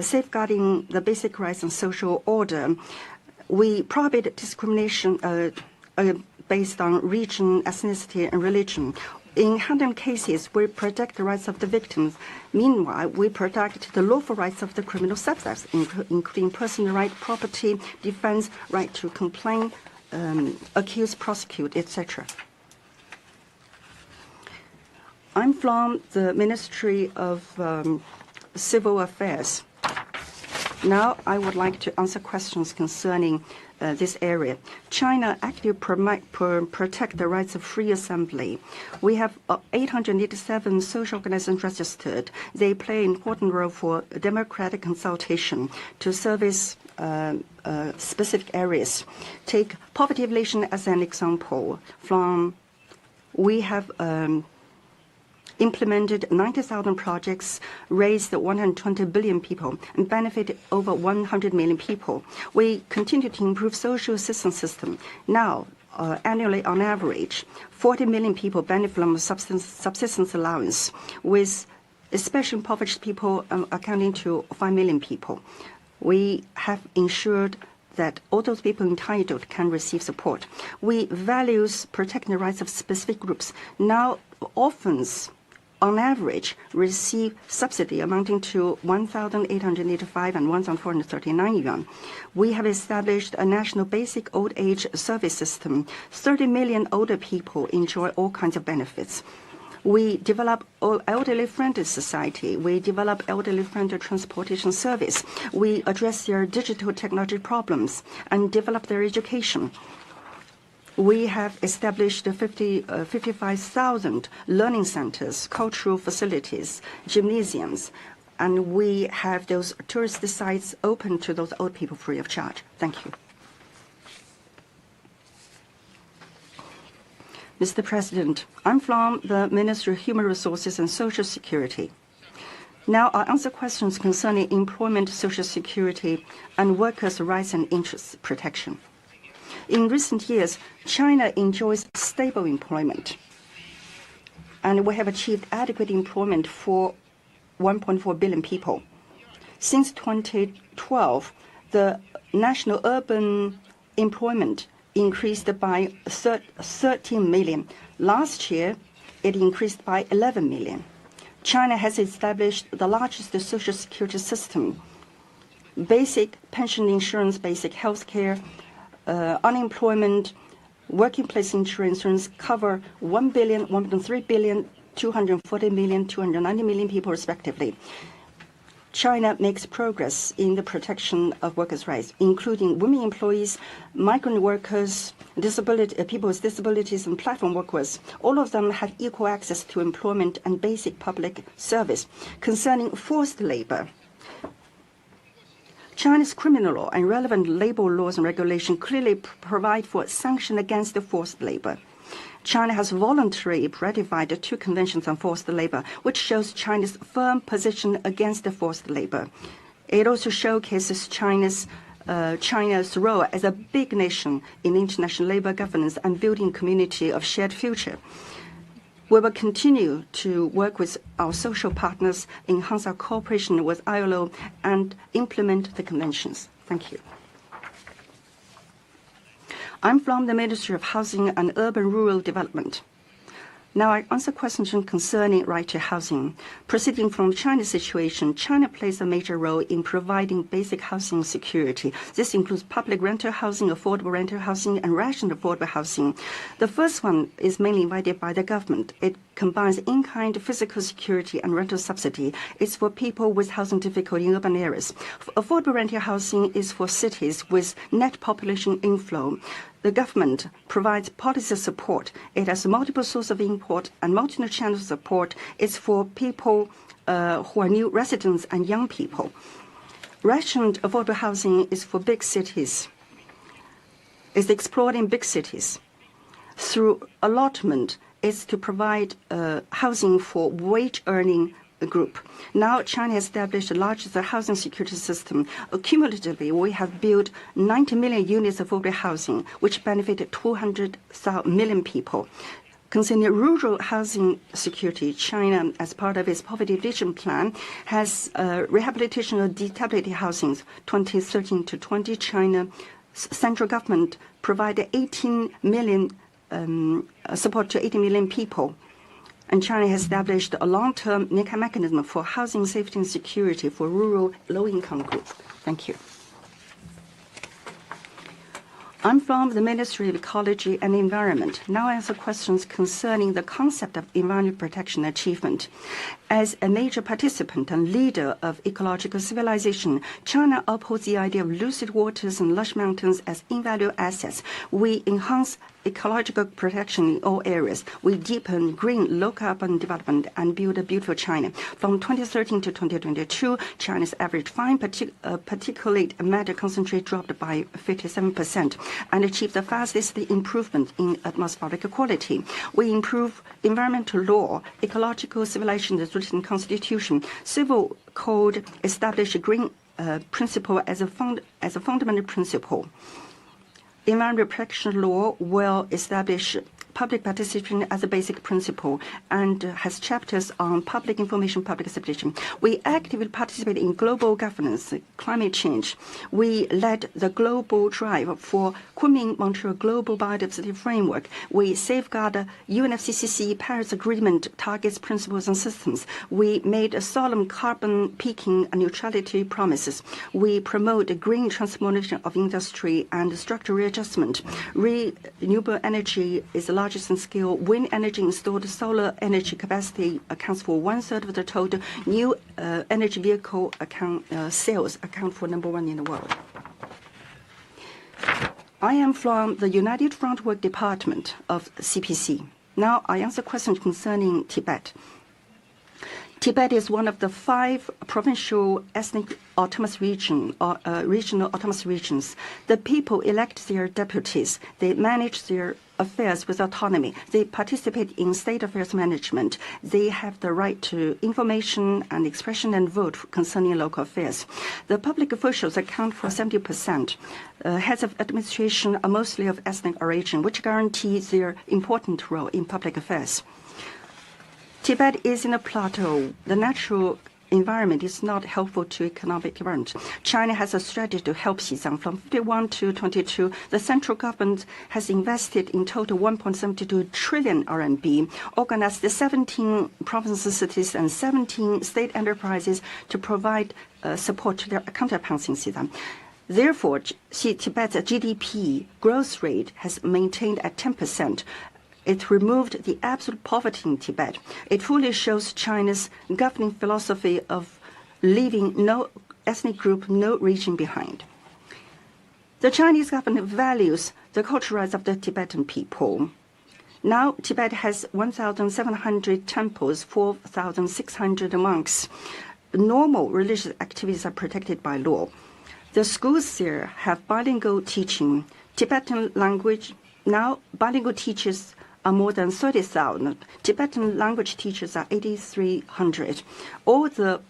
safeguarding the basic rights and social order. We prohibit discrimination based on region, ethnicity, and religion. In handling cases, we protect the rights of the victims. Meanwhile, we protect the lawful rights of the criminal suspects, including personal right, property, defense, right to complain, accuse, prosecute, etc. I'm from the Ministry of Civil Affairs. Now I would like to answer questions concerning this area. China actively protect the rights of free assembly. We have 887 social organizations registered. They play an important role for democratic consultation to service specific areas. Take poverty alleviation as an example. We have implemented 90,000 projects, raised 120 billion people, and benefited over 100 million people. We continue to improve social assistance system. Now, annually on average, 40 million people benefit from subsistence allowance, with especially impoverished people accounting to 5 million people. We have ensured that all those people entitled can receive support. We value protecting the rights of specific groups. Now, orphans, on average, receive subsidy amounting to 1,885 and 1,439 yuan. We have established a national basic old age service system. 30 million older people enjoy all kinds of benefits. We develop elderly-friendly society. We develop elderly-friendly transportation service. We address their digital technology problems and develop their education. We have established 55,000 learning centers, cultural facilities, gymnasiums, and we have those tourist sites open to those old people free of charge. Thank you. Mr. President, I'm from the Ministry of Human Resources and Social Security. Now I'll answer questions concerning employment, social security, and workers' rights and interests protection. In recent years, China enjoys stable employment, and we have achieved adequate employment for 1.4 billion people. Since 2012, the national urban employment increased by 13 million. Last year, it increased by 11 million. China has established the largest social security system. Basic pension insurance, basic health care, unemployment, working place insurance cover 1 billion, 1.3 billion, 240 million, 290 million people respectively. China makes progress in the protection of workers' rights, including women employees, migrant workers, people with disabilities, and platform workers. All of them have equal access to employment and basic public service. Concerning forced labor, China's criminal law and relevant labor laws and regulations clearly provide for sanction against the forced labor. China has voluntarily ratified the 2 conventions on forced labor, which shows China's firm position against the forced labor. It also showcases China's role as a big nation in international labor governance and building a community of shared future. We will continue to work with our social partners, enhance our cooperation with ILO, and implement the conventions. Thank you. I'm from the Ministry of Housing and Urban Rural Development. Now I answer questions concerning right to housing. Proceeding from China's situation, China plays a major role in providing basic housing security. This includes public rental housing, affordable rental housing, and rational affordable housing. The first one is mainly provided by the government. It combines in-kind physical security and rental subsidy. It's for people with housing difficulty in urban areas. Affordable rental housing is for cities with net population inflow. The government provides policy support. It has multiple sources of import and multi-channel support. It's for people who are new residents and young people. Rationed affordable housing is for big cities. It's explored in big cities. Through allotment, it's to provide housing for wage-earning group. Now China has established the largest housing security system. Cumulatively, we have built 90 million units of affordable housing, which benefited 200 million people. Concerning rural housing security, China, as part of its poverty alleviation plan, has rehabilitation of detabulated housings 2013 to 20. China central government provided 18 million support to 80 million people. And China has established a long-term mechanism for housing safety and security for rural low-income groups. Thank you. I'm from the Ministry of Ecology and Environment. Now I answer questions concerning the concept of environment protection achievement. As a major participant and leader of ecological civilization, China upholds the idea of lucid waters and lush mountains as invaluable assets. We enhance ecological protection in all areas. We deepen green low-carbon development and build a beautiful China. From 2013 to 2022, China's average fine particulate matter concentrate dropped by 57% and achieved the fastest improvement in atmospheric quality. We improve environmental law, ecological civilization, the written constitution. Civil code established a green principle as a fundamental principle. Environment protection law will establish public participation as a basic principle and has chapters on public information, public participation. We actively participate in global governance, climate change. We led the global drive for Kunming-Montreal Global Biodiversity Framework. We safeguard UNFCCC Paris Agreement targets, principles, and systems. We made solemn carbon peaking and neutrality promises. We promote green transformation of industry and structural readjustment. Renewable energy is the largest in scale. Wind energy installed solar energy capacity accounts for 1/3 of the total. New energy vehicle sales account for #1 in the world. I am from the United Front Work Department of CPC. Now I answer questions concerning Tibet. Tibet is one of the 5 provincial ethnic autonomous regional autonomous regions. The people elect their deputies. They manage their affairs with autonomy. They participate in state affairs management. They have the right to information and expression and vote concerning local affairs. The public officials account for 70%. Heads of administration are mostly of ethnic origin, which guarantees their important role in public affairs. Tibet is in a plateau. The natural environment is not helpful to economic development. China has a strategy to help Xizang. From 51 to 22, the central government has invested in total 1.72 trillion RMB, organized the 17 provinces, cities, and 17 state enterprises to provide support to their counterparts in Xizang. Therefore, Tibet's GDP growth rate has maintained at 10%. It removed the absolute poverty in Tibet. It fully shows China's governing philosophy of leaving no ethnic group, no region behind. The Chinese government values the cultural rights of the Tibetan people. Now, Tibet has 1,700 temples, 4,600 monks. normal religious activities are protected by law. The schools there have bilingual teaching, Tibetan language. Now, bilingual teachers are more than 30,000. Tibetan language teachers are 8,300. All the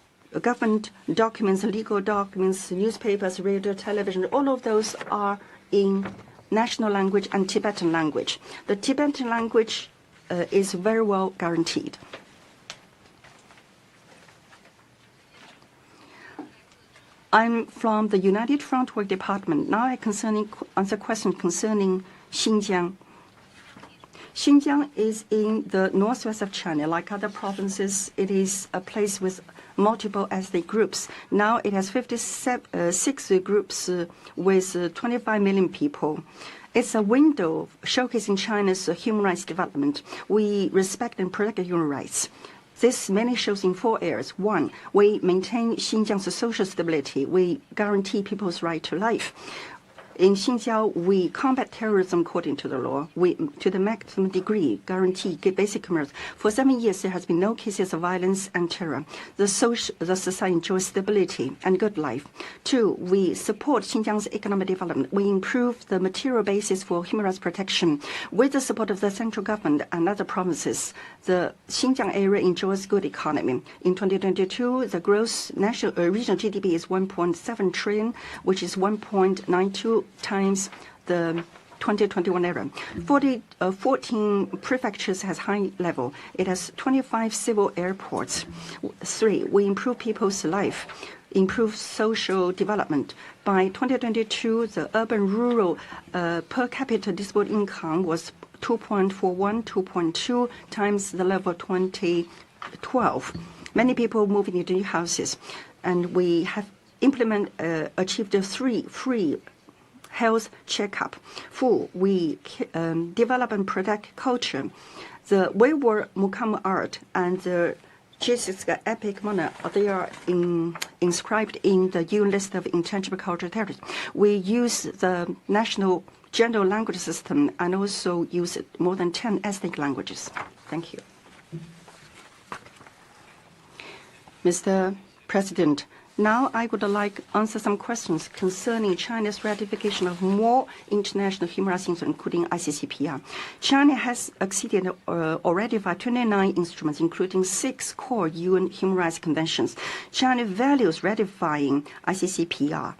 government documents, legal documents, newspapers, radio, television, all of those are in national language and Tibetan language. The Tibetan language is very well guaranteed. I'm from the United Front Work Department. Now I answer question concerning Xinjiang. Xinjiang is in the northwest of China. Like other provinces, it is a place with multiple ethnic groups. Now it has 56 groups with 25 million people. It's a window showcasing China's human rights development. We respect and protect human rights. This mainly shows in 4 areas. 1, we maintain Xinjiang's social stability. We guarantee people's right to life. In Xinjiang, we combat terrorism according to the law. We, to the maximum degree, guarantee basic commerce. For 7 years, there has been no cases of violence and terror. The society enjoys stability and good life. 2, we support Xinjiang's economic development. We improve the material basis for human rights protection. With the support of the central government and other provinces, the Xinjiang area enjoys good economy. In 2022, the gross national regional GDP is 1.7 trillion, which is 1.92 times the 2021 era. 14 prefectures has high level. It has 25 civil airports. 3, we improve people's life, improve social development. By 2022, the urban-rural per capita disposable income was 2.41, 2.2 times the level of 2012. Many people moving into new houses, and we have achieved 3 free health checkup. 4, we develop and protect culture. The Weiwar Mukam art and the Jesus epic manner, they are inscribed in the UN list of intangible cultural heritage. We use the national general language system and also use more than 10 ethnic languages. Thank you. Mr. President, now I would like to answer some questions concerning China's ratification of more international human rights instruments, including ICCPR. China has acceded or ratified 29 instruments, including 6 core UN human rights conventions. China values ratifying ICCPR,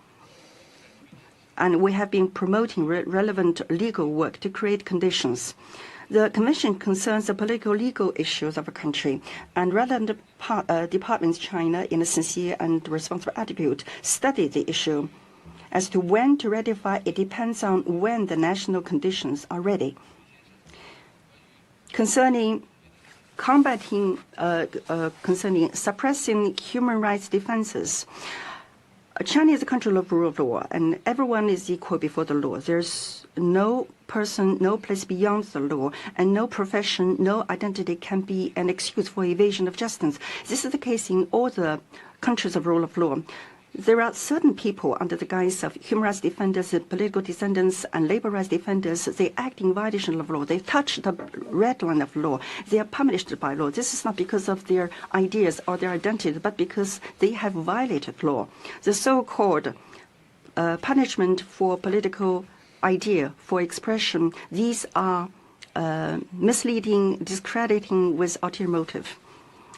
and we have been promoting relevant legal work to create conditions. The Convention concerns the political legal issues of a country, and relevant departments in China, in a sincere and responsible attitude, study the issue. As to when to ratify, it depends on when the national conditions are ready. Concerning suppressing human rights defenses, China is a country of rule of law, and everyone is equal before the law. There's no person, no place beyond the law, and no profession, no identity can be an excuse for evasion of justice. This is the case in all the countries of rule of law. There are certain people under the guise of human rights defenders, political dissidents, and labor rights defenders. They act in violation of law. They touch the red line of law. They are punished by law. This is not because of their ideas or their identity, but because they have violated law. The so-called punishment for political idea, for expression, these are misleading, discrediting with ulterior motive.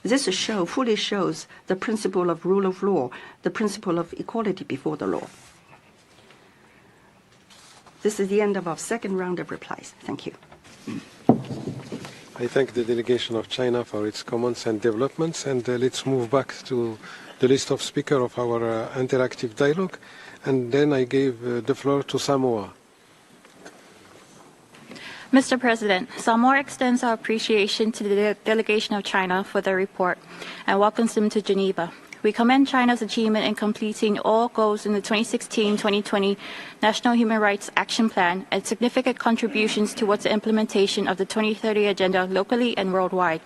This fully shows the principle of rule of law, the principle of equality before the law. This is the end of our second round of replies. Thank you. I thank the delegation of China for its comments and developments, and let's move back to the list of speakers of our interactive dialogue, and then I gave the floor to Samoa. Mr. President, Samoa extends our appreciation to the delegation of China for their report and welcomes them to Geneva. We commend China's achievement in completing all goals in the 2016-2020 National Human Rights Action Plan and significant contributions towards the implementation of the 2030 Agenda locally and worldwide.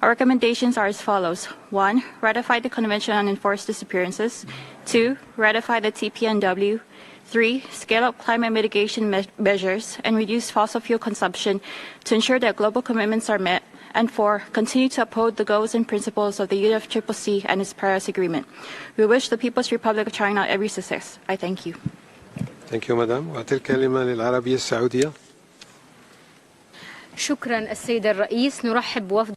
Our recommendations are as follows. 1. Ratify the Convention on Enforced Disappearances. 2. Ratify the TPNW. 3. Scale up climate mitigation measures and reduce fossil fuel consumption to ensure that global commitments are met And 4, continue to uphold the goals and principles of the UNFCCC and its Paris Agreement. We wish the People's Republic of China every success. I thank you. Thank you, Madam. وأعطي الكلمة للعربية السعودية. شكرا السيد الرئيس. نرحب بوفد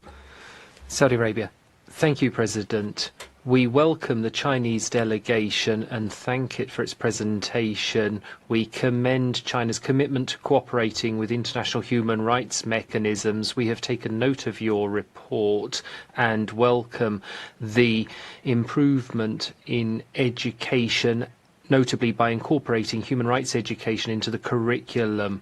Saudi Arabia. Thank you, President. We welcome the Chinese delegation and thank it for its presentation. We commend China's commitment to cooperating with international human rights mechanisms. We have taken note of your report and welcome the improvement in education, notably by incorporating human rights education into the curriculum.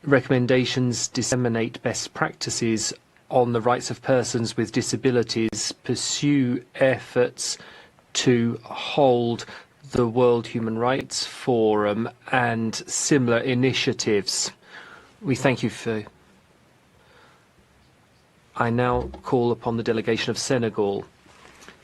Recommendations disseminate best practices on the rights of persons with disabilities, pursue efforts to hold the World Human Rights Forum and similar initiatives. We thank you for... I now call upon the delegation of Senegal.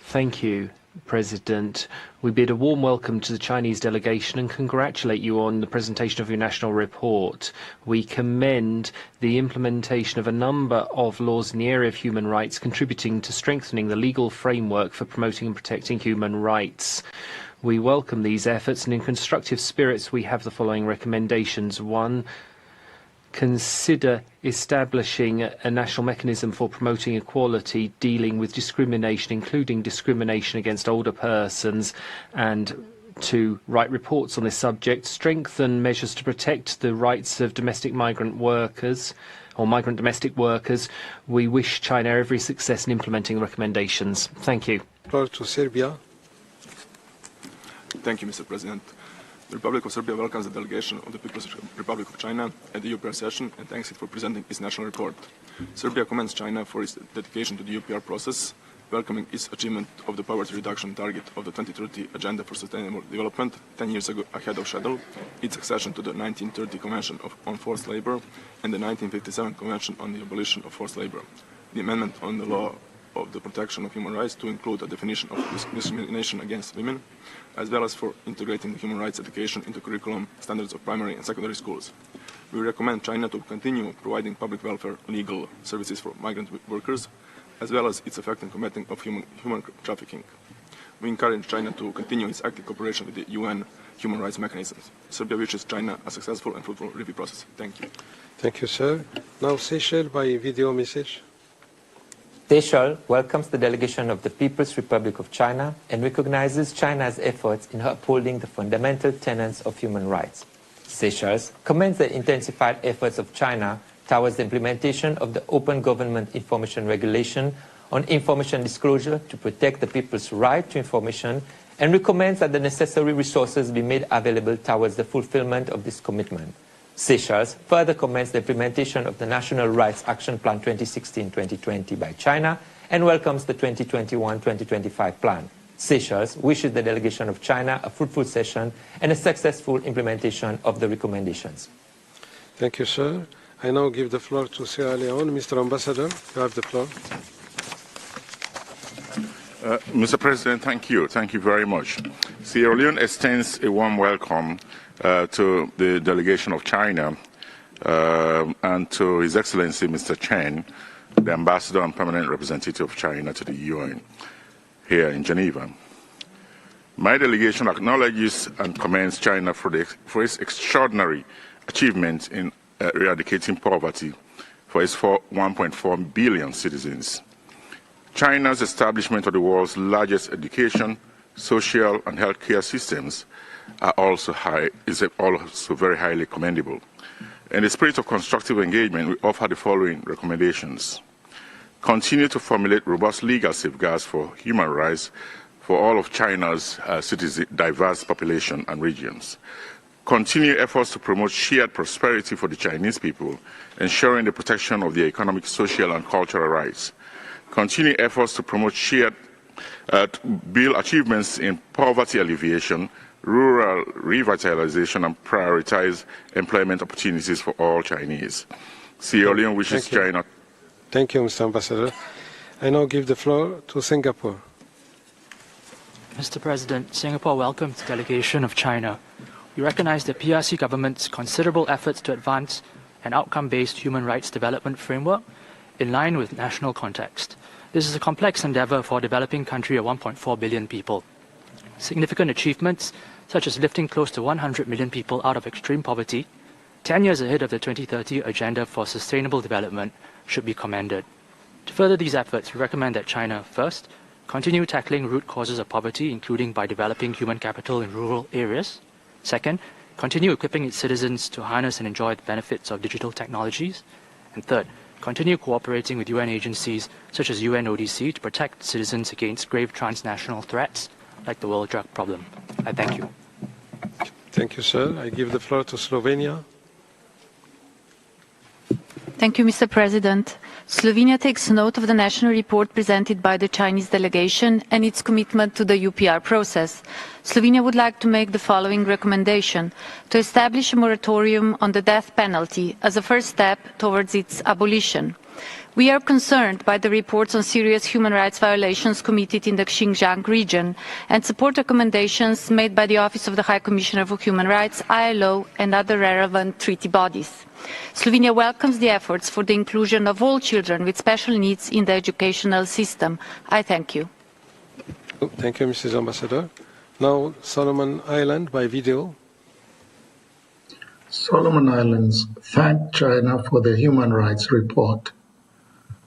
Thank you, President. We bid a warm welcome to the Chinese delegation and congratulate you on the presentation of your national report. We commend the implementation of a number of laws in the area of human rights, contributing to strengthening the legal framework for promoting and protecting human rights. We welcome these efforts, and in constructive spirits we have the following recommendations. 1, consider establishing a national mechanism for promoting equality, dealing with discrimination, including discrimination against older persons, and to write reports on this subject. Strengthen measures to protect the rights of domestic migrant workers or migrant domestic workers. We wish China every success in implementing the recommendations. Thank you. Floor to Serbia. Thank you, Mr. President. The Republic of Serbia welcomes the delegation of the People's Republic of China at the UPR session and thanks it for presenting its national report. Serbia commends China for its dedication to the UPR process, welcoming its achievement of the poverty reduction target of the 2030 Agenda for Sustainable Development 10 years ago ahead of schedule, its accession to the 1930 Convention on Forced Labor and the 1957 Convention on the Abolition of Forced Labor, the amendment on the law of the protection of human rights to include a definition of discrimination against women, as well as for integrating the human rights education into curriculum standards of primary and secondary schools. We recommend China to continue providing public welfare legal services for migrant workers, as well as its effect in combating of human trafficking. We encourage China to continue its active cooperation with the UN human rights mechanisms. Serbia wishes China a successful and fruitful review process. Thank you. Thank you, sir. Now Seychelles by video message. Seychelles welcomes the delegation of the People's Republic of China and recognizes China's efforts in upholding the fundamental tenets of human rights. Seychelles commends the intensified efforts of China towards the implementation of the Open Government Information Regulation on information disclosure to protect the people's right to information and recommends that the necessary resources be made available towards the fulfillment of this commitment. Seychelles further commends the implementation of the National Rights Action Plan 2016-2020 by China and welcomes the 2021-2025 plan. Seychelles wishes the delegation of China a fruitful session and a successful implementation of the recommendations. Thank you, sir. I now give the floor to Sierra Leone. Mr. Ambassador, you have the floor. Mr. President, thank you. Thank you very much. Sierra Leone extends a warm welcome to the delegation of China and to His Excellency Mr. Chen, the Ambassador and Permanent Representative of China to the UN here in Geneva. My delegation acknowledges and commends China for its extraordinary achievements in eradicating poverty for its 1.4 billion citizens. China's establishment of the world's largest education, social and healthcare systems are also very highly commendable. In the spirit of constructive engagement, we offer the following recommendations. Continue to formulate robust legal safeguards for human rights for all of China's diverse population and regions. Continue efforts to promote shared prosperity for the Chinese people, ensuring the protection of their economic, social, and cultural rights. Continue efforts to promote build achievements in poverty alleviation, rural revitalization, and prioritize employment opportunities for all Chinese. Sierra Leone wishes China. Thank you, Mr. Ambassador. I now give the floor to Singapore. Mr. President, Singapore welcomes the delegation of China. We recognize the PRC government's considerable efforts to advance an outcome-based human rights development framework in line with national context. This is a complex endeavor for a developing country of 1.4 billion people. Significant achievements, such as lifting close to 100 million people out of extreme poverty, 10 years ahead of the 2030 Agenda for Sustainable Development, should be commended. To further these efforts, we recommend that China, first, continue tackling root causes of poverty, including by developing human capital in rural areas. Second, continue equipping its citizens to harness and enjoy the benefits of digital technologies. And third, continue cooperating with UN agencies such as UNODC to protect citizens against grave transnational threats like the world drug problem. I thank you. Thank you, sir. I give the floor to Slovenia. Thank you, Mr. President. Slovenia takes note of the national report presented by the Chinese delegation and its commitment to the UPR process. Slovenia would like to make the following recommendation: to establish a moratorium on the death penalty as a first step towards its abolition. We are concerned by the reports on serious human rights violations committed in the Xinjiang region and support recommendations made by the Office of the High Commissioner for Human Rights, ILO, and other relevant treaty bodies. Slovenia welcomes the efforts for the inclusion of all children with special needs in the educational system. I thank you. Thank you, Mrs. Ambassador. Now, Solomon Island by video. Solomon Islands thank China for the human rights report.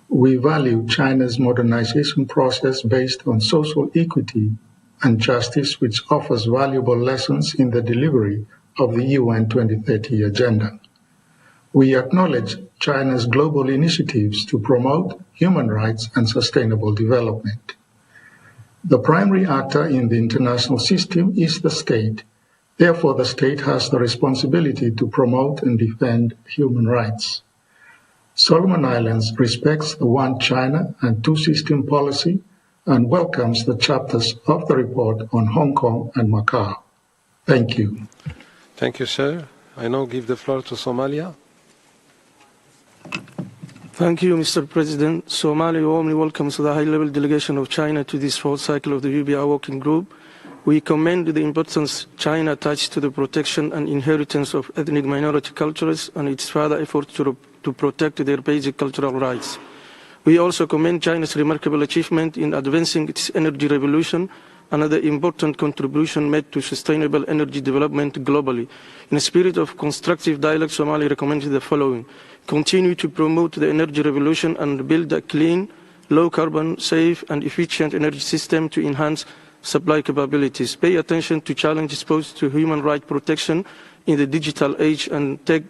We value China's modernization process based on social equity and justice, which offers valuable lessons in the delivery of the UN 2030 Agenda. We acknowledge China's global initiatives to promote human rights and sustainable development. The primary actor in the international system is the state. Therefore, the state has the responsibility to promote and defend human rights. Solomon Islands respects the One China and Two System policy and welcomes the chapters of the report on Hong Kong and Macau. Thank you. Thank you, sir. I now give the floor to Somalia. Thank you, Mr. President. Somalia warmly welcomes the high-level delegation of China to this fourth cycle of the UBR Working Group. We commend the importance China attaches to the protection and inheritance of ethnic minority cultures and its further efforts to protect their basic cultural rights. We also commend China's remarkable achievement in advancing its energy revolution, another important contribution made to sustainable energy development globally. In a spirit of constructive dialogue, Somalia recommends the following: continue to promote the energy revolution and build a clean, low-carbon, safe and efficient energy system to enhance supply capabilities. Pay attention to challenges posed to human rights protection in the digital age and take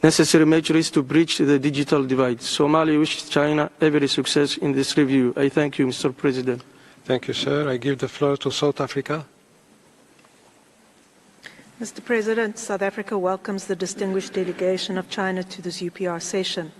necessary measures to bridge the digital divide. Somalia wishes China every success in this review. I thank you, Mr. President. Thank you, sir. I give the floor to South Africa. Mr. President, South Africa welcomes the distinguished delegation of China to this UPR session.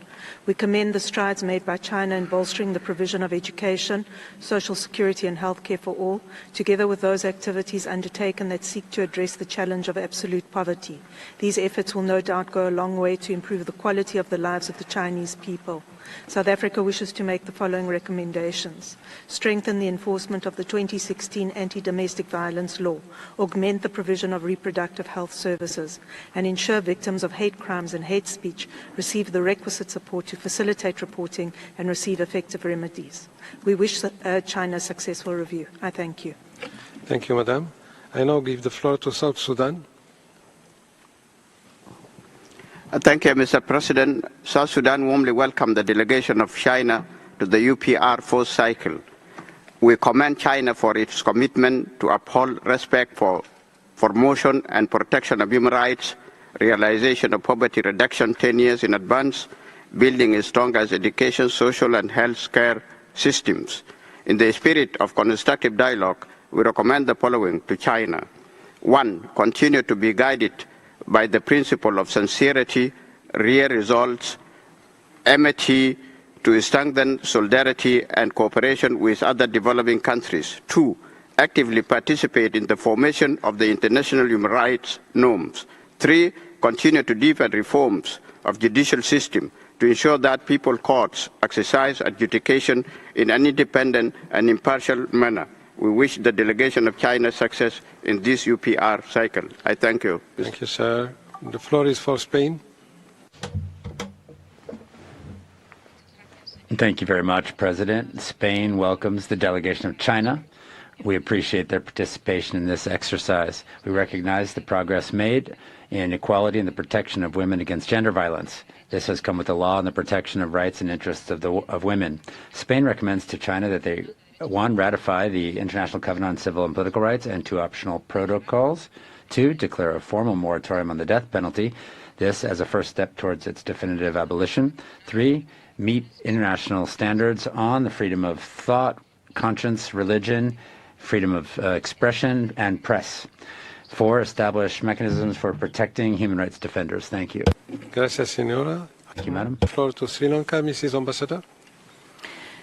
We commend the strides made by China in bolstering the provision of education, social security and healthcare for all, together with those activities undertaken that seek to address the challenge of absolute poverty. These efforts will no doubt go a long way to improve the quality of the lives of the Chinese people. South Africa wishes to make the following recommendations: strengthen the enforcement of the 2016 anti-domestic violence law, augment the provision of reproductive health services, and ensure victims of hate crimes and hate speech receive the requisite support to facilitate reporting and receive effective remedies. We wish China a successful review. I thank you. Thank you, Madam. I now give the floor to South Sudan. Thank you, Mr. President. South Sudan warmly welcomes the delegation of China to the UPR fourth cycle. We commend China for its commitment to uphold respect for promotion and protection of human rights, realization of poverty reduction 10 years in advance, building a stronger education, social and health care systems. In the spirit of constructive dialogue, we recommend the following to China. 1. Continue to be guided by the principle of sincerity, real results, amity, to strengthen solidarity and cooperation with other developing countries. 2. Actively participate in the formation of the international human rights norms. 3. Continue to deepen reforms of judicial system to ensure that people courts exercise adjudication in an independent and impartial manner. We wish the delegation of China success in this UPR cycle. I thank you. Thank you, sir. The floor is for Spain. Thank you very much, President. Spain welcomes the delegation of China. We appreciate their participation in this exercise. We recognize the progress made in equality and the protection of women against gender violence. This has come with the law and the protection of rights and interests of women. Spain recommends to China that they, 1, ratify the International Covenant on Civil and Political Rights and 2 optional protocols. 2, declare a formal moratorium on the death penalty, this as a first step towards its definitive abolition. 3, meet international standards on the freedom of thought, conscience, religion, freedom of expression, and press. 4, establish mechanisms for protecting human rights defenders. Thank you. Gracias, Senora. Thank you, Madam. Floor to Sri Lanka, Mrs. Ambassador.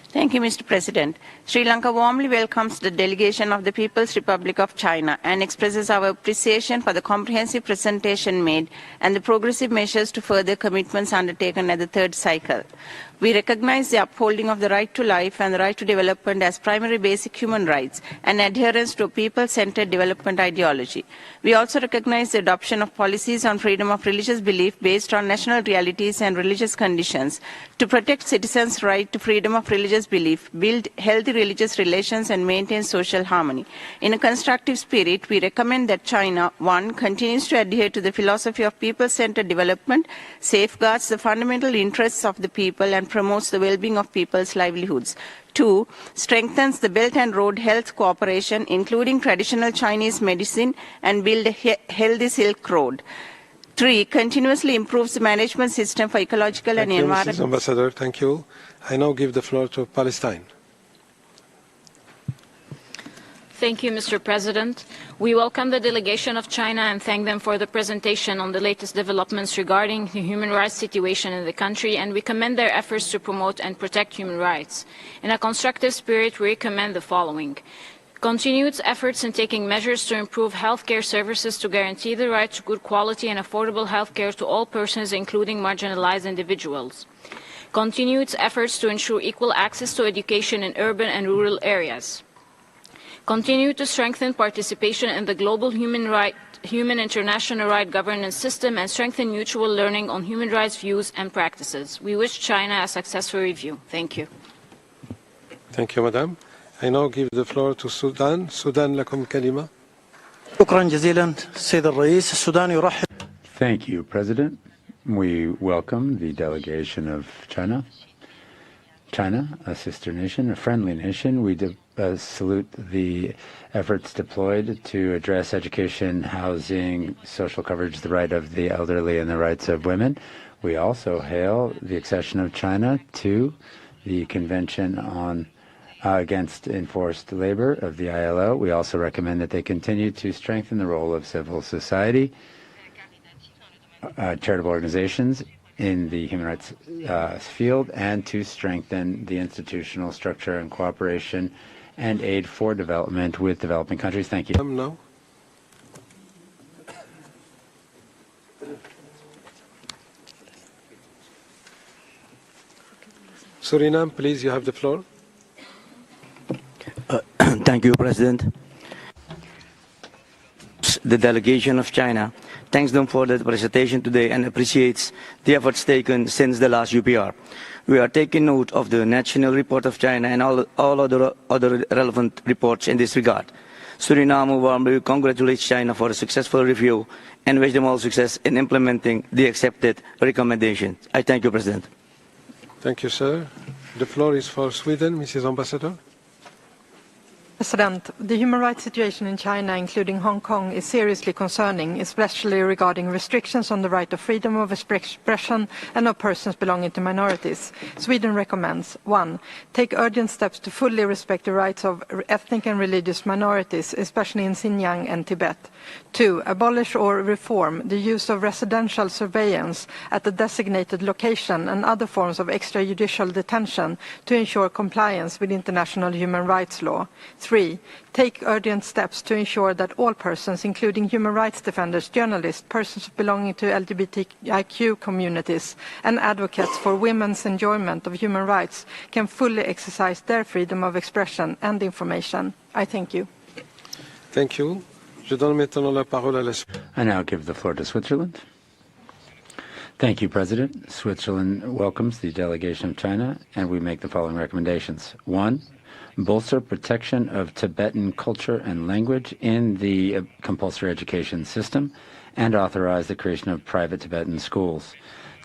Thank you, Mr. President. Sri Lanka warmly welcomes the delegation of the People's Republic of China and expresses our appreciation for the comprehensive presentation made and the progressive measures to further commitments undertaken at the 3rd cycle. We recognize the upholding of the right to life and the right to development as primary basic human rights and adherence to a people-centered development ideology. We also recognize the adoption of policies on freedom of religious belief based on national realities and religious conditions to protect citizens' right to freedom of religious belief, build healthy religious relations, and maintain social harmony. In a constructive spirit, we recommend that China, 1, continues to adhere to the philosophy of people-centered development, safeguards the fundamental interests of the people, and promotes the well-being of people's livelihoods. 2, strengthens the Belt and Road Health Cooperation, including traditional Chinese medicine, and build a healthy Silk Road. 3, continuously improves the management system for ecological and environmental... Thank you, Mrs. Ambassador. Thank you. I now give the floor to Palestine. Thank you, Mr. President. We welcome the delegation of China and thank them for the presentation on the latest developments regarding the human rights situation in the country, and we commend their efforts to promote and protect human rights. In a constructive spirit, we recommend the following. Continued efforts in taking measures to improve healthcare services to guarantee the right to good quality and affordable healthcare to all persons, including marginalized individuals. Continued efforts to ensure equal access to education in urban and rural areas. Continue to strengthen participation in the global human international right governance system and strengthen mutual learning on human rights views and practices. We wish China a successful review. Thank you. Thank you, Madam. I now give the floor to Sudan. Sudan, lakum kalima. Thank you, President. We welcome the delegation of China. China, a sister nation, a friendly nation. We salute the efforts deployed to address education, housing, social coverage, the right of the elderly, and the rights of women. We also hail the accession of China to the Convention on against enforced labor of the ILO. We also recommend that they continue to strengthen the role of civil society, charitable organizations in the human rights field, and to strengthen the institutional structure and cooperation and aid for development with developing countries. Thank you. No. Suriname, please, you have the floor. Thank you, President. The delegation of China thanks them for the presentation today and appreciates the efforts taken since the last UPR. We are taking note of the national report of China and all other relevant reports in this regard. Suriname warmly congratulates China for a successful review and wish them all success in implementing the accepted recommendations. I thank you, President. Thank you, sir. The floor is for Sweden, Mrs. Ambassador. President, the human rights situation in China, including Hong Kong, is seriously concerning, especially regarding restrictions on the right of freedom of expression and of persons belonging to minorities. Sweden recommends 1. Take urgent steps to fully respect the rights of ethnic and religious minorities, especially in Xinjiang and Tibet. 2. Abolish or reform the use of residential surveillance at the designated location and other forms of extrajudicial detention to ensure compliance with international human rights law. 3. Take urgent steps to ensure that all persons, including human rights defenders, journalists, persons belonging to LGBTIQ communities, and advocates for women's enjoyment of human rights, can fully exercise their freedom of expression and information. I thank you. Thank you. I now give the floor to Switzerland. Thank you, President. Switzerland welcomes the delegation of China, and we make the following recommendations. 1, bolster protection of Tibetan culture and language in the compulsory education system, and authorize the creation of private Tibetan schools.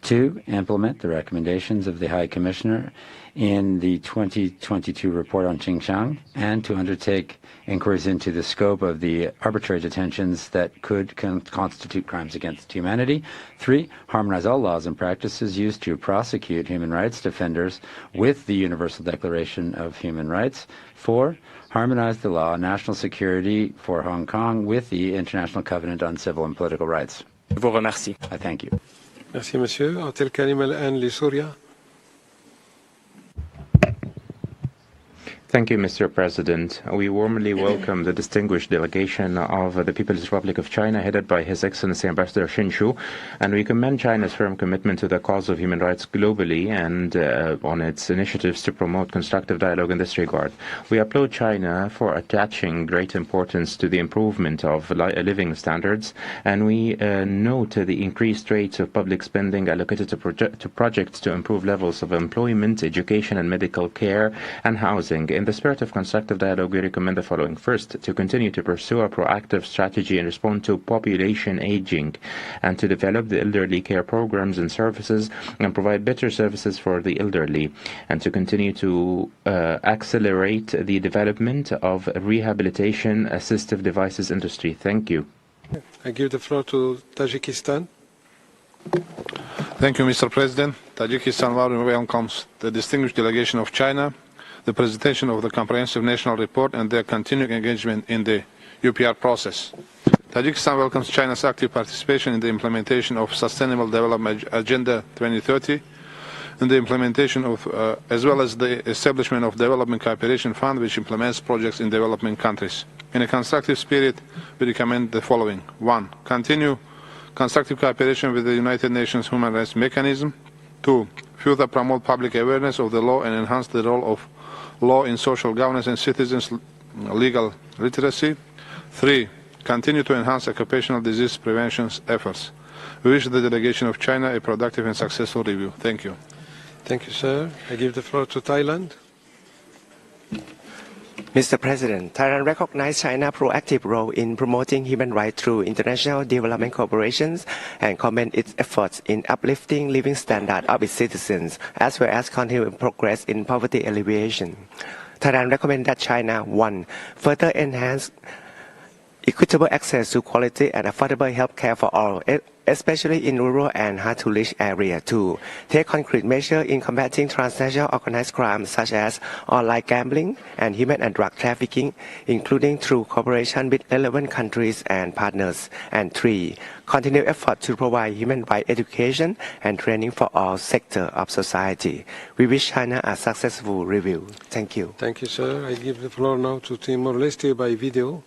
2, implement the recommendations of the High Commissioner in the 2022 report on Xinjiang, and to undertake inquiries into the scope of the arbitrary detentions that could constitute crimes against humanity. 3, harmonize all laws and practices used to prosecute human rights defenders with the Universal Declaration of Human Rights. 4, harmonize the law on national security for Hong Kong with the International Covenant on Civil and Political Rights. Je vous remercie. I thank you. Merci, monsieur. أعطي الكلمة الآن لسوريا. Thank you, Mr. President. We warmly welcome the distinguished delegation of the People's Republic of China, headed by His Excellency Ambassador Xin Shu, and we commend China's firm commitment to the cause of human rights globally and on its initiatives to promote constructive dialogue in this regard. We applaud China for attaching great importance to the improvement of living standards, and we note the increased rates of public spending allocated to projects to improve levels of employment, education, and medical care and housing. In the spirit of constructive dialogue, we recommend the following. First, to continue to pursue a proactive strategy and respond to population aging, and to develop the elderly care programs and services and provide better services for the elderly, and to continue to accelerate the development of rehabilitation assistive devices industry. Thank you. I give the floor to Tajikistan. Thank you, Mr. President. Tajikistan warmly welcomes the distinguished delegation of China, the presentation of the comprehensive national report, and their continuing engagement in the UPR process. Tajikistan welcomes China's active participation in the implementation of Sustainable Development Agenda 2030, and the implementation of, as well as the establishment of Development Cooperation Fund, which implements projects in developing countries. In a constructive spirit, we recommend the following. 1, continue constructive cooperation with the United Nations Human Rights Mechanism. 2, further promote public awareness of the law and enhance the role of law in social governance and citizens' legal literacy. 3, continue to enhance occupational disease prevention efforts. We wish the delegation of China a productive and successful review. Thank you. Thank you, sir. I give the floor to Thailand. Mr. President, Thailand recognizes China's proactive role in promoting human rights through international development cooperations and commend its efforts in uplifting living standards of its citizens, as well as continued progress in poverty alleviation. Thailand recommends that China, 1, further enhance equitable access to quality and affordable health care for all, especially in rural and hard-to-reach areas. 2, take concrete measures in combating transnational organized crime such as online gambling and human and drug trafficking, including through cooperation with relevant countries and partners. And 3, continue efforts to provide human rights education and training for all sectors of society. We wish China a successful review. Thank you. Thank you, sir. I give the floor now to Timor-Leste by video.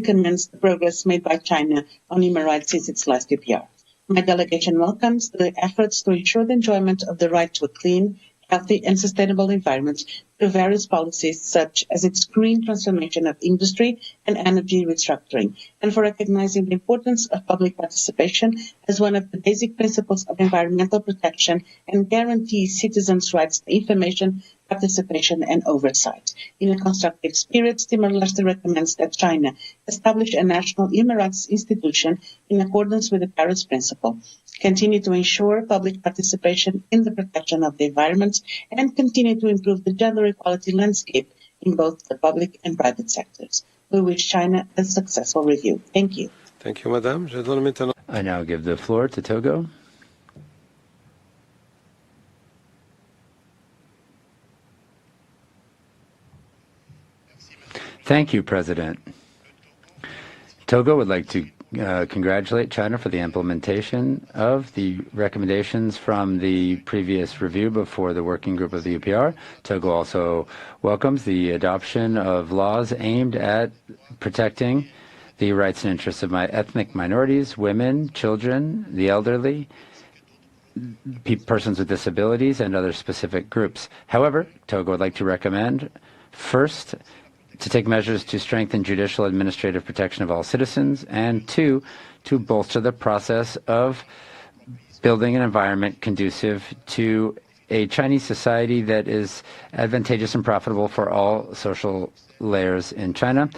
Commends the progress made by China on human rights since its last UPR. My delegation welcomes the efforts to ensure the enjoyment of the right to a clean, healthy and sustainable environment through various policies such as its green transformation of industry and energy restructuring, and for recognizing the importance of public participation as one of the basic principles of environmental protection and guarantees citizens' rights to information, participation and oversight. In a constructive spirit, Timor-Leste recommends that China establish a national human rights institution in accordance with the Paris Principle, continue to ensure public participation in the protection of the environment, and continue to improve the gender equality landscape in both the public and private sectors. We wish China a successful review. Thank you. Thank you, Madam. I now give the floor to Togo. Thank you, President. Togo would like to congratulate China for the implementation of the recommendations from the previous review before the working group of the UPR. Togo also welcomes the adoption of laws aimed at protecting the rights and interests of ethnic minorities, women, children, the elderly, persons with disabilities, and other specific groups. However, Togo would like to recommend First, to take measures to strengthen judicial administrative protection of all citizens, and two, to bolster the process of building an environment conducive to a Chinese society that is advantageous and profitable for all social layers in China.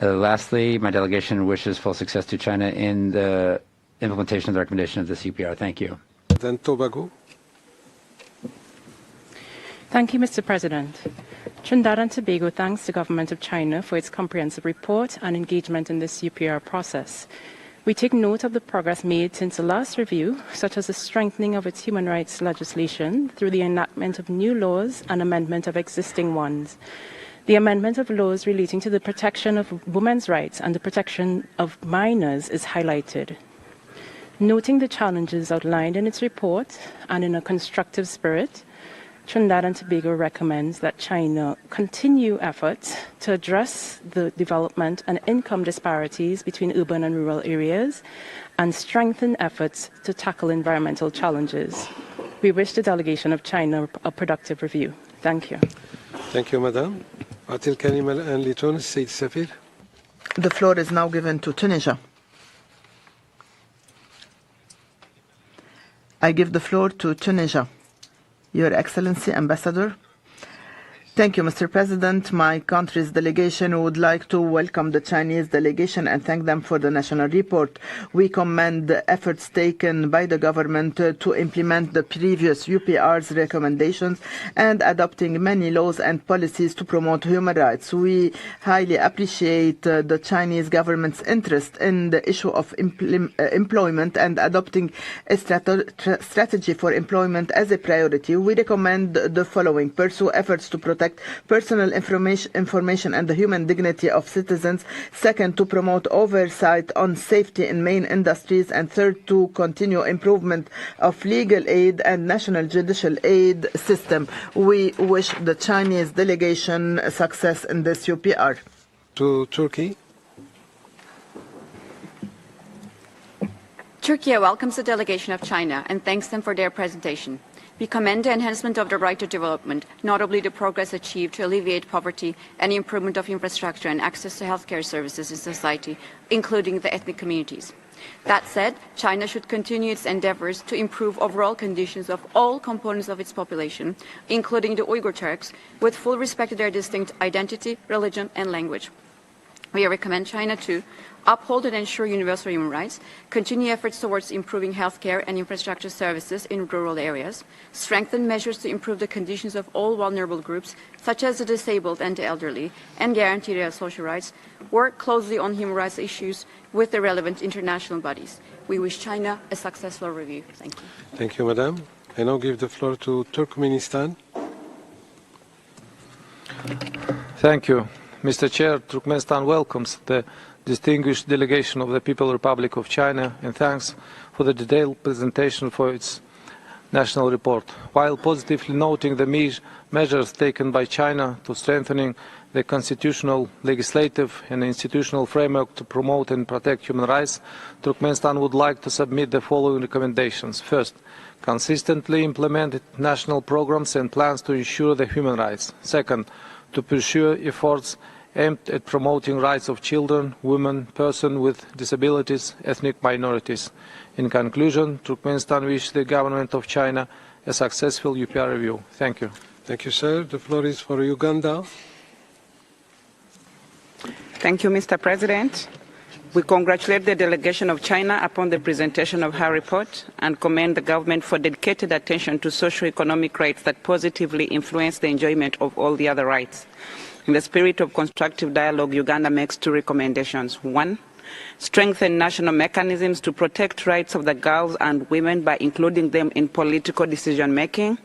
Lastly, my delegation wishes full success to China in the implementation of the recommendation of this UPR. Thank you. Then Tobago. Thank you, Mr. President. Trinidad and Tobago thanks the government of China for its comprehensive report and engagement in this UPR process. We take note of the progress made since the last review, such as the strengthening of its human rights legislation through the enactment of new laws and amendment of existing ones. The amendment of laws relating to the protection of women's rights and the protection of minors is highlighted. Noting the challenges outlined in its report and in a constructive spirit, Trinidad and Tobago recommends that China continue efforts to address the development and income disparities between urban and rural areas and strengthen efforts to tackle environmental challenges. We wish the delegation of China a productive review. Thank you. Thank you, Madam. The floor is now given to Tunisia. I give the floor to Tunisia. Your Excellency, Ambassador. Thank you, Mr. President. My country's delegation would like to welcome the Chinese delegation and thank them for the national report. We commend the efforts taken by the government to implement the previous UPR's recommendations and adopting many laws and policies to promote human rights. We highly appreciate the Chinese government's interest in the issue of employment and adopting a strategy for employment as a priority. We recommend the following: pursue efforts to protect personal information and the human dignity of citizens. Second, to promote oversight on safety in main industries. And third, to continue improvement of legal aid and national judicial aid system. We wish the Chinese delegation success in this UPR. To Turkey. Turkey welcomes the delegation of China and thanks them for their presentation. We commend the enhancement of the right to development, notably the progress achieved to alleviate poverty and the improvement of infrastructure and access to healthcare services in society, including the ethnic communities. That said, China should continue its endeavors to improve overall conditions of all components of its population, including the Uyghur Turks, with full respect to their distinct identity, religion, and language. We recommend China to uphold and ensure universal human rights, continue efforts towards improving healthcare and infrastructure services in rural areas, strengthen measures to improve the conditions of all vulnerable groups, such as the disabled and the elderly, and guarantee their social rights, work closely on human rights issues with the relevant international bodies. We wish China a successful review. Thank you. Thank you, Madam. I now give the floor to Turkmenistan. Thank you. Mr. Chair, Turkmenistan welcomes the distinguished delegation of the People's Republic of China and thanks for the detailed presentation for its national report. While positively noting the measures taken by China to strengthening the constitutional, legislative and institutional framework to promote and protect human rights, Turkmenistan would like to submit the following recommendations. First, consistently implement national programs and plans to ensure the human rights. Second, to pursue efforts aimed at promoting rights of children, women, persons with disabilities, ethnic minorities. In conclusion, Turkmenistan wishes the government of China a successful UPR review. Thank you. Thank you, sir. The floor is for Uganda. Thank you, Mr. President. We congratulate the delegation of China upon the presentation of her report and commend the government for dedicated attention to socio-economic rights that positively influence the enjoyment of all the other rights. In the spirit of constructive dialogue, Uganda makes two recommendations. One, strengthen national mechanisms to protect rights of the girls and women by including them in political decision-making.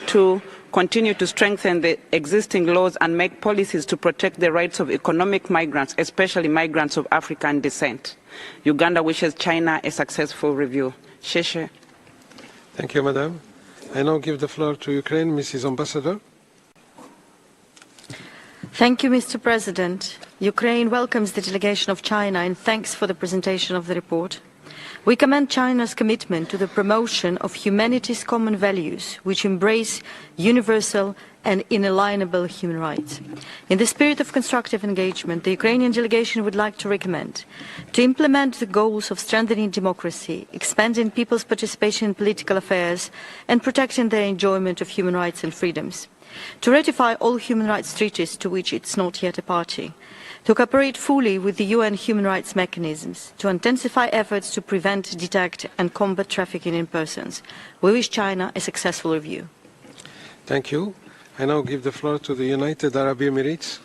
Two, continue to strengthen the existing laws and make policies to protect the rights of economic migrants, especially migrants of African descent. Uganda wishes China a successful review. Sheshe. Thank you, Madam. I now give the floor to Ukraine, Mrs. Ambassador. Thank you, Mr. President. Ukraine welcomes the delegation of China and thanks for the presentation of the report. We commend China's commitment to the promotion of humanity's common values, which embrace universal and inalienable human rights. In the spirit of constructive engagement, the Ukrainian delegation would like to recommend to implement the goals of strengthening democracy, expanding people's participation in political affairs, and protecting their enjoyment of human rights and freedoms, to ratify all human rights treaties to which it is not yet a party, to cooperate fully with the UN human rights mechanisms, to intensify efforts to prevent, detect and combat trafficking in persons. We wish China a successful review. Thank you. I now give the floor to the United Arab Emirates.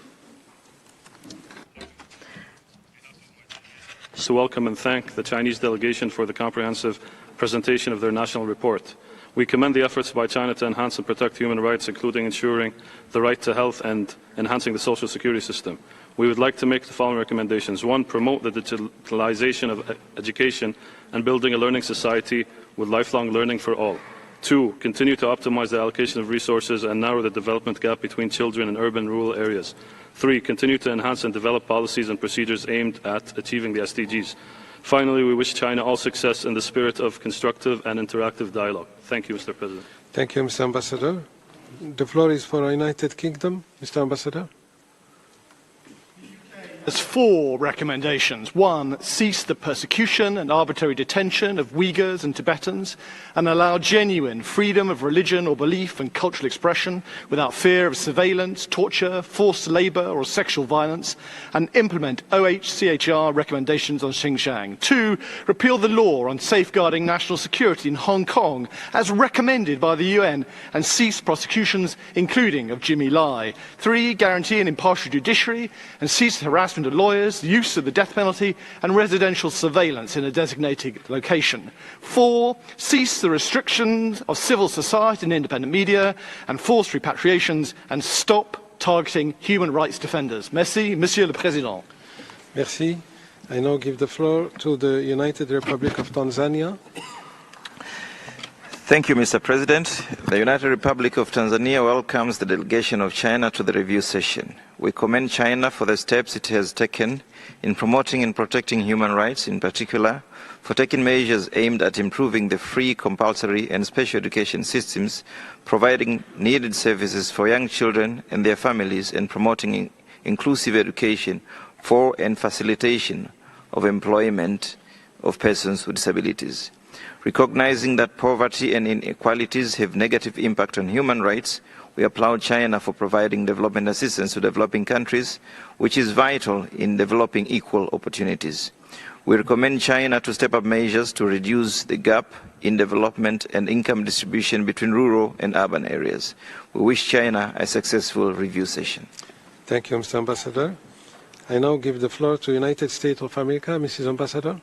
To welcome and thank the Chinese delegation for the comprehensive presentation of their national report. We commend the efforts by China to enhance and protect human rights, including ensuring the right to health and enhancing the social security system. We would like to make the following recommendations. 1. Promote the digitalization of education and building a learning society with lifelong learning for all. 2. Continue to optimize the allocation of resources and narrow the development gap between children in urban and rural areas. 3. Continue to enhance and develop policies and procedures aimed at achieving the SDGs. Finally, we wish China all success in the spirit of constructive and interactive dialogue. Thank you, Mr. President. Thank you, Mr. Ambassador. The floor is for United Kingdom. Mr. Ambassador. There's 4 recommendations. 1, cease the persecution and arbitrary detention of Uyghurs and Tibetans and allow genuine freedom of religion or belief and cultural expression without fear of surveillance, torture, forced labor or sexual violence, and implement OHCHR recommendations on Xinjiang. 2, repeal the law on safeguarding national security in Hong Kong as recommended by the UN and cease prosecutions including of Jimmy Lai. 3, guarantee an impartial judiciary and cease harassment of lawyers, the use of the death penalty and residential surveillance in a designated location. 4, cease the restrictions of civil society and independent media and forced repatriations and stop targeting human rights defenders. Merci, Monsieur le Président. Merci. I now give the floor to the United Republic of Tanzania. Thank you, Mr. President. The United Republic of Tanzania welcomes the delegation of China to the review session. We commend China for the steps it has taken in promoting and protecting human rights, in particular, for taking measures aimed at improving the free, compulsory and special education systems, providing needed services for young children and their families, and promoting inclusive education for and facilitation of employment of persons with disabilities. Recognizing that poverty and inequalities have negative impact on human rights, we applaud China for providing development assistance to developing countries, which is vital in developing equal opportunities. We recommend China to step up measures to reduce the gap in development and income distribution between rural and urban areas. We wish China a successful review session. Thank you, Mr. Ambassador. I now give the floor to the United States of America. Mrs. Ambassador.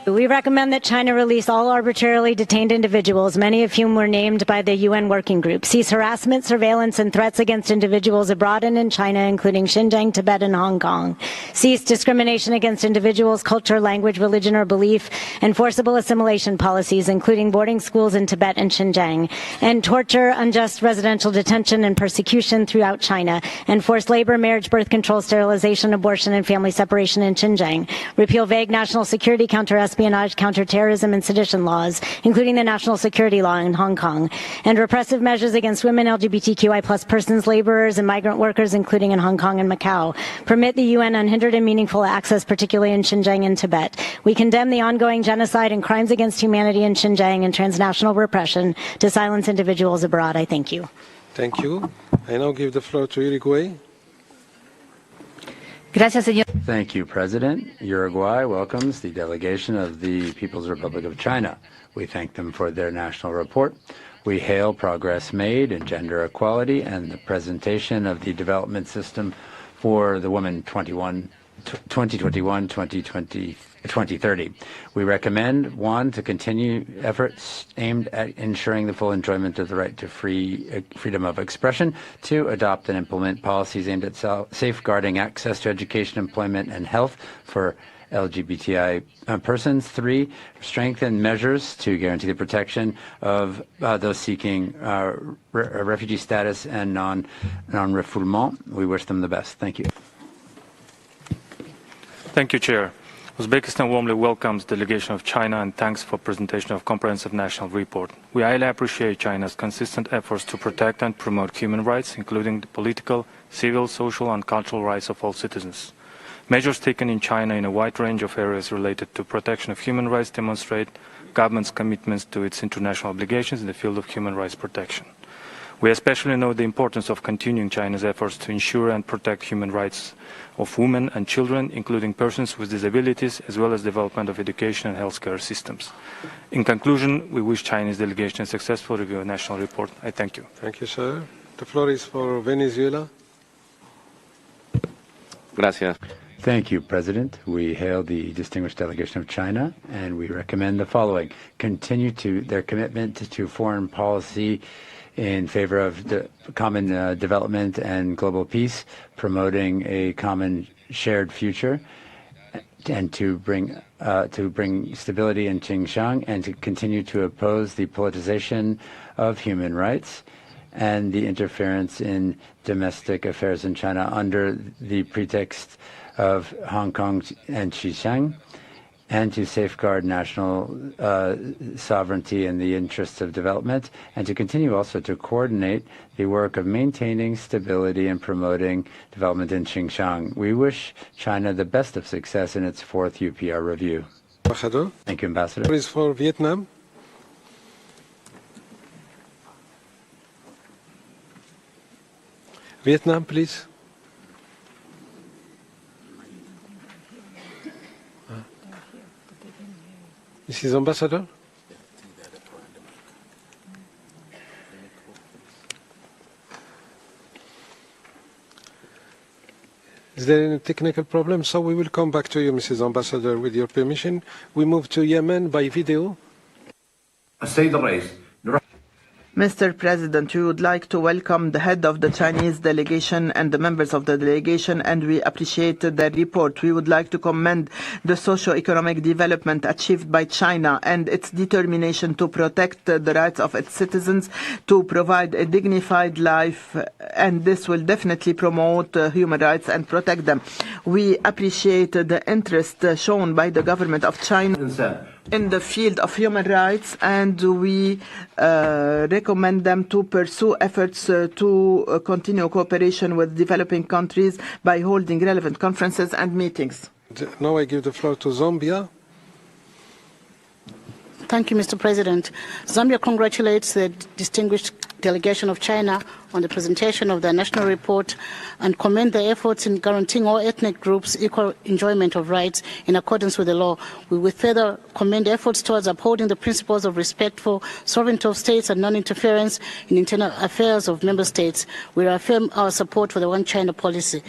We recommend that China release all arbitrarily detained individuals, many of whom were named by the UN Working Group, cease harassment, surveillance, and threats against individuals abroad and in China, including Xinjiang, Tibet, and Hong Kong, cease discrimination against individuals' culture, language, religion, or belief, and forcible assimilation policies, including boarding schools in Tibet and Xinjiang, and torture, unjust residential detention, and persecution throughout China, and forced labor, marriage, birth control, sterilization, abortion, and family separation in Xinjiang, repeal vague national security, counter-espionage, counterterrorism, and sedition laws, including the national security law in Hong Kong, and repressive measures against women, LGBTQI+ persons, laborers, and migrant workers, including in Hong Kong and Macau. Permit the UN unhindered and meaningful access, particularly in Xinjiang and Tibet. We condemn the ongoing genocide and crimes against humanity in Xinjiang and transnational repression to silence individuals abroad. I thank you. Thank you. I now give the floor to Uruguay. Thank you, President. Uruguay welcomes the delegation of the People's Republic of China. We thank them for their national report. We hail progress made in gender equality and the presentation of the development system for the women 2021-2030. We recommend, 1, to continue efforts aimed at ensuring the full enjoyment of the right to freedom of expression, 2, adopt and implement policies aimed at safeguarding access to education, employment, and health for LGBTI persons, 3, strengthen measures to guarantee the protection of those seeking refugee status and non-refoulement. We wish them the best. Thank you. Thank you, Chair. Uzbekistan warmly welcomes the delegation of China and thanks for presentation of comprehensive national report. We highly appreciate China's consistent efforts to protect and promote human rights, including the political, civil, social and cultural rights of all citizens. Measures taken in China in a wide range of areas related to protection of human rights demonstrate government's commitments to its international obligations in the field of human rights protection. We especially know the importance of continuing China's efforts to ensure and protect human rights of women and children, including persons with disabilities, as well as development of education and healthcare systems. In conclusion, we wish Chinese delegation a successful review of the national report. I thank you. Thank you, sir. The floor is for Venezuela. Gracias. Thank you, President. We hail the distinguished delegation of China, and we recommend the following. Continue to their commitment to foreign policy in favor of the common development and global peace, promoting a common shared future, and to bring stability in Xinjiang, and to continue to oppose the politicization of human rights and the interference in domestic affairs in China under the pretext of Hong Kong and Xinjiang, and to safeguard national sovereignty in the interests of development, and to continue also to coordinate the work of maintaining stability and promoting development in Xinjiang. We wish China the best of success in its fourth UPR review. Ambassador. Thank you, Ambassador. Is for Vietnam. Vietnam, please. Mrs. Ambassador? Is there any technical problem? So we will come back to you, Mrs. Ambassador, with your permission. We move to Yemen by video. Mr. President, we would like to welcome the head of the Chinese delegation and the members of the delegation, and we appreciate the report. We would like to commend the socio-economic development achieved by China and its determination to protect the rights of its citizens, to provide a dignified life, and this will definitely promote human rights and protect them. We appreciate the interest shown by the government of China in the field of human rights, and we recommend them to pursue efforts to continue cooperation with developing countries by holding relevant conferences and meetings. Now I give the floor to Zambia. Thank you, Mr. President. Zambia congratulates the distinguished delegation of China on the presentation of their national report and commend their efforts in guaranteeing all ethnic groups equal enjoyment of rights in accordance with the law. We will further commend efforts towards upholding the principles of respectful sovereignty of states and non-interference in internal affairs of member states. We reaffirm our support for the One China policy.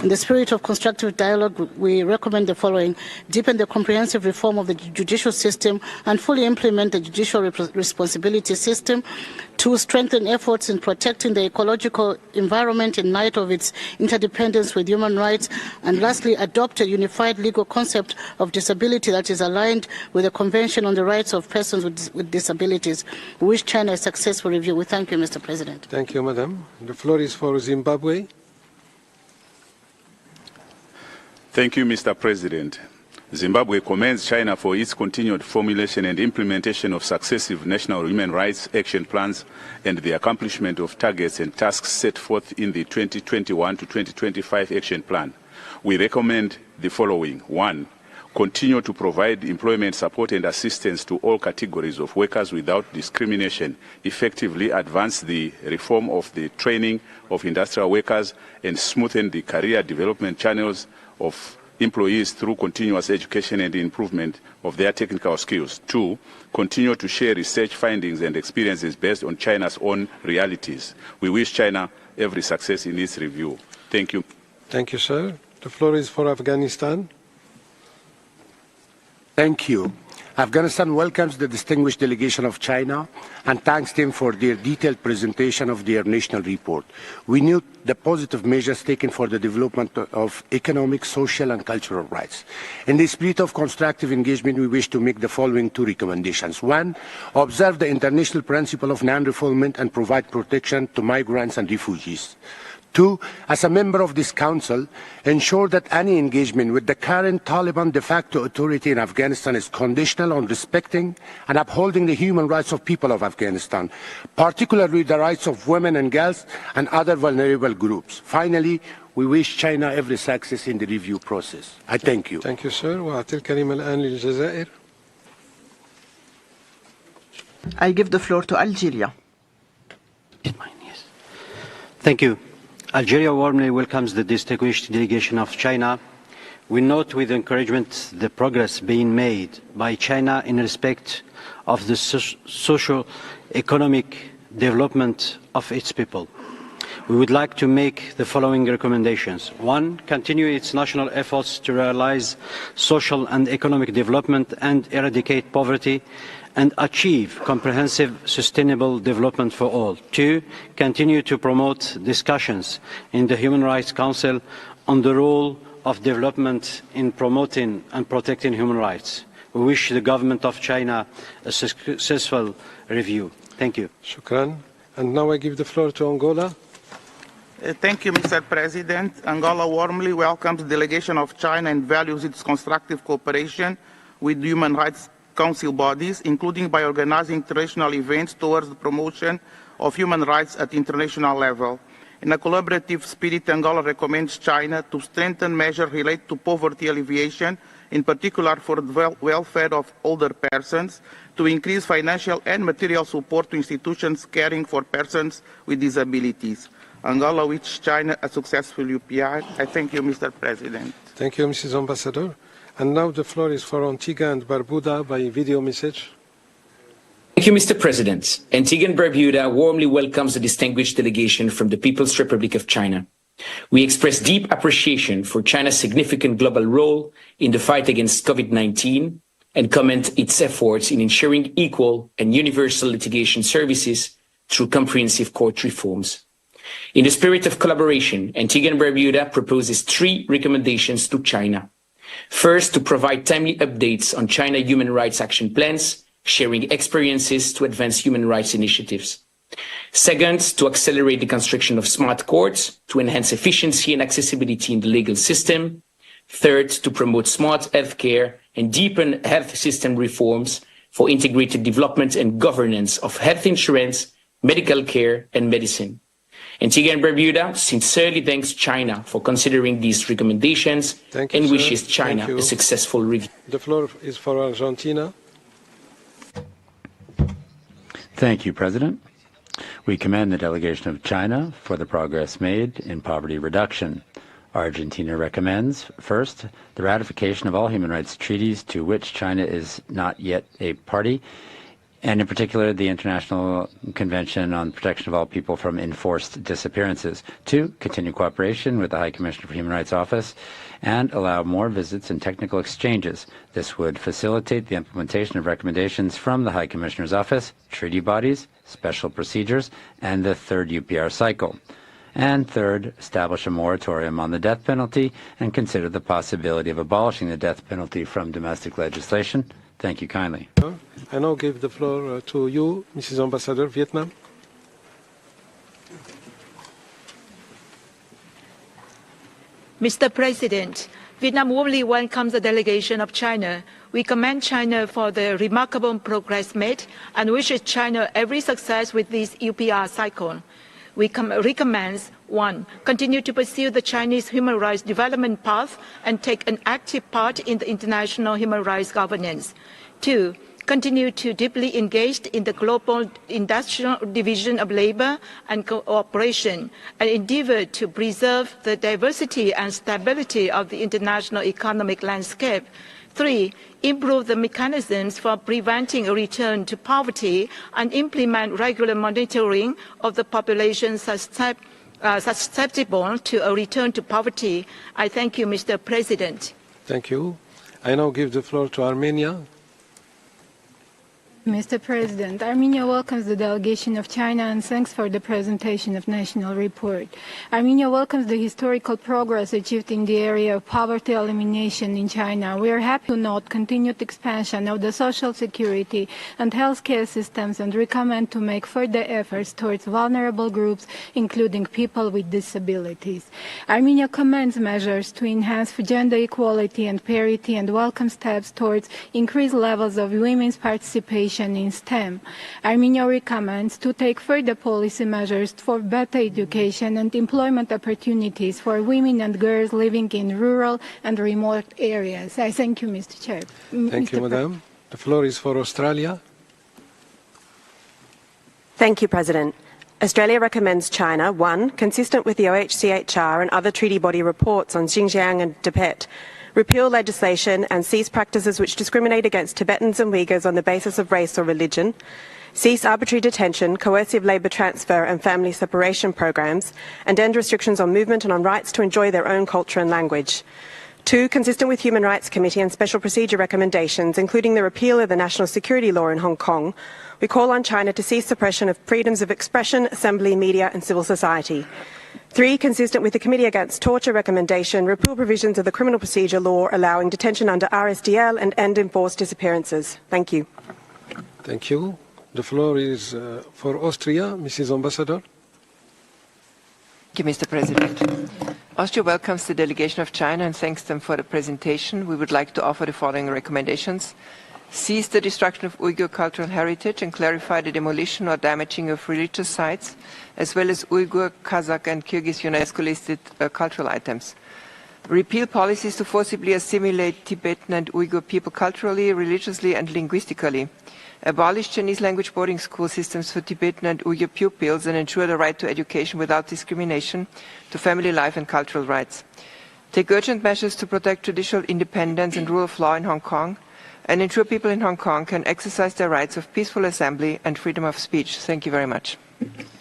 In the spirit of constructive dialogue, we recommend the following: deepen the comprehensive reform of the judicial system and fully implement the judicial responsibility system. 2, strengthen efforts in protecting the ecological environment in light of its interdependence with human rights. And lastly, adopt a unified legal concept of disability that is aligned with the Convention on the Rights of Persons with Disabilities. We wish China a successful review. We thank you, Mr. President. Thank you, Madam. The floor is for Zimbabwe. Thank you, Mr. President. Zimbabwe commends China for its continued formulation and implementation of successive national human rights action plans and the accomplishment of targets and tasks set forth in the 2021 to 2025 action plan. We recommend the following. 1, continue to provide employment support and assistance to all categories of workers without discrimination, effectively advance the reform of the training of industrial workers, and smoothen the career development channels of employees through continuous education and improvement of their technical skills. 2, continue to share research findings and experiences based on China's own realities. We wish China every success in its review. Thank you. Thank you, sir. The floor is for Afghanistan. Thank you. Afghanistan welcomes the distinguished delegation of China and thanks them for their detailed presentation of their national report. We note the positive measures taken for the development of economic, social and cultural rights. In the spirit of constructive engagement, we wish to make the following 2 recommendations. 1, observe the international principle of non-refoulement and provide protection to migrants and refugees. Two, as a member of this Council, ensure that any engagement with the current Taliban de facto authority in Afghanistan is conditional on respecting and upholding the human rights of people of Afghanistan, particularly the rights of women and girls and other vulnerable groups. Finally, we wish China every success in the review process. I thank you. Thank you, sir. وأعطي الكلمة الآن للجزائر. I give the floor to Algeria. Thank you. Algeria warmly welcomes the distinguished delegation of China. We note with encouragement the progress being made by China in respect of the socio-economic development of its people. We would like to make the following recommendations. One, continue its national efforts to realize social and economic development and eradicate poverty and achieve comprehensive sustainable development for all. Two, continue to promote discussions in the Human Rights Council on the role of development in promoting and protecting human rights. We wish the government of China a successful review. Thank you. Shukran. And now I give the floor to Angola. Thank you, Mr. President. Angola warmly welcomes the delegation of China and values its constructive cooperation with human rights Council bodies, including by organizing international events towards the promotion of human rights at international level. In a collaborative spirit, Angola recommends China to strengthen measures related to poverty alleviation, in particular for the welfare of older persons, to increase financial and material support to institutions caring for persons with disabilities. Angola wishes China a successful UPR. I thank you, Mr. President. Thank you, Mrs. Ambassador. And now the floor is for Antigua and Barbuda by video message. Thank you, Mr. President. Antigua and Barbuda warmly welcomes the distinguished delegation from the People's Republic of China. We express deep appreciation for China's significant global role in the fight against COVID-19 and commend its efforts in ensuring equal and universal litigation services through comprehensive court reforms. In the spirit of collaboration, Antigua and Barbuda proposes 3 recommendations to China. First, to provide timely updates on China human rights action plans, sharing experiences to advance human rights initiatives. Second, to accelerate the construction of smart courts to enhance efficiency and accessibility in the legal system. Third, to promote smart healthcare and deepen health system reforms for integrated development and governance of health insurance, medical care, and medicine. Antigua and Barbuda sincerely thanks China for considering these recommendations and wishes China a successful review. The floor is for Argentina. Thank you, President. We commend the delegation of China for the progress made in poverty reduction. Argentina recommends, first, the ratification of all human rights treaties to which China is not yet a party, and in particular the International Convention on Protection of All People from Enforced Disappearances. 2, continue cooperation with the High Commissioner for Human Rights Office and allow more visits and technical exchanges. This would facilitate the implementation of recommendations from the High Commissioner's Office, treaty bodies, special procedures, and the 3rd UPR cycle. And 3rd, establish a moratorium on the death penalty and consider the possibility of abolishing the death penalty from domestic legislation. Thank you kindly. I now give the floor to you, Mrs. Ambassador, Vietnam. Mr. President, Vietnam warmly welcomes the delegation of China. We commend China for the remarkable progress made and wishes China every success with this UPR cycle. We recommend 1. Continue to pursue the Chinese human rights development path and take an active part in the international human rights governance. 2. Continue to deeply engage in the global industrial division of labor and cooperation and endeavor to preserve the diversity and stability of the international economic landscape. 3. Improve the mechanisms for preventing a return to poverty and implement regular monitoring of the population susceptible to a return to poverty. I thank you, Mr. President. Thank you. I now give the floor to Armenia. Mr. President, Armenia welcomes the delegation of China and thanks for the presentation of national report. Armenia welcomes the historical progress achieved in the area of poverty elimination in China. We are happy to note continued expansion of the social security and healthcare systems and recommend to make further efforts towards vulnerable groups, including people with disabilities. Armenia commends measures to enhance gender equality and parity and welcomes steps towards increased levels of women's participation in STEM. Armenia recommends to take further policy measures for better education and employment opportunities for women and girls living in rural and remote areas. I thank you, Mr. Chair. Thank you, Madam. The floor is for Australia. Thank you, President. Australia recommends China, 1, consistent with the OHCHR and other treaty body reports on Xinjiang and Tibet, repeal legislation and cease practices which discriminate against Tibetans and Uyghurs on the basis of race or religion, cease arbitrary detention, coercive labour transfer and family separation programs, and end restrictions on movement and on rights to enjoy their own culture and language. 2, consistent with Human Rights Committee and Special Procedure recommendations, including the repeal of the national security law in Hong Kong, we call on China to cease suppression of freedoms of expression, assembly, media and civil society. 3, consistent with the Committee Against Torture recommendation, repeal provisions of the criminal procedure law allowing detention under RSDL and end enforced disappearances. Thank you. Thank you. The floor is for Austria. Mrs. Ambassador. Thank you, Mr. President. Austria welcomes the delegation of China and thanks them for the presentation. We would like to offer the following recommendations. Cease the destruction of Uyghur cultural heritage and clarify the demolition or damaging of religious sites, as well as Uyghur, Kazakh and Kyrgyz UNESCO-listed cultural items. Repeal policies to forcibly assimilate Tibetan and Uyghur people culturally, religiously and linguistically. Abolish Chinese language boarding school systems for Tibetan and Uyghur pupils and ensure the right to education without discrimination, to family life and cultural rights. Take urgent measures to protect judicial independence and rule of law in Hong Kong, and ensure people in Hong Kong can exercise their rights of peaceful assembly and freedom of speech. Thank you very much.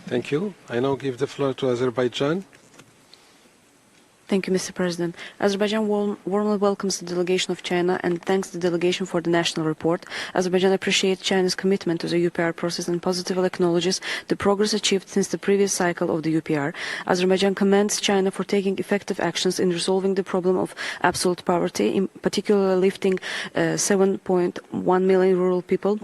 Thank you. I now give the floor to Azerbaijan. Thank you, Mr. President. Azerbaijan warmly welcomes the delegation of China and thanks the delegation for the national report. Azerbaijan appreciates China's commitment to the UPR process and positively acknowledges the progress achieved since the previous cycle of the UPR. Azerbaijan commends China for taking effective actions in resolving the problem of absolute poverty, in particular lifting 7.1 million rural people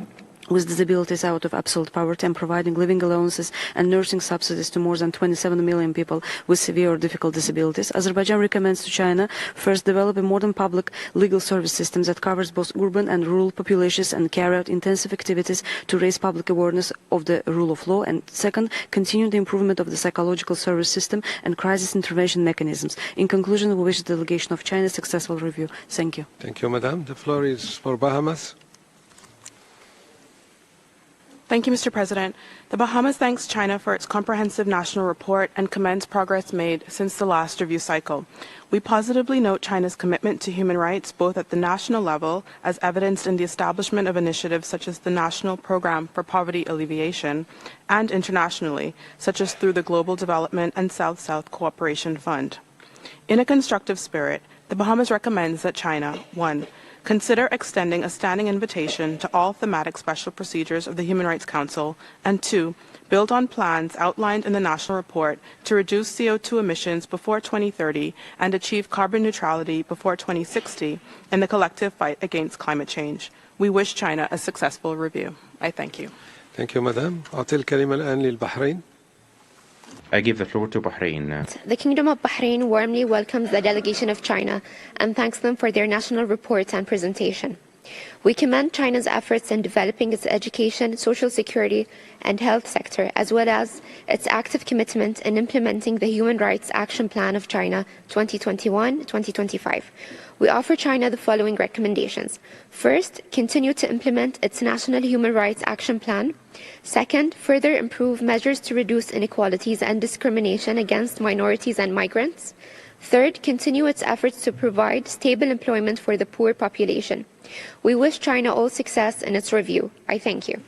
with disabilities out of absolute poverty and providing living allowances and nursing subsidies to more than 27 million people with severe or difficult disabilities. Azerbaijan recommends to China first develop a modern public legal service system that covers both urban and rural populations and carry out intensive activities to raise public awareness of the rule of law, and second, continue the improvement of the psychological service system and crisis intervention mechanisms. In conclusion, we wish the delegation of China a successful review. Thank you. Thank you, Madam. The floor is for Bahamas. Thank you, Mr. President. The Bahamas thanks China for its comprehensive national report and commends progress made since the last review cycle. We positively note China's commitment to human rights both at the national level, as evidenced in the establishment of initiatives such as the National Program for Poverty Alleviation, and internationally, such as through the Global Development and South-South Cooperation Fund. In a constructive spirit, the Bahamas recommends that China, 1, consider extending a standing invitation to all thematic special procedures of the Human Rights Council, and 2, build on plans outlined in the national report to reduce CO2 emissions before 2030 and achieve carbon neutrality before 2060 in the collective fight against climate change. We wish China a successful review. I thank you. Thank you, Madam. أعطي الكلمة الآن للبحرين. I give the floor to Bahrain. The Kingdom of Bahrain warmly welcomes the delegation of China and thanks them for their national reports and presentation. We commend China's efforts in developing its education, social security, and health sector, as well as its active commitment in implementing the Human Rights Action Plan of China 2021-2025. We offer China the following recommendations. First, continue to implement its National Human Rights Action Plan. Second, further improve measures to reduce inequalities and discrimination against minorities and migrants. Third, continue its efforts to provide stable employment for the poor population. We wish China all success in its review. I thank you.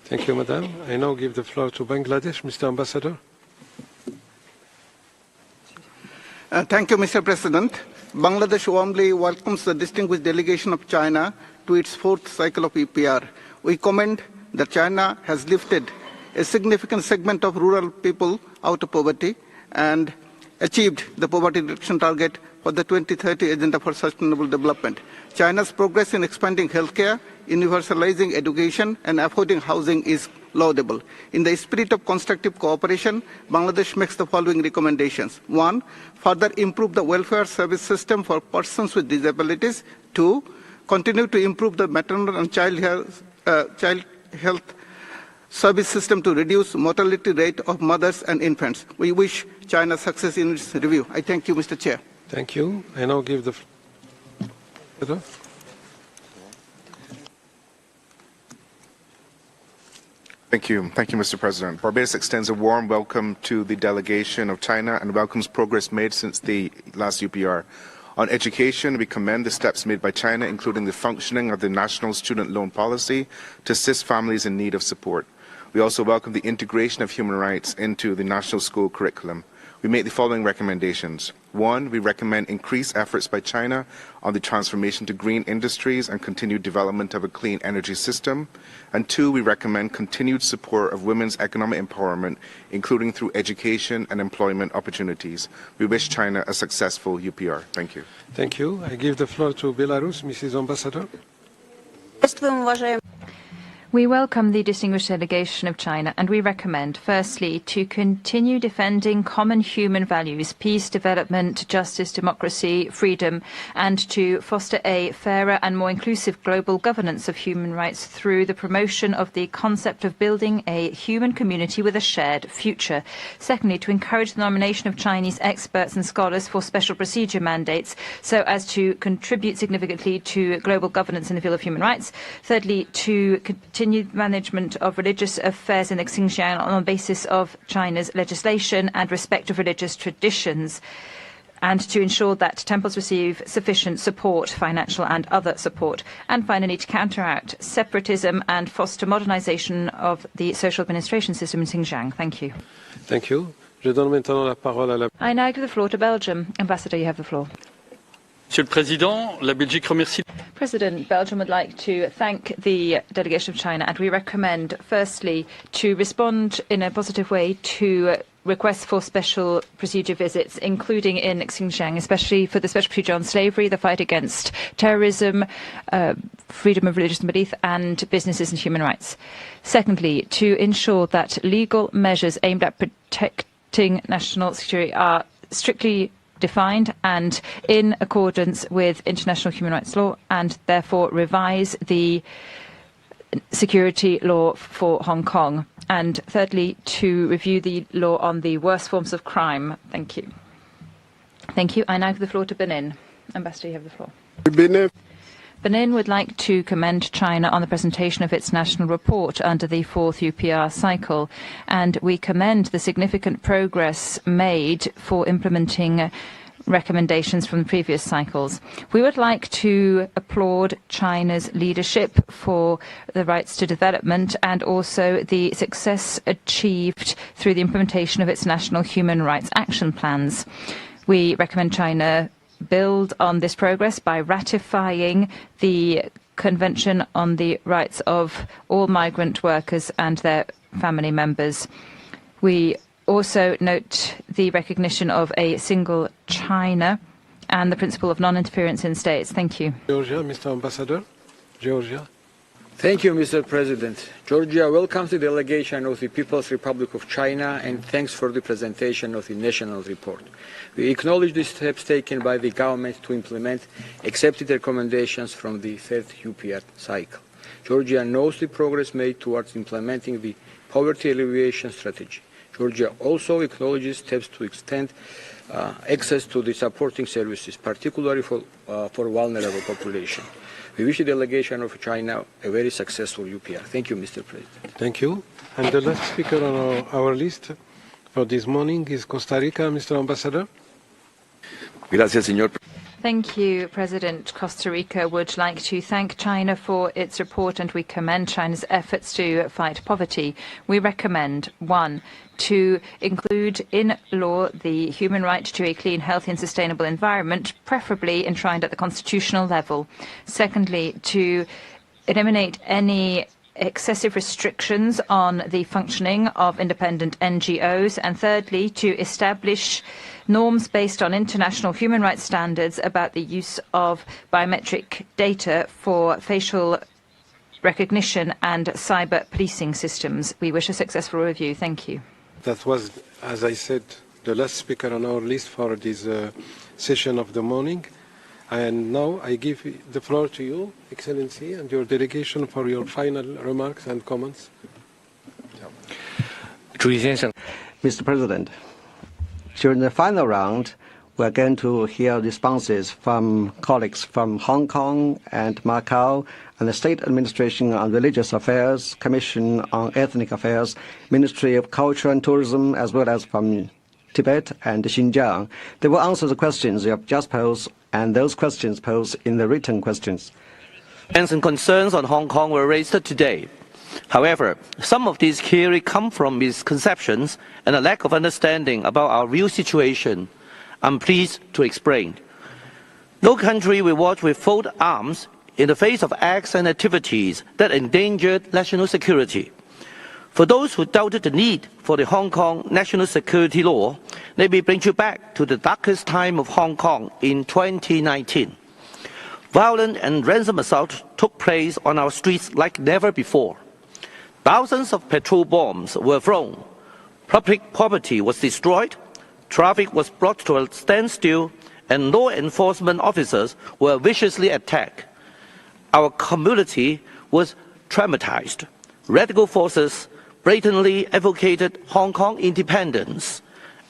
Thank you, Madam. I now give the floor to Bangladesh. Mr. Ambassador. Thank you, Mr. President. Bangladesh warmly welcomes the distinguished delegation of China to its fourth cycle of EPR. We commend that China has lifted a significant segment of rural people out of poverty and achieved the poverty reduction target for the 2030 Agenda for Sustainable Development. China's progress in expanding healthcare, universalizing education, and affording housing is laudable. In the spirit of constructive cooperation, Bangladesh makes the following recommendations. 1. Further improve the welfare service system for persons with disabilities. 2. Continue to improve the maternal and child health service system to reduce mortality rate of mothers and infants. We wish China success in its review. I thank you, Mr. Chair. Thank you. I now give the floor. Thank you, Mr. President. Barbados extends a warm welcome to the delegation of China and welcomes progress made since the last UPR. On education, we commend the steps made by China, including the functioning of the national student loan policy to assist families in need of support. We also welcome the integration of human rights into the national school curriculum. We make the following recommendations. 1. We recommend increased efforts by China on the transformation to green industries and continued development of a clean energy system. And 2. We recommend continued support of women's economic empowerment, including through education and employment opportunities. We wish China a successful UPR. Thank you. Thank you. I give the floor to Belarus, Mrs. Ambassador. We welcome the distinguished delegation of China and we recommend, firstly, to continue defending common human values, peace, development, justice, democracy, freedom, and to foster a fairer and more inclusive global governance of human rights through the promotion of the concept of building a human community with a shared future. Secondly, to encourage the nomination of Chinese experts and scholars for special procedure mandates so as to contribute significantly to global governance in the field of human rights. Thirdly, to continued management of religious affairs in the Xinjiang on the basis of China's legislation and respect of religious traditions, and to ensure that temples receive sufficient support, financial and other support. And finally, to counteract separatism and foster modernization of the social administration system in Xinjiang. Thank you. Thank you. Je donne maintenant la parole à la... I now give the floor to Belgium. Ambassador, you have the floor. Monsieur le Président, la Belgique remercie. President, Belgium would like to thank the delegation of China, and we recommend, firstly, to respond in a positive way to requests for special procedure visits, including in Xinjiang, especially for the special procedure on slavery, the fight against terrorism, freedom of religious belief, and businesses and human rights. Secondly, to ensure that legal measures aimed at protecting national security are strictly defined and in accordance with international human rights law, and therefore revise the security law for Hong Kong. And thirdly, to review the law on the worst forms of crime. Thank you. Thank you. I now give the floor to Benin. Ambassador, you have the floor. Benin would like to commend China on the presentation of its national report under the 4th UPR cycle, and we commend the significant progress made for implementing recommendations from the previous cycles. We would like to applaud China's leadership for the rights to development and also the success achieved through the implementation of its national human rights action plans. We recommend China build on this progress by ratifying the Convention on the Rights of all Migrant Workers and their family members. We also note the recognition of a single China and the principle of non-interference in states. Thank you. Georgia, Mr. Ambassador. Georgia. Thank you, Mr. President. Georgia welcomes the delegation of the People's Republic of China and thanks for the presentation of the national report. We acknowledge the steps taken by the government to implement accepted recommendations from the 3rd UPR cycle. Georgia knows the progress made towards implementing the poverty alleviation strategy. Georgia also acknowledges steps to extend access to the supporting services, particularly for vulnerable population. We wish the delegation of China a very successful UPR. Thank you, Mr. President. Thank you. And the last speaker on our list for this morning is Costa Rica, Mr. Ambassador. Gracias, señor. Thank you, President. Costa Rica would like to thank China for its report, and we commend China's efforts to fight poverty. We recommend, 1, to include in law the human right to a clean, healthy and sustainable environment, preferably enshrined at the constitutional level. Secondly, to eliminate any excessive restrictions on the functioning of independent NGOs, and thirdly, to establish norms based on international human rights standards about the use of biometric data for facial recognition and cyber policing systems. We wish a successful review. Thank you. That was, as I said, the last speaker on our list for this session of the morning. And now I give the floor to you, Excellency, and your delegation for your final remarks and comments. Mr. President, during the final round, we are going to hear responses from colleagues from Hong Kong and Macau and the State Administration on Religious Affairs, Commission on Ethnic Affairs, Ministry of Culture and Tourism, as well as from Tibet and Xinjiang. They will answer the questions you have just posed and those questions posed in the written questions. And concerns on Hong Kong were raised today. However, some of these clearly come from misconceptions and a lack of understanding about our real situation. I'm pleased to explain. No country will watch with folded arms in the face of acts and activities that endangered national security. For those who doubted the need for the Hong Kong national security law, let me bring you back to the darkest time of Hong Kong in 2019. Violent and ransom assaults took place on our streets like never before. Thousands of petrol bombs were thrown. Public property was destroyed. Traffic was brought to a standstill, and law enforcement officers were viciously attacked. Our community was traumatized. Radical forces blatantly advocated Hong Kong independence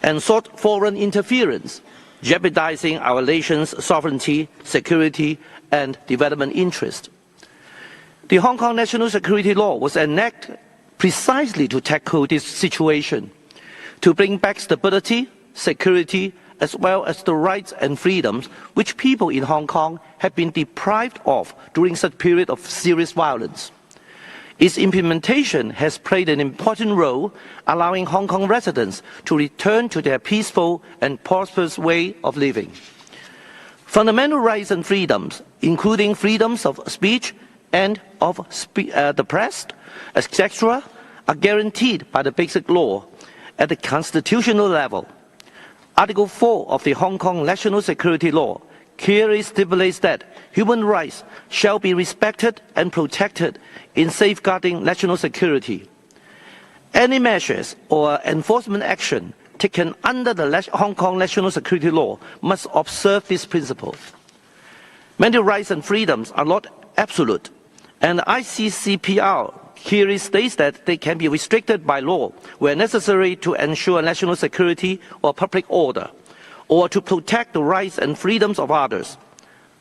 and sought foreign interference, jeopardizing our nation's sovereignty, security, and development interests. The Hong Kong National Security Law was enacted precisely to tackle this situation, to bring back stability, security, as well as the rights and freedoms which people in Hong Kong have been deprived of during such a period of serious violence. Its implementation has played an important role, allowing Hong Kong residents to return to their peaceful and prosperous way of living. Fundamental rights and freedoms, including freedoms of speech and of the press, etc., are guaranteed by the Basic Law at the constitutional level. Article 4 of the Hong Kong National Security Law clearly stipulates that human rights shall be respected and protected in safeguarding national security. Any measures or enforcement action taken under the Hong Kong National Security Law must observe this principle. Many rights and freedoms are not absolute, and the ICCPR clearly states that they can be restricted by law where necessary to ensure national security or public order, or to protect the rights and freedoms of others.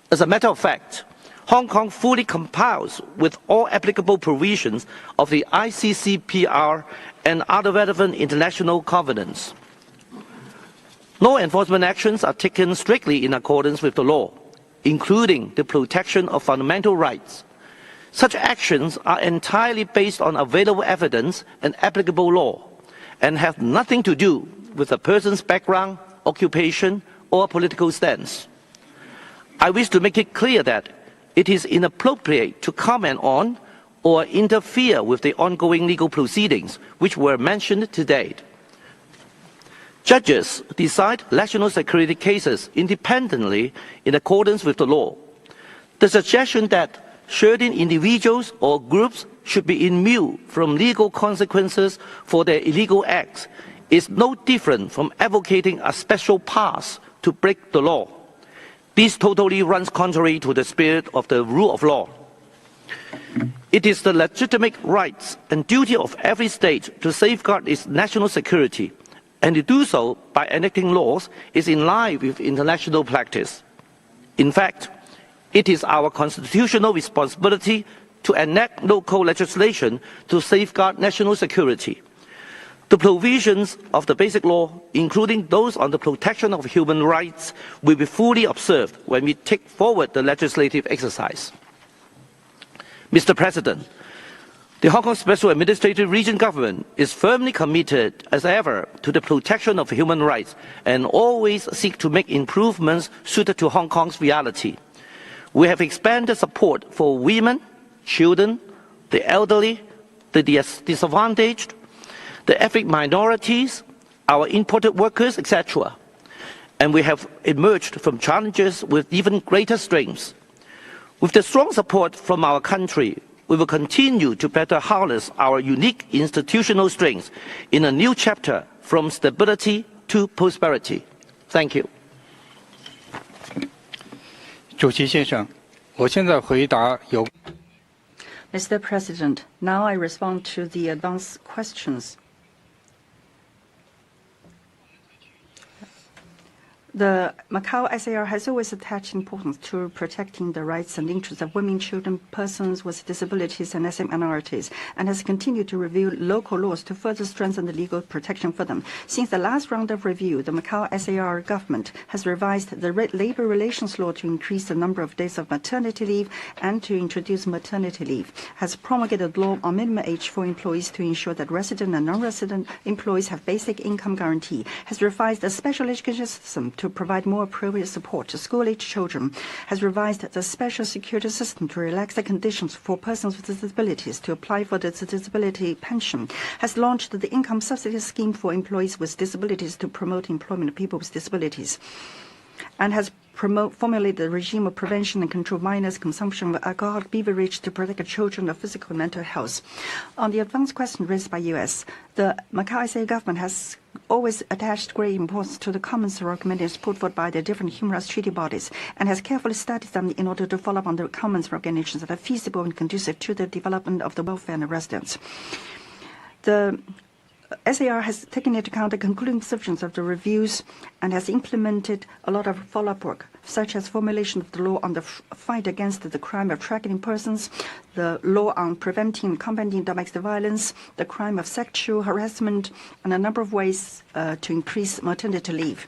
As a matter of fact, Hong Kong fully complies with all applicable provisions of the ICCPR and other relevant international covenants. Law enforcement actions are taken strictly in accordance with the law, including the protection of fundamental rights. Such actions are entirely based on available evidence and applicable law, and have nothing to do with a person's background, occupation, or political stance. I wish to make it clear that it is inappropriate to comment on or interfere with the ongoing legal proceedings which were mentioned today. Judges decide national security cases independently in accordance with the law. The suggestion that certain individuals or groups should be immune from legal consequences for their illegal acts is no different from advocating a special pass to break the law. This totally runs contrary to the spirit of the rule of law. It is the legitimate rights and duty of every state to safeguard its national security, and to do so by enacting laws is in line with international practice. In fact, it is our constitutional responsibility to enact local legislation to safeguard national security. The provisions of the Basic Law, including those on the protection of human rights, will be fully observed when we take forward the legislative exercise. Mr. President, the Hong Kong Special Administrative Region Government is firmly committed, as ever, to the protection of human rights and always seek to make improvements suited to Hong Kong's reality. We have expanded support for women, children, the elderly, the disadvantaged, the ethnic minorities, our imported workers, etc. And we have emerged from challenges with even greater strengths. With the strong support from our country, we will continue to better harness our unique institutional strengths in a new chapter from stability to prosperity. Thank you. 主席先生，我现在回答有。Mr. President, now I respond to the advanced questions. The Macau SAR has always attached importance to protecting the rights and interests of women, children, persons with disabilities, and ethnic minorities, and has continued to review local laws to further strengthen the legal protection for them. Since the last round of review, the Macau SAR government has revised the labor relations law to increase the number of days of maternity leave and to introduce maternity leave, has promulgated law on minimum age for employees to ensure that resident and non-resident employees have basic income guarantee, has revised the special education system to provide more appropriate support to school-age children, has revised the special security system to relax the conditions for persons with disabilities to apply for the disability pension, has launched the income subsidy scheme for employees with disabilities to promote employment of people with disabilities, and has formulated the regime of prevention and control minors' consumption of alcoholic beverage to protect children of physical and mental health. On the advanced question raised by U.S., the Macau SAR government has always attached great importance to the comments and recommendations put forward by the different human rights treaty bodies and has carefully studied them in order to follow up on the comments and recommendations that are feasible and conducive to the development of the welfare of the residents. The SAR has taken into account the concluding decisions of the reviews and has implemented a lot of follow-up work, such as formulation of the law on the fight against the crime of trafficking persons, the law on preventing and combating domestic violence, the crime of sexual harassment, and a number of ways to increase maternity leave.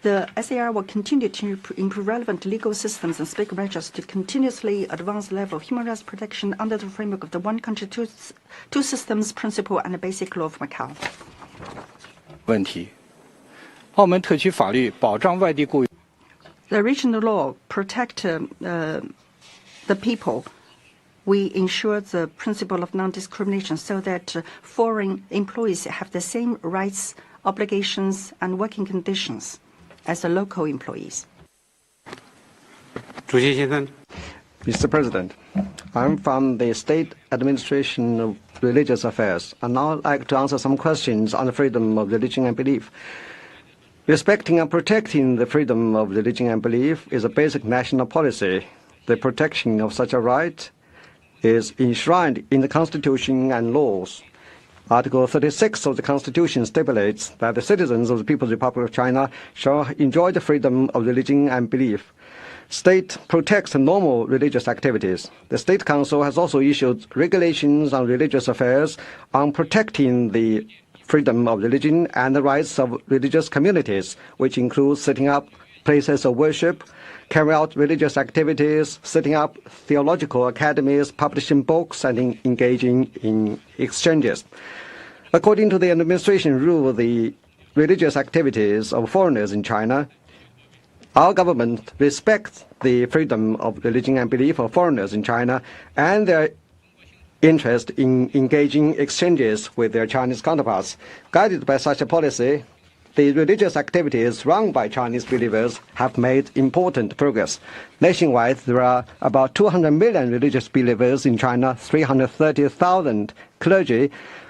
The SAR will continue to improve relevant legal systems and specific measures to continuously advance the level of human rights protection under the framework of the one country, two systems principle and the basic law of Macau. 问题，澳门特区法律保障外地雇员。The regional law protect the people. We ensure the principle of non-discrimination so that foreign employees have the same rights, obligations, and working conditions as the local employees. 主席先生。 Mr. President, I'm from the State Administration of Religious Affairs, and now I'd like to answer some questions on the freedom of religion and belief. Respecting and protecting the freedom of religion and belief is a basic national policy. The protection of such a right is enshrined in the Constitution and laws. Article 36 of the Constitution stipulates that the citizens of the People's Republic of China shall enjoy the freedom of religion and belief. State protects normal religious activities. The State Council has also issued regulations on religious affairs on protecting the freedom of religion and the rights of religious communities, which includes setting up places of worship, carry out religious activities, setting up theological academies, publishing books, and engaging in exchanges. According to the administration rule, the religious activities of foreigners in China, our government respects the freedom of religion and belief of foreigners in China and their interest in engaging exchanges with their Chinese counterparts. Guided by such a policy, the religious activities run by Chinese believers have made important progress. Nationwide, there are about 200 million religious believers in China, 330,000 clergy,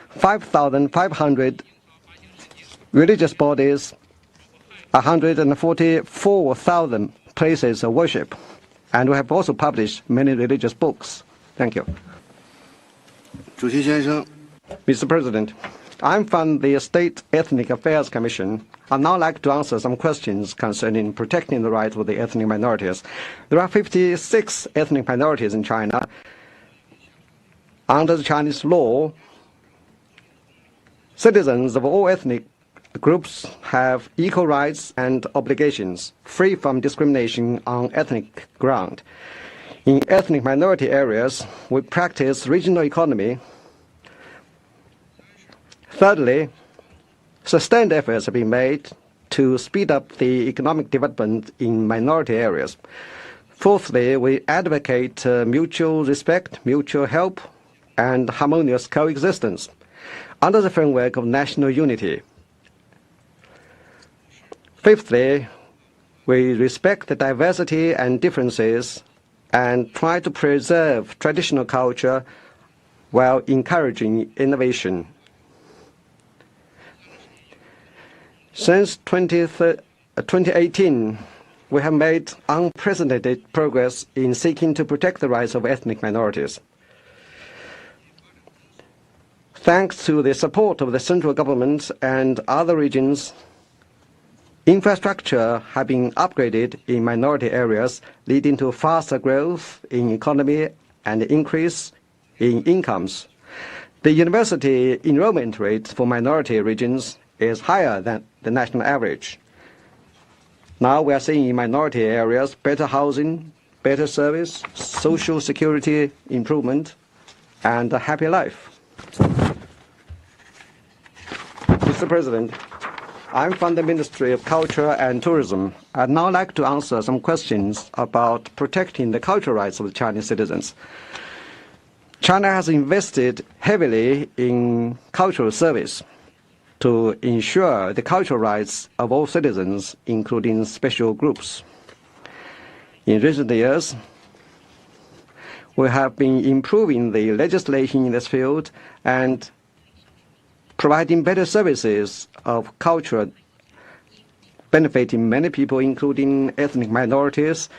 5,500 religious bodies, 144,000 places of worship, and we have also published many religious books. Thank you. Mr. President, I'm from the State Ethnic Affairs Commission. I'd now like to answer some questions concerning protecting the rights of the ethnic minorities. There are 56 ethnic minorities in China. Under the Chinese law, citizens of all ethnic groups have equal rights and obligations, free from discrimination on ethnic ground. In ethnic minority areas, we practice regional economy. Thirdly, sustained efforts have been made to speed up the economic development in minority areas. Fourthly, we advocate mutual respect, mutual help, and harmonious coexistence under the framework of national unity. Fifthly, we respect the diversity and differences and try to preserve traditional culture while encouraging innovation. Since 2018, we have made unprecedented progress in seeking to protect the rights of ethnic minorities. Thanks to the support of the central government and other regions, infrastructure have been upgraded in minority areas, leading to faster growth in economy and increase in incomes. The university enrollment rate for minority regions is higher than the national average. Now we are seeing in minority areas better housing, better service, social security improvement, and a happy life. Mr. President, I'm from the Ministry of Culture and Tourism. I'd now like to answer some questions about protecting the cultural rights of the Chinese citizens. China has invested heavily in cultural service to ensure the cultural rights of all citizens, including special groups. In recent years, we have been improving the legislation in this field and providing better services of culture benefiting many people, including ethnic minorities,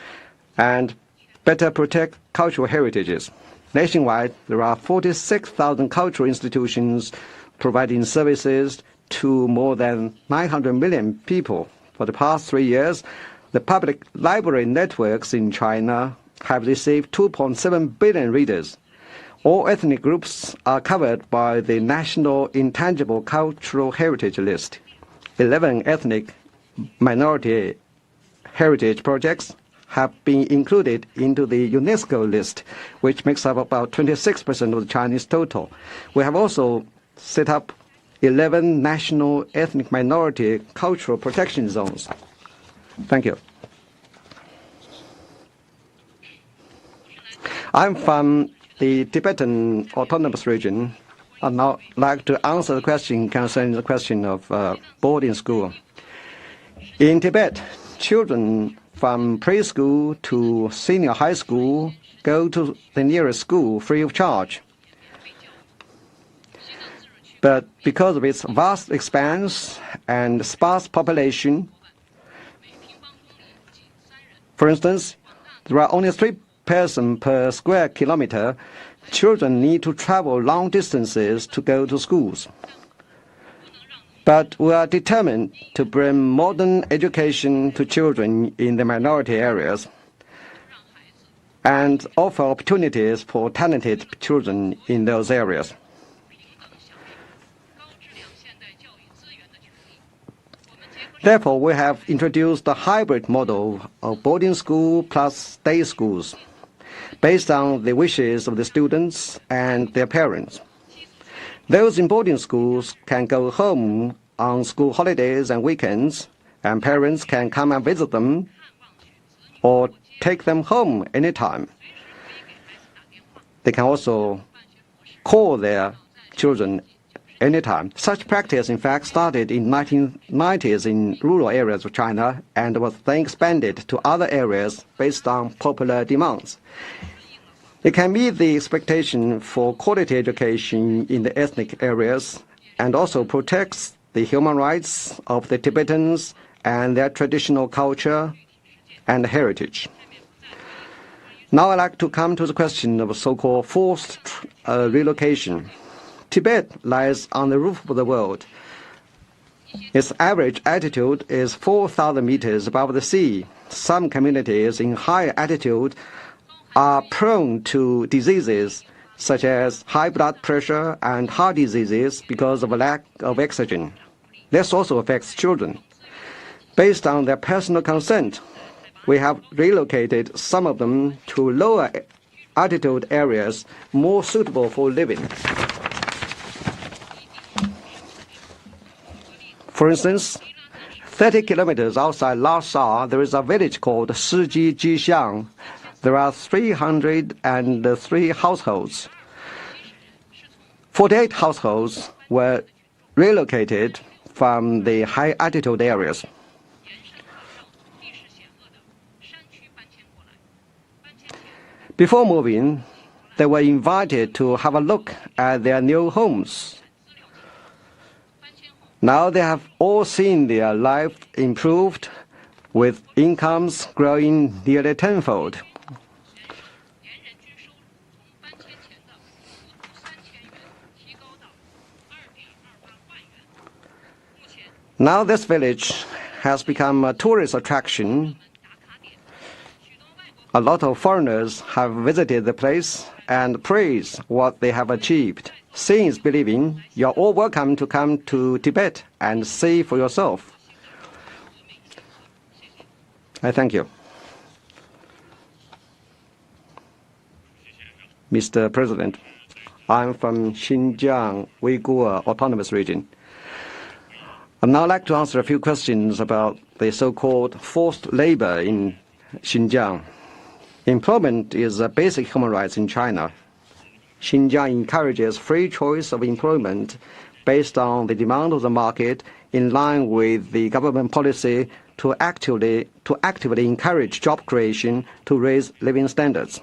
and better protect cultural heritages. Nationwide, there are 46,000 cultural institutions providing services to more than 900 million people. For the past 3 years, the public library networks in China have received 2.7 billion readers. All ethnic groups are covered by the National Intangible Cultural Heritage List. 11 ethnic minority heritage projects have been included into the UNESCO list, which makes up about 26% of the Chinese total. We have also set up 11 national ethnic minority cultural protection zones. Thank you. I'm from the Tibetan Autonomous Region. I'd now like to answer the question concerning the question of boarding school. In Tibet, children from preschool to senior high school go to the nearest school free of charge. But because of its vast expanse and sparse population, for instance, there are only 3 persons per square kilometer. Children need to travel long distances to go to schools. But we are determined to bring modern education to children in the minority areas and offer opportunities for talented children in those areas. Therefore, we have introduced a hybrid model of boarding school plus day schools based on the wishes of the students and their parents. Those in boarding schools can go home on school holidays and weekends, and parents can come and visit them or take them home anytime. They can also call their children anytime. Such practice, in fact, started in 1990s in rural areas of China and was then expanded to other areas based on popular demands. It can meet the expectation for quality education in the ethnic areas and also protects the human rights of the Tibetans and their traditional culture and heritage. Now I'd like to come to the question of so-called forced relocation. Tibet lies on the roof of the world. Its average altitude is 4,000 meters above the sea. Some communities in high altitude are prone to diseases such as high blood pressure and heart diseases because of a lack of oxygen. This also affects children. Based on their personal consent, we have relocated some of them to lower altitude areas more suitable for living. For instance, 30 kilometers outside Lhasa, there is a village called Shiji Jixiang. There are 303 households. 48 households were relocated from the high altitude areas. Before moving, they were invited to have a look at their new homes. Now they have all seen their life improved, with incomes growing nearly tenfold. Now this village has become a tourist attraction. A lot of foreigners have visited the place and praise what they have achieved. Seeing is believing. You're all welcome to come to Tibet and see for yourself. I thank you. Mr. President, I'm from Xinjiang Uyghur Autonomous Region. I'd now like to answer a few questions about the so-called forced labor in Xinjiang. Employment is a basic human right in China. Xinjiang encourages free choice of employment based on the demand of the market, in line with the government policy to actively encourage job creation to raise living standards.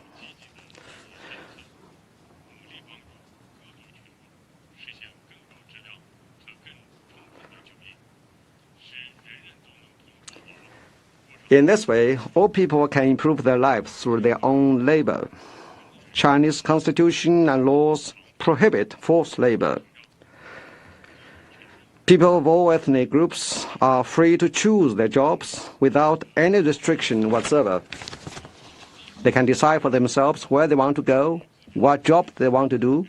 In this way, all people can improve their lives through their own labor. Chinese constitution and laws prohibit forced labor. People of all ethnic groups are free to choose their jobs without any restriction whatsoever. They can decide for themselves where they want to go, what job they want to do,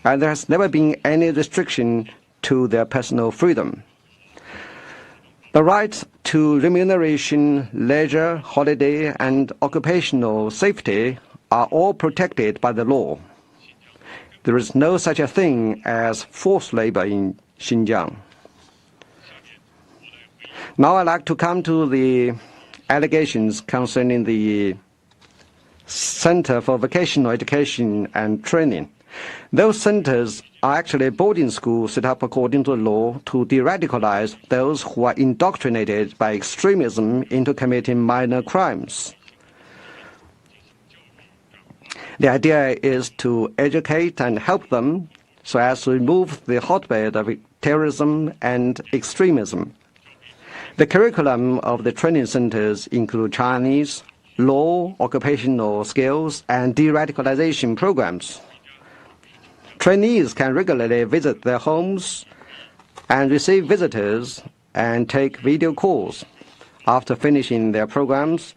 and there has never been any restriction to their personal freedom. The rights to remuneration, leisure, holiday, and occupational safety are all protected by the law. There is no such a thing as forced labor in Xinjiang. Now I'd like to come to the allegations concerning the Center for Vocational Education and Training. Those centers are actually boarding schools set up according to the law to de-radicalize those who are indoctrinated by extremism into committing minor crimes. The idea is to educate and help them so as to remove the hotbed of terrorism and extremism. The curriculum of the training centers include Chinese, law, occupational skills, and de-radicalization programs. Trainees can regularly visit their homes and receive visitors and take video calls. After finishing their programs,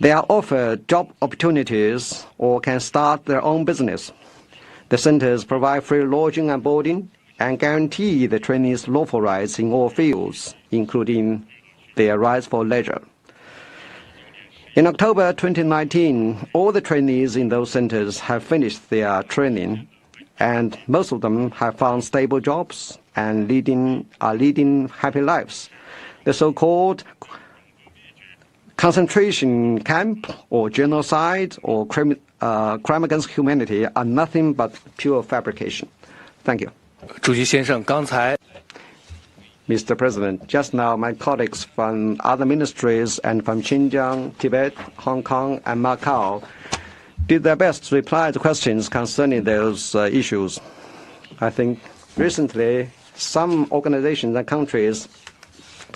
they are offered job opportunities or can start their own business. The centers provide free lodging and boarding and guarantee the trainees lawful rights in all fields, including their rights for leisure. In October 2019, all the trainees in those centers have finished their training, and most of them have found stable jobs and are leading happy lives. The so-called concentration camp or genocide or crime against humanity are nothing but pure fabrication. Thank you. 主席先生，刚才 Mr. President, just now my colleagues from other ministries and from Xinjiang, Tibet, Hong Kong, and Macau did their best to reply to questions concerning those issues. I think recently some organizations and countries,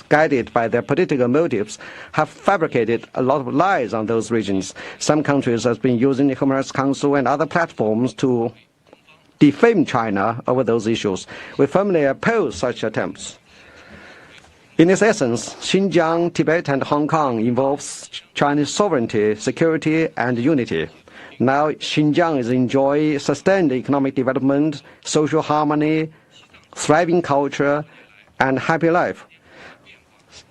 guided by their political motives, have fabricated a lot of lies on those regions. Some countries have been using the Human Rights Council and other platforms to defame China over those issues. We firmly oppose such attempts. In its essence, Xinjiang, Tibet, and Hong Kong involves Chinese sovereignty, security, and unity. Now, Xinjiang is enjoying sustained economic development, social harmony, thriving culture, and happy life.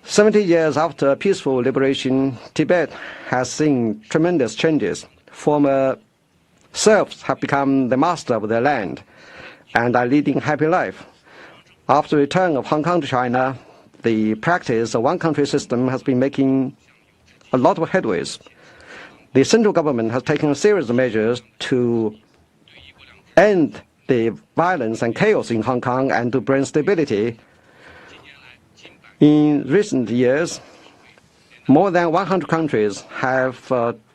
70 years after peaceful liberation, Tibet has seen tremendous changes. Former serfs have become the master of their land and are leading happy life. After the return of Hong Kong to China, the practice of one-country system has been making a lot of headways. The central government has taken a series of measures to end the violence and chaos in Hong Kong and to bring stability. In recent years, more than 100 countries have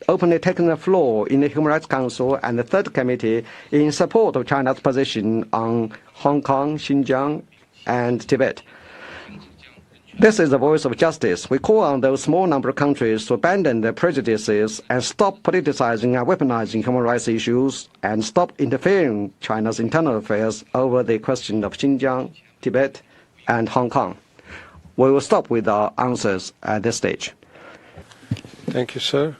openly taken the floor in the Human Rights Council and the Third Committee in support of China's position on Hong Kong, Xinjiang, and Tibet. This is the voice of justice. We call on those small number of countries to abandon their prejudices and stop politicizing and weaponizing human rights issues and stop interfering in China's internal affairs over the question of Xinjiang, Tibet, and Hong Kong. We will stop with our answers at this stage. Thank you, sir.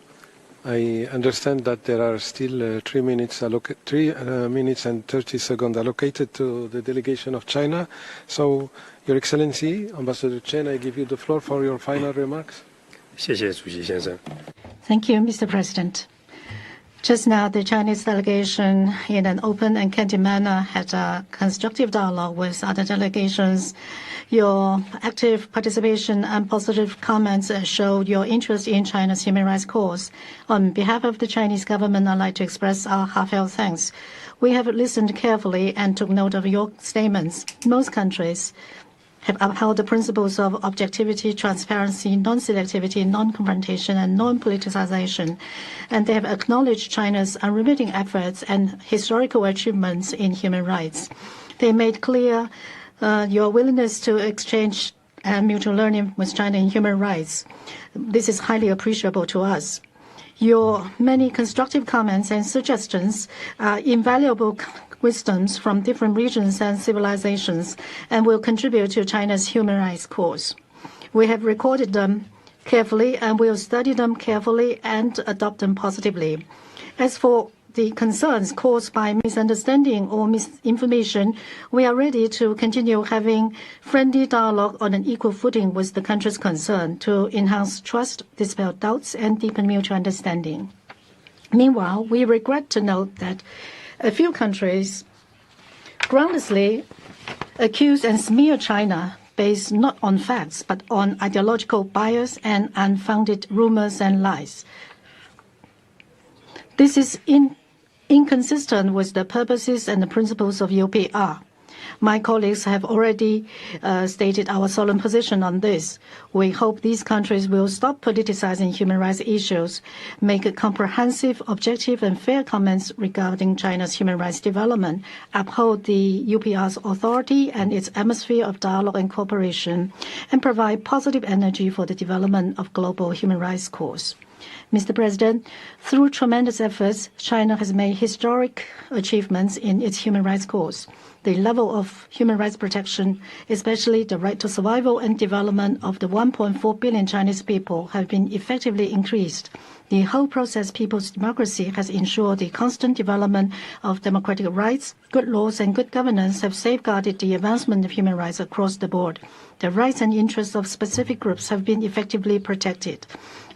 I understand that there are still 3 minutes and 30 seconds allocated to the delegation of China. So, Your Excellency, Ambassador Chen, I give you the floor for your final remarks. Thank you, Mr. President. Just now, the Chinese delegation, in an open and candid manner, had a constructive dialogue with other delegations. Your active participation and positive comments showed your interest in China's human rights cause. On behalf of the Chinese government, I'd like to express our heartfelt thanks. We have listened carefully and took note of your statements. Most countries have upheld the principles of objectivity, transparency, non-selectivity, non-confrontation, and non-politicization, and they have acknowledged China's unremitting efforts and historical achievements in human rights. They made clear your willingness to exchange and mutual learning with China in human rights. This is highly appreciable to us. Your many constructive comments and suggestions are invaluable wisdoms from different regions and civilizations and will contribute to China's human rights cause. We have recorded them carefully and will study them carefully and adopt them positively. As for the concerns caused by misunderstanding or misinformation, we are ready to continue having friendly dialogue on an equal footing with the countries concerned to enhance trust, dispel doubts, and deepen mutual understanding. Meanwhile, we regret to note that a few countries groundlessly accuse and smear China based not on facts but on ideological bias and unfounded rumors and lies. This is inconsistent with the purposes and the principles of UPR. My colleagues have already stated our solemn position on this. We hope these countries will stop politicizing human rights issues, make comprehensive, objective, and fair comments regarding China's human rights development, uphold the UPR's authority and its atmosphere of dialogue and cooperation, and provide positive energy for the development of global human rights cause. Mr. President, through tremendous efforts, China has made historic achievements in its human rights cause. The level of human rights protection, especially the right to survival and development of the 1.4 billion Chinese people, have been effectively increased. The whole process people's democracy has ensured the constant development of democratic rights, good laws, and good governance have safeguarded the advancement of human rights across the board. The rights and interests of specific groups have been effectively protected.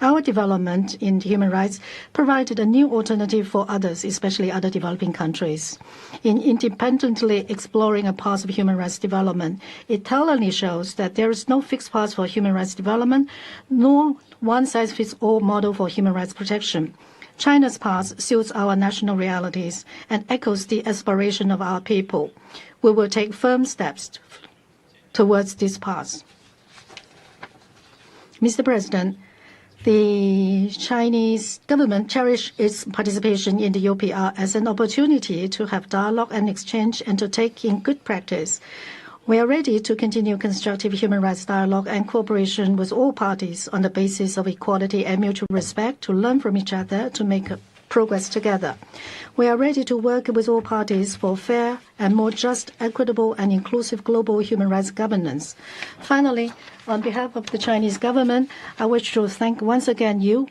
Our development in human rights provided a new alternative for others, especially other developing countries. In independently exploring a path of human rights development, it tellingly shows that there is no fixed path for human rights development, nor one-size-fits-all model for human rights protection. China's path suits our national realities and echoes the aspiration of our people. We will take firm steps towards this path. Mr. President, the Chinese government cherishes its participation in the UPR as an opportunity to have dialogue and exchange and to take in good practice. We are ready to continue constructive human rights dialogue and cooperation with all parties on the basis of equality and mutual respect to learn from each other to make progress together. We are ready to work with all parties for fair and more just, equitable, and inclusive global human rights governance. Finally, on behalf of the Chinese government, I wish to thank once again you,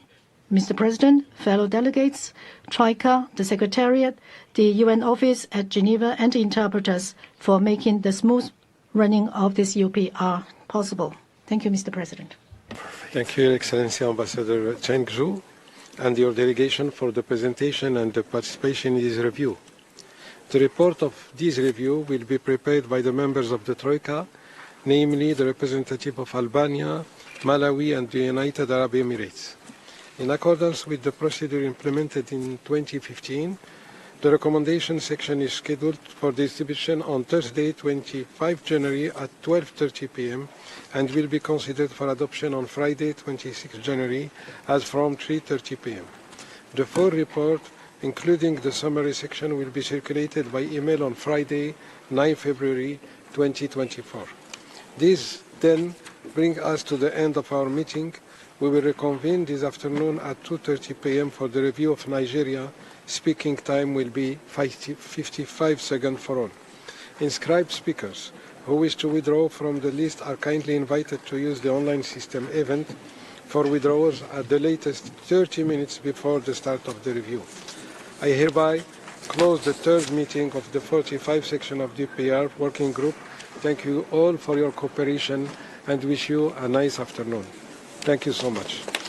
Mr. President, fellow delegates, Troika, the Secretariat, the UN office at Geneva, and the interpreters for making the smooth running of this UPR possible. Thank you, Mr. President. Thank you, Your Excellency Ambassador Chen Zhu, and your delegation for the presentation and the participation in this review. The report of this review will be prepared by the members of the Troika, namely the representative of Albania, Malawi, and the United Arab Emirates. In accordance with the procedure implemented in 2015, The recommendation section is scheduled for distribution on Thursday, 25 January at 12:30 p.m. and will be considered for adoption on Friday, 26 January as from 3:30 p.m. The full report, including the summary section, will be circulated by email on Friday, 9 February 2024. This then brings us to the end of our meeting. We will reconvene this afternoon at 2:30 p.m. for the review of Nigeria. Speaking time will be 55 seconds for all. Inscribed speakers who wish to withdraw from the list are kindly invited to use the online system event for withdrawals at the latest 30 minutes before the start of the review. I hereby close the third meeting of the 45 section of the DPR working group. Thank you all for your cooperation and wish you a nice afternoon. Thank you so much.